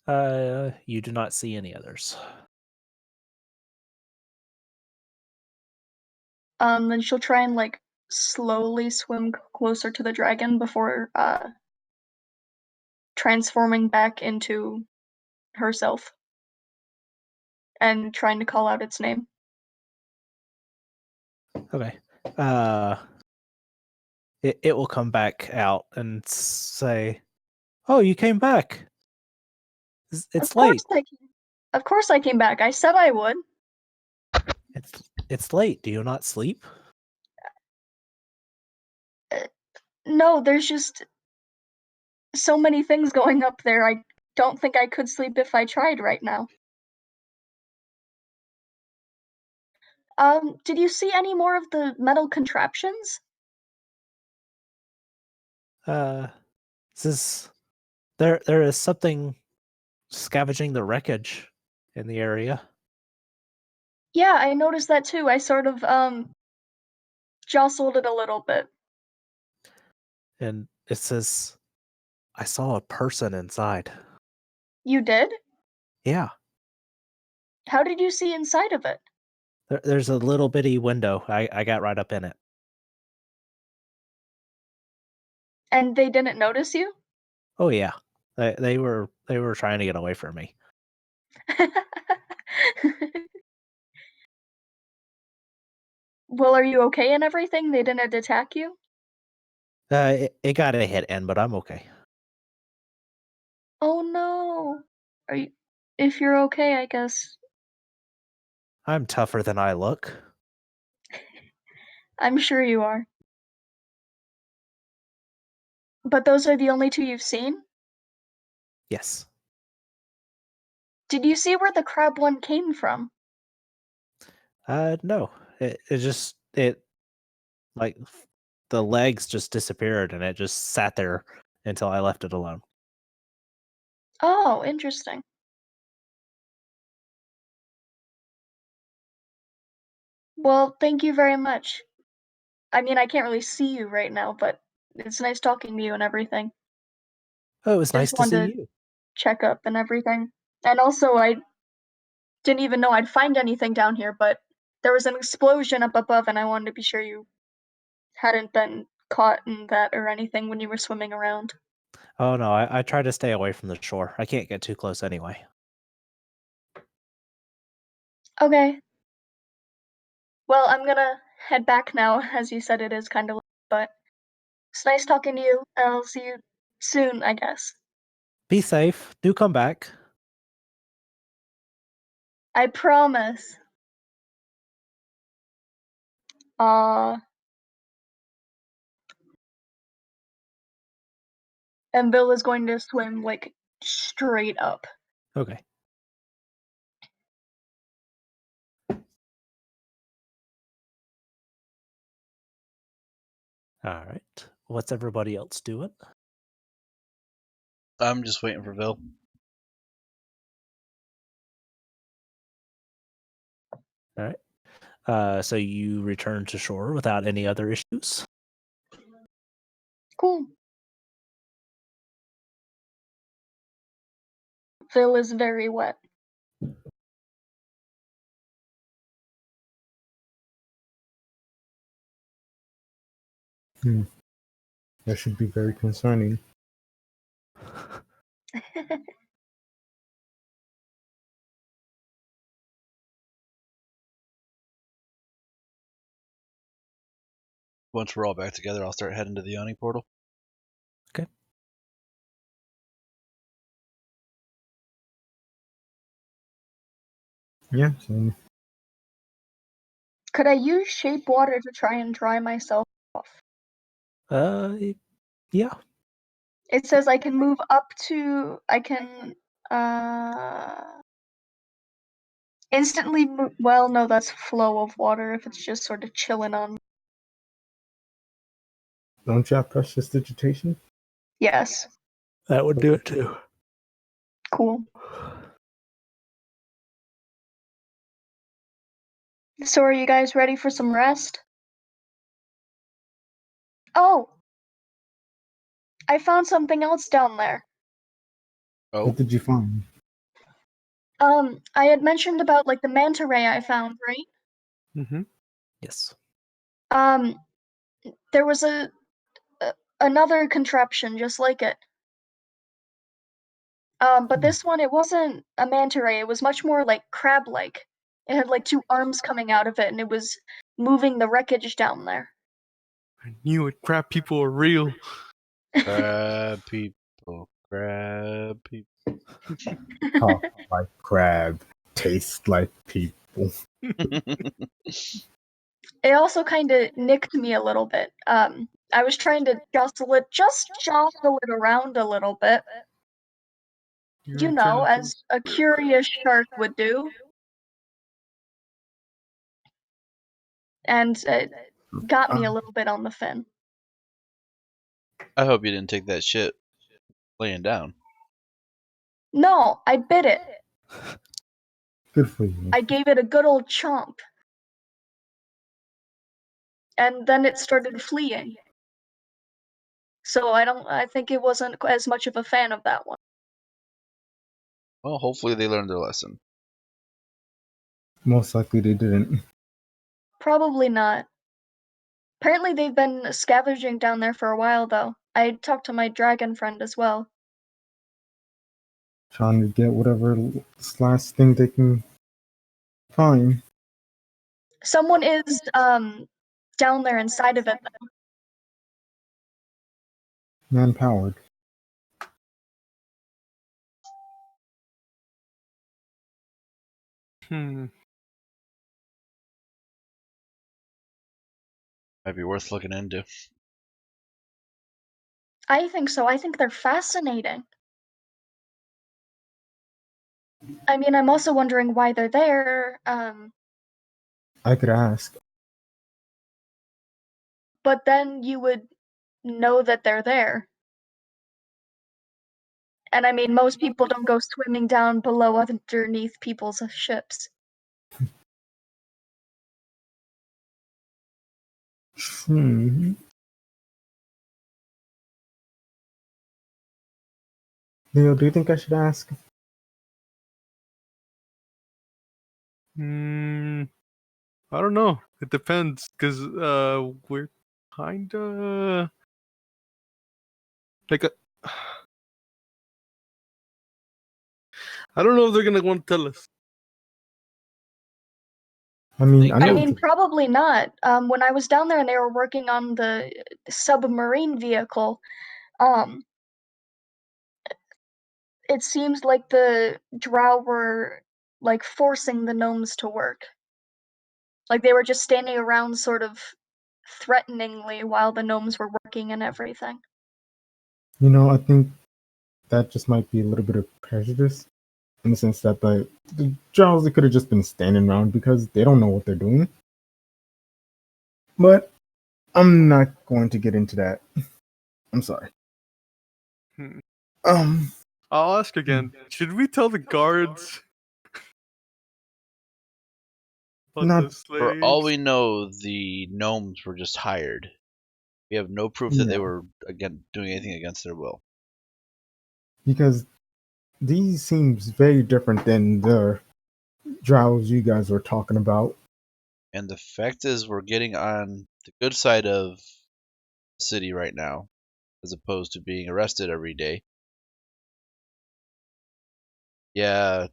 You do not see any others. Then she'll try and like slowly swim closer to the dragon before transforming back into herself and trying to call out its name. Okay. it will come back out and say, "Oh, you came back. It's late. Of course I came back. I said I would. It's late. Do you not sleep?" No, there's just so many things going up there. I don't think I could sleep if I tried right now. Did you see any more of the metal contraptions? There is something scavenging the wreckage in the area. Yeah, I noticed that too. I sort of jostled it a little bit. And it says, "I saw a person inside." You did? Yeah. How did you see inside of it? There's a little bitty window. I got right up in it. And they didn't notice you? Oh yeah. They were trying to get away from me. Well, are you okay and everything? They didn't attack you? It got a hit in, but I'm okay. Oh no. Are you if you're okay, I guess. I'm tougher than I look. I'm sure you are. But those are the only two you've seen? Yes. Did you see where the crab one came from? No. It like the legs just disappeared and it just sat there until I left it alone. Oh, interesting. Well, thank you very much. I mean, I can't really see you right now, but it's nice talking to you and everything. Oh, it was I nice just to see wanted to you. check up and everything. And also, I didn't even know I'd find anything down here, but there was an explosion up above, and I wanted to be sure you hadn't been caught in that or anything when you were swimming around. Oh no, I try to stay away from the shore. I can't get too close anyway. Okay. Well, I'm gonna head back now. As you said, it is kind of late, but it's nice talking to you, and I'll see you soon, I guess. Be safe. Do come back. I promise. And Bill is going to swim, like, straight up. Okay. All right. What's everybody else doing? I'm just waiting for Bill. All right. So you return to shore without any other issues? Cool. Phil is very wet. That should be very concerning. Once we're all back together, I'll start heading to the yawning portal. Okay. Yeah, so Could I use shape water to try and dry myself off? Yeah. It says I can move up to, I can, instantly move, well, no, that's flow of water if it's just sort of chilling on. don't you have prestidigitation? Yes. That would do it too. Cool. So are you guys ready for some rest? Oh! I found something else down there. Oh, What did you find? I had mentioned about, like, the manta ray I found, right? Mm-hmm. Yes. There was another contraption just like it. But this one, it wasn't a manta ray, it was much more, like, crab-like. It had, like, 2 arms coming out of it, and it was moving the wreckage down there. I knew it. Crab people are real. Crab people. Crab people. Talk like crab, taste like people. It also kind of nicked me a little bit. I was trying to jostle it around a little bit, you know, as a curious shark would do. And it got me a little bit on the fin. I hope you didn't take that shit laying down. No, I bit it. Good for you. I gave it a good old chomp. And then it started fleeing. So I think it wasn't as much of a fan of that one. Well, hopefully they learned their lesson. Most likely they didn't. Probably not. Apparently they've been scavenging down there for a while, though. I talked to my dragon friend as well. Trying to get whatever last thing they can find. Someone is down there inside of it, though. Man-powered. Might be worth looking into. I think so. I think they're fascinating. I mean, I'm also wondering why they're there. I could ask. But then you would know that they're there. And I mean, most people don't go swimming down below underneath people's ships. Leo, do you think I should ask? I don't know. It depends, because we're kinda like I don't know if they're gonna want to tell us. I mean, I mean, probably not. When I was down there and they were working on the submarine vehicle, it seems like the drow were like forcing the gnomes to work. Like they were just standing around sort of threateningly while the gnomes were working and everything. I think that just might be a little bit of prejudice in the sense that the Jaws could have just been standing around because they don't know what they're doing. But I'm not going to get into that. I'm sorry. I'll ask again. Should we tell the guards? Not For all we know, the gnomes were just hired. We have no proof that they were doing anything against their will. Because these seems very different than the drows you guys were talking about. And the fact is, we're getting on the good side of the city right now, as opposed to being arrested every day. Yeah,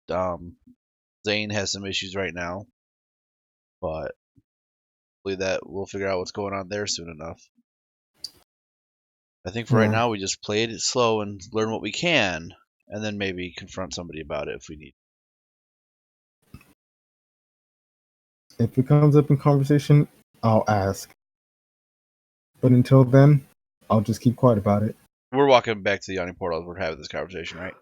Zane has some issues right now, but hopefully that we'll figure out what's going on there soon enough. I think for right now we just play it slow and learn what we can, and then maybe confront somebody about it if we need. If it comes up in conversation, I'll ask. But until then, I'll just keep quiet about it. We're walking back to the yawning portal as we're having this conversation, right?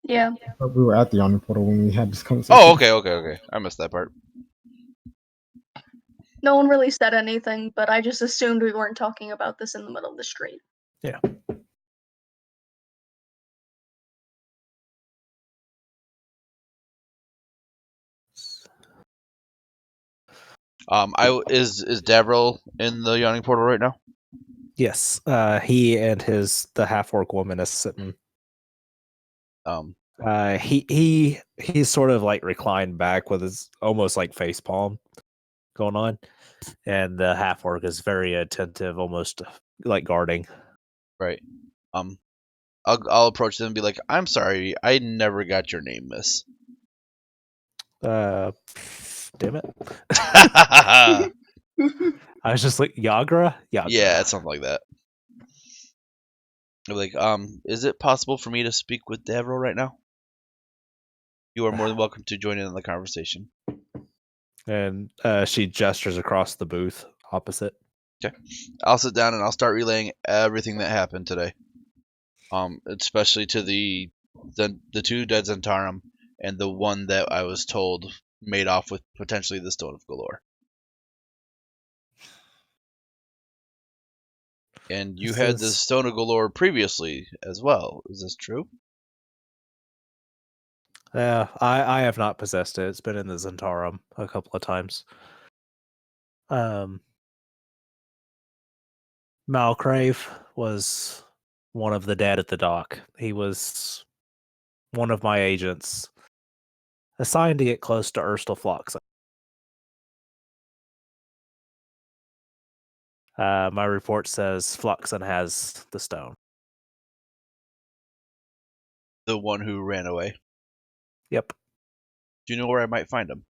Yeah. But we were at the yawning portal when we had this conversation. Oh, okay. I missed that part. No one really said anything, but I just assumed we weren't talking about this in the middle of the street. Yeah. Is Davril in the yawning portal right now? Yes. He and the half orc woman is sitting. He's sort of like reclined back with his almost like face palm going on, and the half orc is very attentive, almost like guarding. Right. I'll approach them and be like, "I'm sorry, I never got your name, miss." Damn it. I was just like, Yagra? Yagra. Yeah, it's something like that. I'm like, is it possible for me to speak with Davro right now? You are more than welcome to join in on the conversation. And she gestures across the booth opposite. I'll sit down and I'll start relaying everything that happened today. Especially to the two dead Zentarum and the one that I was told made off with potentially the Stone of Galore. And you had the Stone of Galore previously as well. Is this true? Yeah, I have not possessed it. It's been in the Zentarum a couple of times. Malcrave was one of the dead at the dock. He was one of my agents assigned to get close to Urstal Floxen. My report says Floxen has the stone. The one who ran away. Yep. Do you know where I might find him?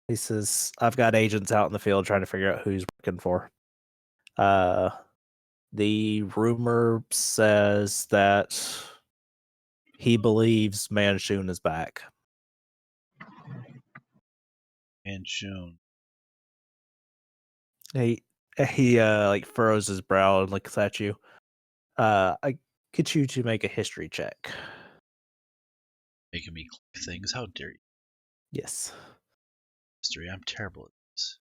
He says, I've got agents out in the field trying to figure out who he's working for. The rumor says that he believes Manshun is back. Manshun. He like furrows his brow and looks at you. I get you to make a history check. Making me click things. How dare you? Yes. History. I'm terrible at this.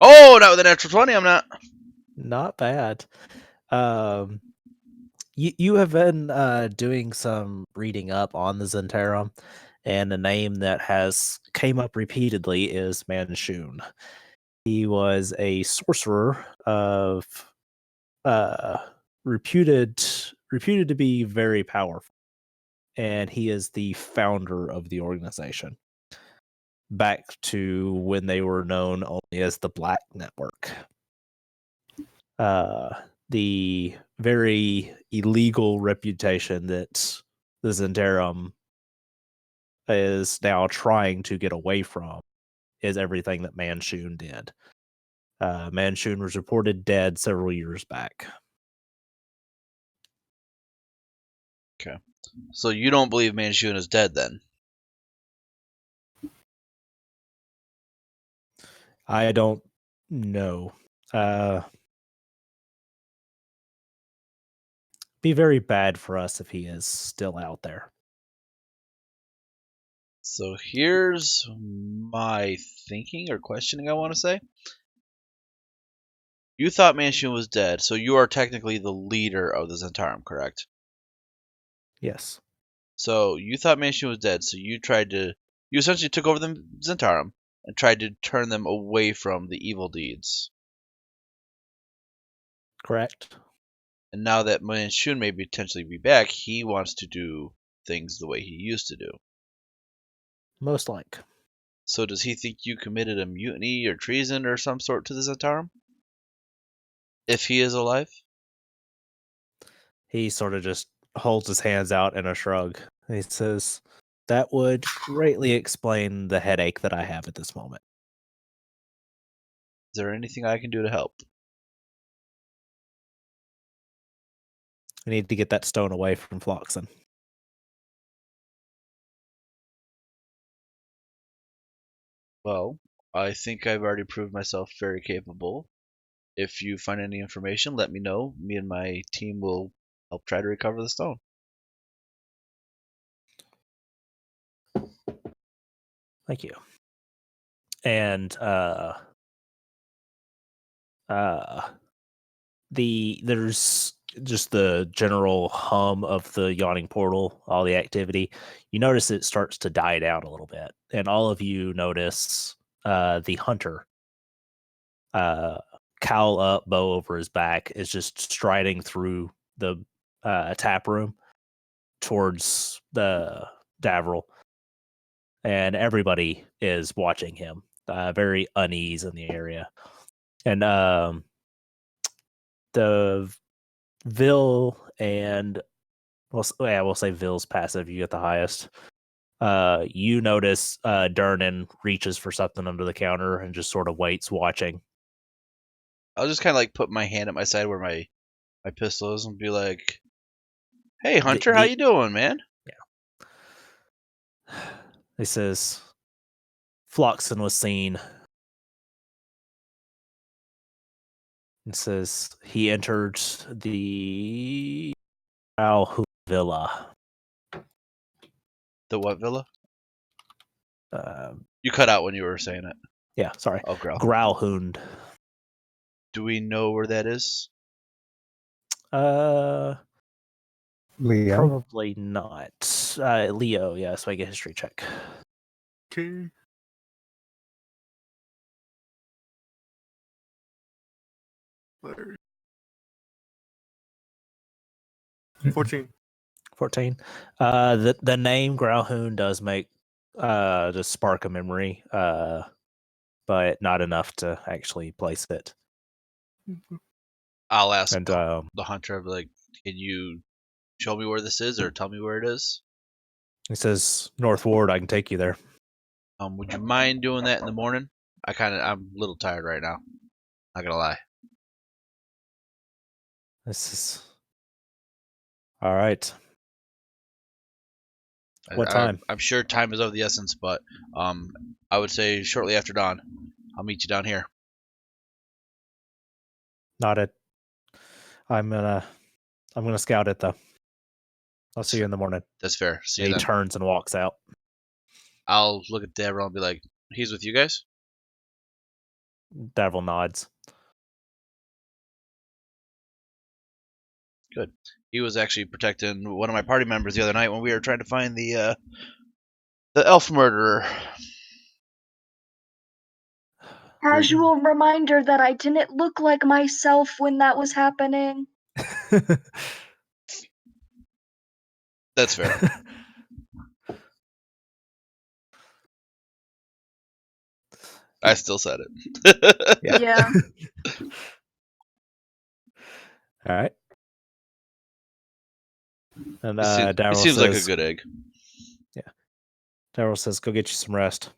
Oh, not with a natural 20. I'm not. Not bad. You have been doing some reading up on the Zentarum, and a name that has came up repeatedly is Manshun. He was a sorcerer of reputed to be very powerful, and he is the founder of the organization. Back to when they were known only as the Black Network. The very illegal reputation that the Zentarum is now trying to get away from is everything that Manshun did. Manshun was reported dead several years back. Okay. So you don't believe Manshun is dead then? I don't know. Be very bad for us if he is still out there. So here's my thinking or questioning, I want to say. You thought Manshun was dead, so you are technically the leader of the Zentarum, correct? Yes. So you thought Manshun was dead, so you essentially took over the Zentarum and tried to turn them away from the evil deeds. Correct. And now that Manshun may potentially be back, he wants to do things the way he used to do. Most like. So does he think you committed a mutiny or treason or some sort to the Zentarum? If he is alive? He sort of just holds his hands out in a shrug. He says, that would greatly explain the headache that I have at this moment. Is there anything I can do to help? I need to get that stone away from Floxen. Well, I think I've already proved myself very capable. If you find any information, let me know. Me and my team will help try to recover the stone. Thank you. And there's just the general hum of the yawning portal, all the activity. You notice it starts to die down a little bit, and all of you notice the hunter, cowl up, bow over his back, is just striding through the tap room towards the Davril, and everybody is watching him. Very unease in the area, and the Vil and we'll say Vil's passive. You get the highest. You notice Dernan reaches for something under the counter and just sort of waits, watching. I'll just kind of like put my hand at my side where my pistol is and be like, "Hey, Hunter, how you doing, man?" He says, Floxen was seen. It says he entered the Grauhund Villa. The what villa? Uh, You cut out when you were saying it. yeah, sorry. Oh, Grau. Grauhund. Do we know where that is? Leo. Probably not. Leo, yeah, so I get a history check. Okay. There. 14. 14. The name Grauhund does make just spark a memory, but not enough to actually place it. I'll ask And the hunter. I'll be like, "Can you show me where this is, or tell me where it is?" he says, North Ward, I can take you there. Would you mind doing that in the morning? I'm a little tired right now. Not gonna lie. This is all right. What time? I'm sure time is of the essence, but I would say shortly after dawn. I'll meet you down here. Not it. I'm gonna scout it though. I'll see you in the morning. That's fair. See And you he then. turns and walks out. I'll look at Davron and be like, "He's with you guys?" Davil nods. Good. He was actually protecting one of my party members the other night when we were trying to find the elf murderer. Casual reminder that I didn't look like myself when that was happening. That's fair. I still said it. Yeah. All right. And He Daryl seems says, like a good egg. Daryl says, "Go get you some rest."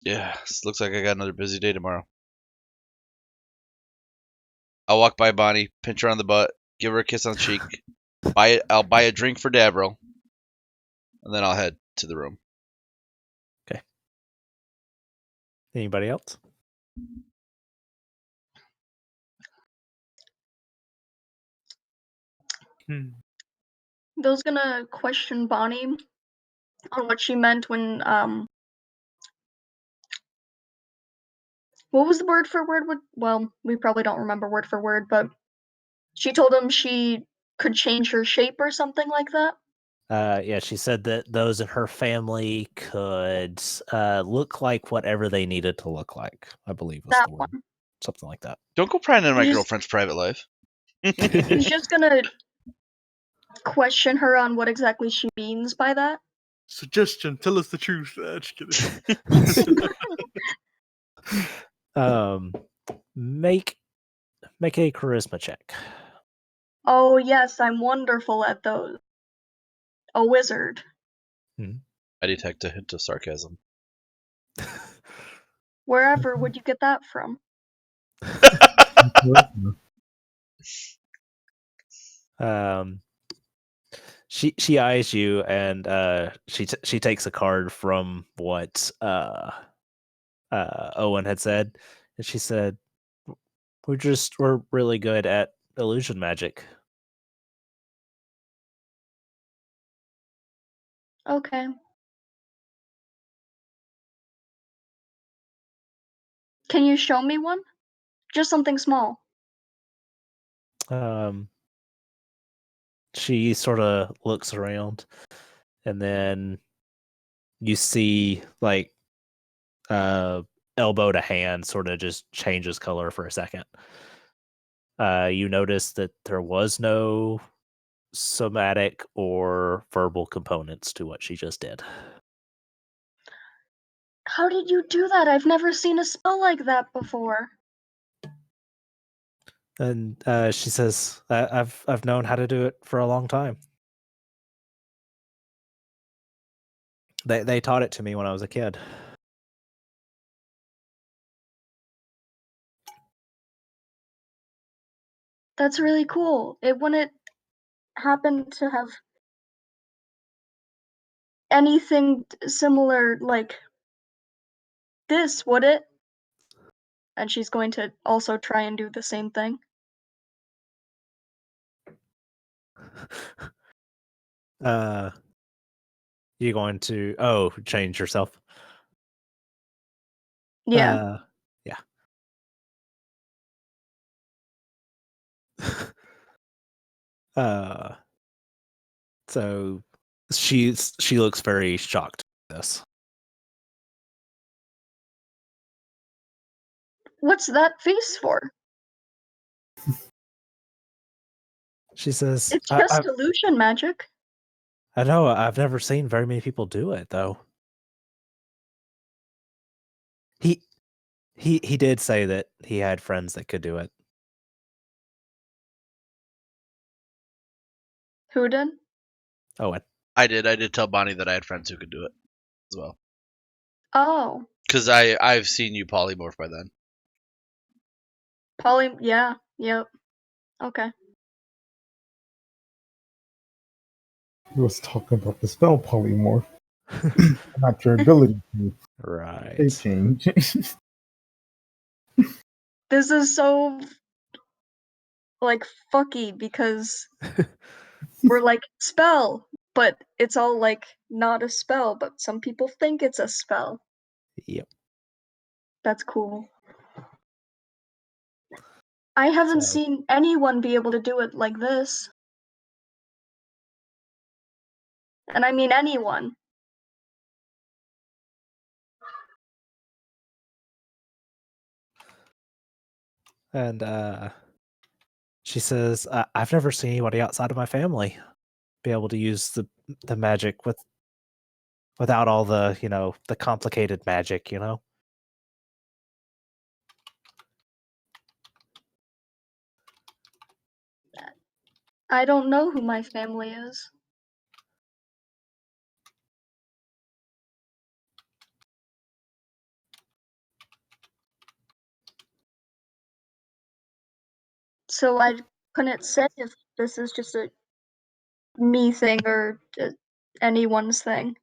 Yeah, looks like I got another busy day tomorrow. I'll walk by Bonnie, pinch her on the butt, give her a kiss on the cheek. I'll buy a drink for Davril, and then I'll head to the room. Okay. Anybody else? Bill's gonna question Bonnie on what she meant when what was the word for word? Well, we probably don't remember word for word, but she told him she could change her shape or something like that. Yeah, she said that those in her family could look like whatever they needed to look like. I believe was That the word. one. Something like that. Don't go prying into my He's- girlfriend's private life. He's just gonna question her on what exactly she means by that. Suggestion: tell us the truth. Just kidding. Make a charisma check. Oh yes, I'm wonderful at those. A wizard. I detect a hint of sarcasm. Wherever would you get that from? She eyes you and she takes a card from what Owen had said, and she said, we're really good at illusion magic. Okay. Can you show me one? Just something small. She sort of looks around, and then you see like elbow to hand sort of just changes color for a second. You notice that there was no somatic or verbal components to what she just did. How did you do that? I've never seen a spell like that before. And she says, I've known how to do it for a long time. They taught it to me when I was a kid. That's really cool. It wouldn't happen to have anything similar like this, would it? And she's going to also try and do the same thing. You going to change yourself? Yeah. Yeah. So she looks very shocked at this. What's that face for? She says, It's just illusion magic. I know, I've never seen very many people do it though. He did say that he had friends that could do it. Who did? Owen. I did tell Bonnie that I had friends who could do it as well. Oh. Because I've seen you polymorph by then. Yeah, yep. Okay. He was talking about the spell polymorph, not your ability to Right. shape change. This is so like fucky because we're like spell, but it's all like not a spell, but some people think it's a spell. Yep. That's cool. I haven't So- seen anyone be able to do it like this. And I mean anyone. And she says, I've never seen anybody outside of my family be able to use the magic without all the, the complicated magic, I don't know who my family is. So I couldn't say if this is just a me thing or anyone's thing.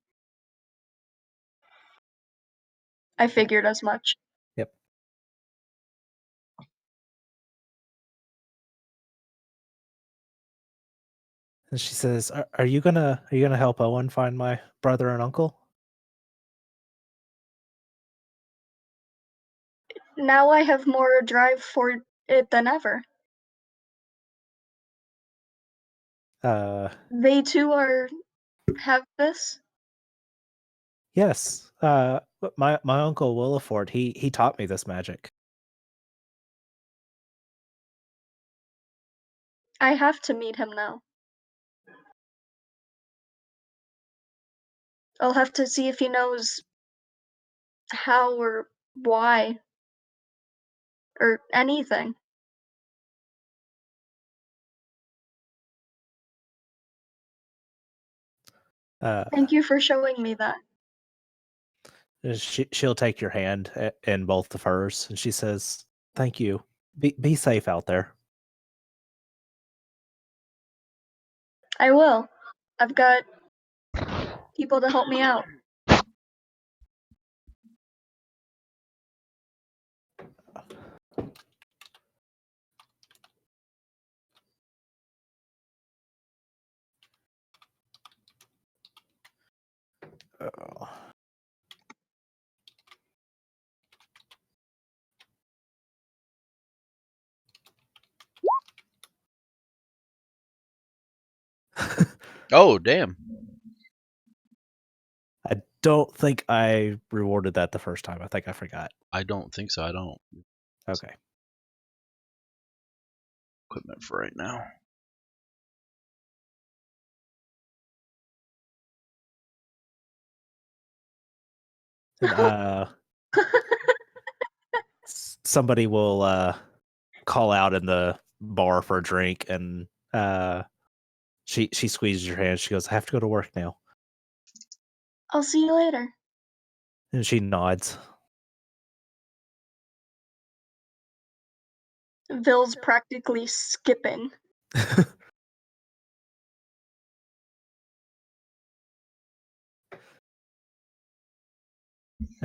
I figured as much. Yep. And she says, are you gonna help Owen find my brother and uncle? Now I have more drive for it than ever. They too have this? Yes. My uncle Williford, he taught me this magic. I have to meet him now. I'll have to see if he knows how or why or anything. Thank you for showing me that. She'll take your hand in both of hers, and she says, "Thank you. Be safe out there." I will. I've got people to help me out. Oh. Oh, damn. I don't think I rewarded that the first time. I think I forgot. I don't think so. I don't. Okay. Equipment for right now. And, somebody will call out in the bar for a drink, and she squeezes your hand. She goes, "I have to go to work now." I'll see you later. And she nods. Ville's practically skipping.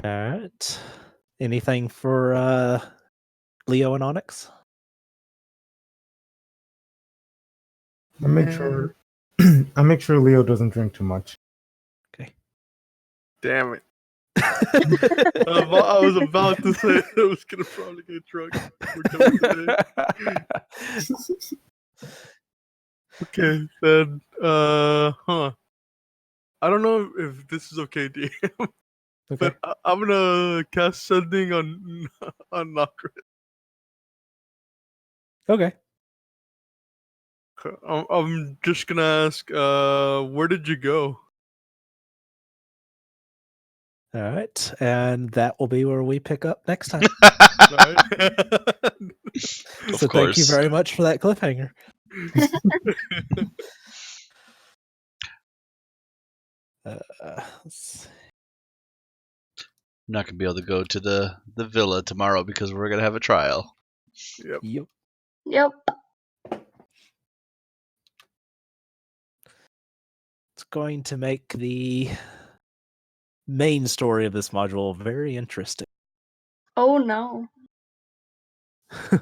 All right. Anything for Leo and Onyx? I make sure Leo doesn't drink too much. Okay. Damn it. I was about to say I was gonna probably get drunk. We're done today. Okay, then I don't know if this is okay, DM, Okay. but I'm gonna cast sending on Knocker. Okay. I'm just gonna ask, where did you go? All right. And that will be where we pick up next time. Right? So thank you very much for that cliffhanger. Let's I'm not gonna be able to go to the villa tomorrow because we're gonna have a trial. Yep. Yep. Yep. It's going to make the main story of this module very interesting. Oh no. I'm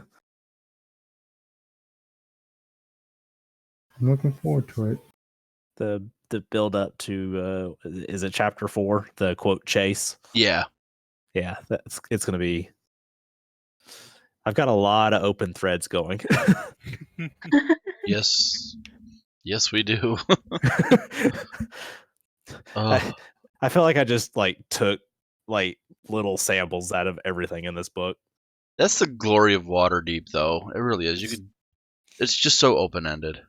looking forward to it. The build up to is it chapter 4, the quote chase? Yeah. Yeah, it's gonna be. I've got a lot of open threads going. Yes. Yes, we do. I feel like I just took little samples out of everything in this book. That's the glory of Waterdeep, though. It really is. You could. It's just so open ended.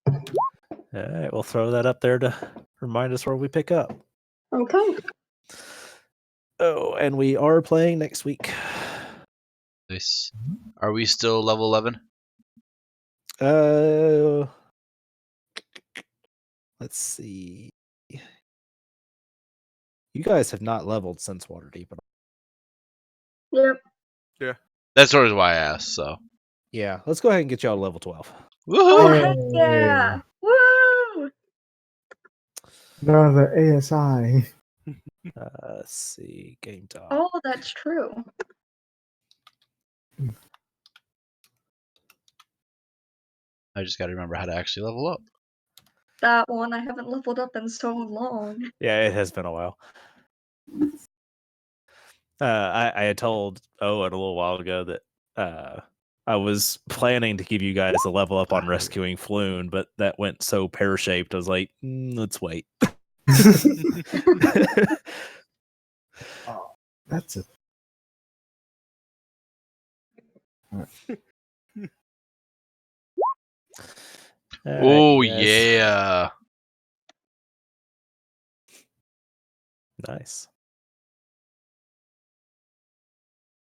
All right, we'll throw that up there to remind us where we pick up. Okay. Oh, and we are playing next week. Nice. Are we still level 11? Let's see. You guys have not leveled since Waterdeep at all. Yep. That's sort of why I asked. So. Yeah, let's go ahead and get y'all to level 12. Woohoo! Oh heck yeah! Woo! Another ASI. Let's see. Game time. Oh, that's true. I just got to remember how to actually level up. That one I haven't leveled up in so long. Yeah, it has been a while. I had told Owen a little while ago that I was planning to give you guys a level up on rescuing Floon, but that went so pear-shaped. I was like, let's wait. Oh, that's it. Oh, yeah. Nice.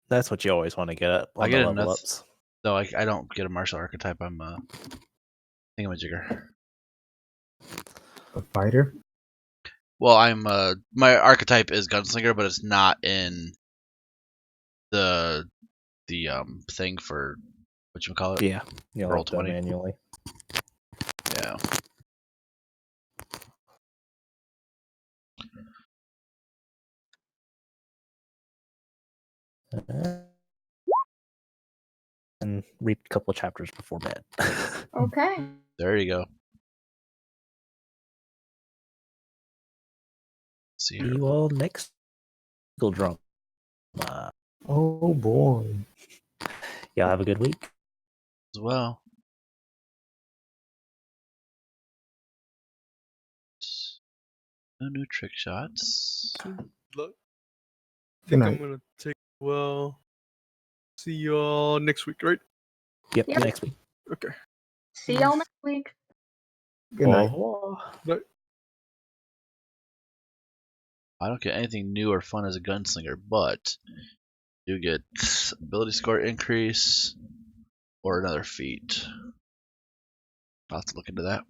That's what you always want to get up on I the get level enough. ups. No, I don't get a martial archetype. I'm thingamajigger. A fighter? Well, I'm my archetype is gunslinger, but it's not in the thing for whatchamacallit? Yeah, you'll Roll have to 20. manually. Yeah. And read a couple of chapters before bed. Okay. There you go. Let's see See here. you all next Eagle Drum. Oh boy. Y'all have a good week. As well. No new trick shots. Look, Good night. I'm gonna take see you all next week, right? Yep, Yep. next week. Okay. See y'all next week. Good night. Bye. I don't get anything new or fun as a gunslinger, but you get ability score increase or another feat. I'll have to look into that.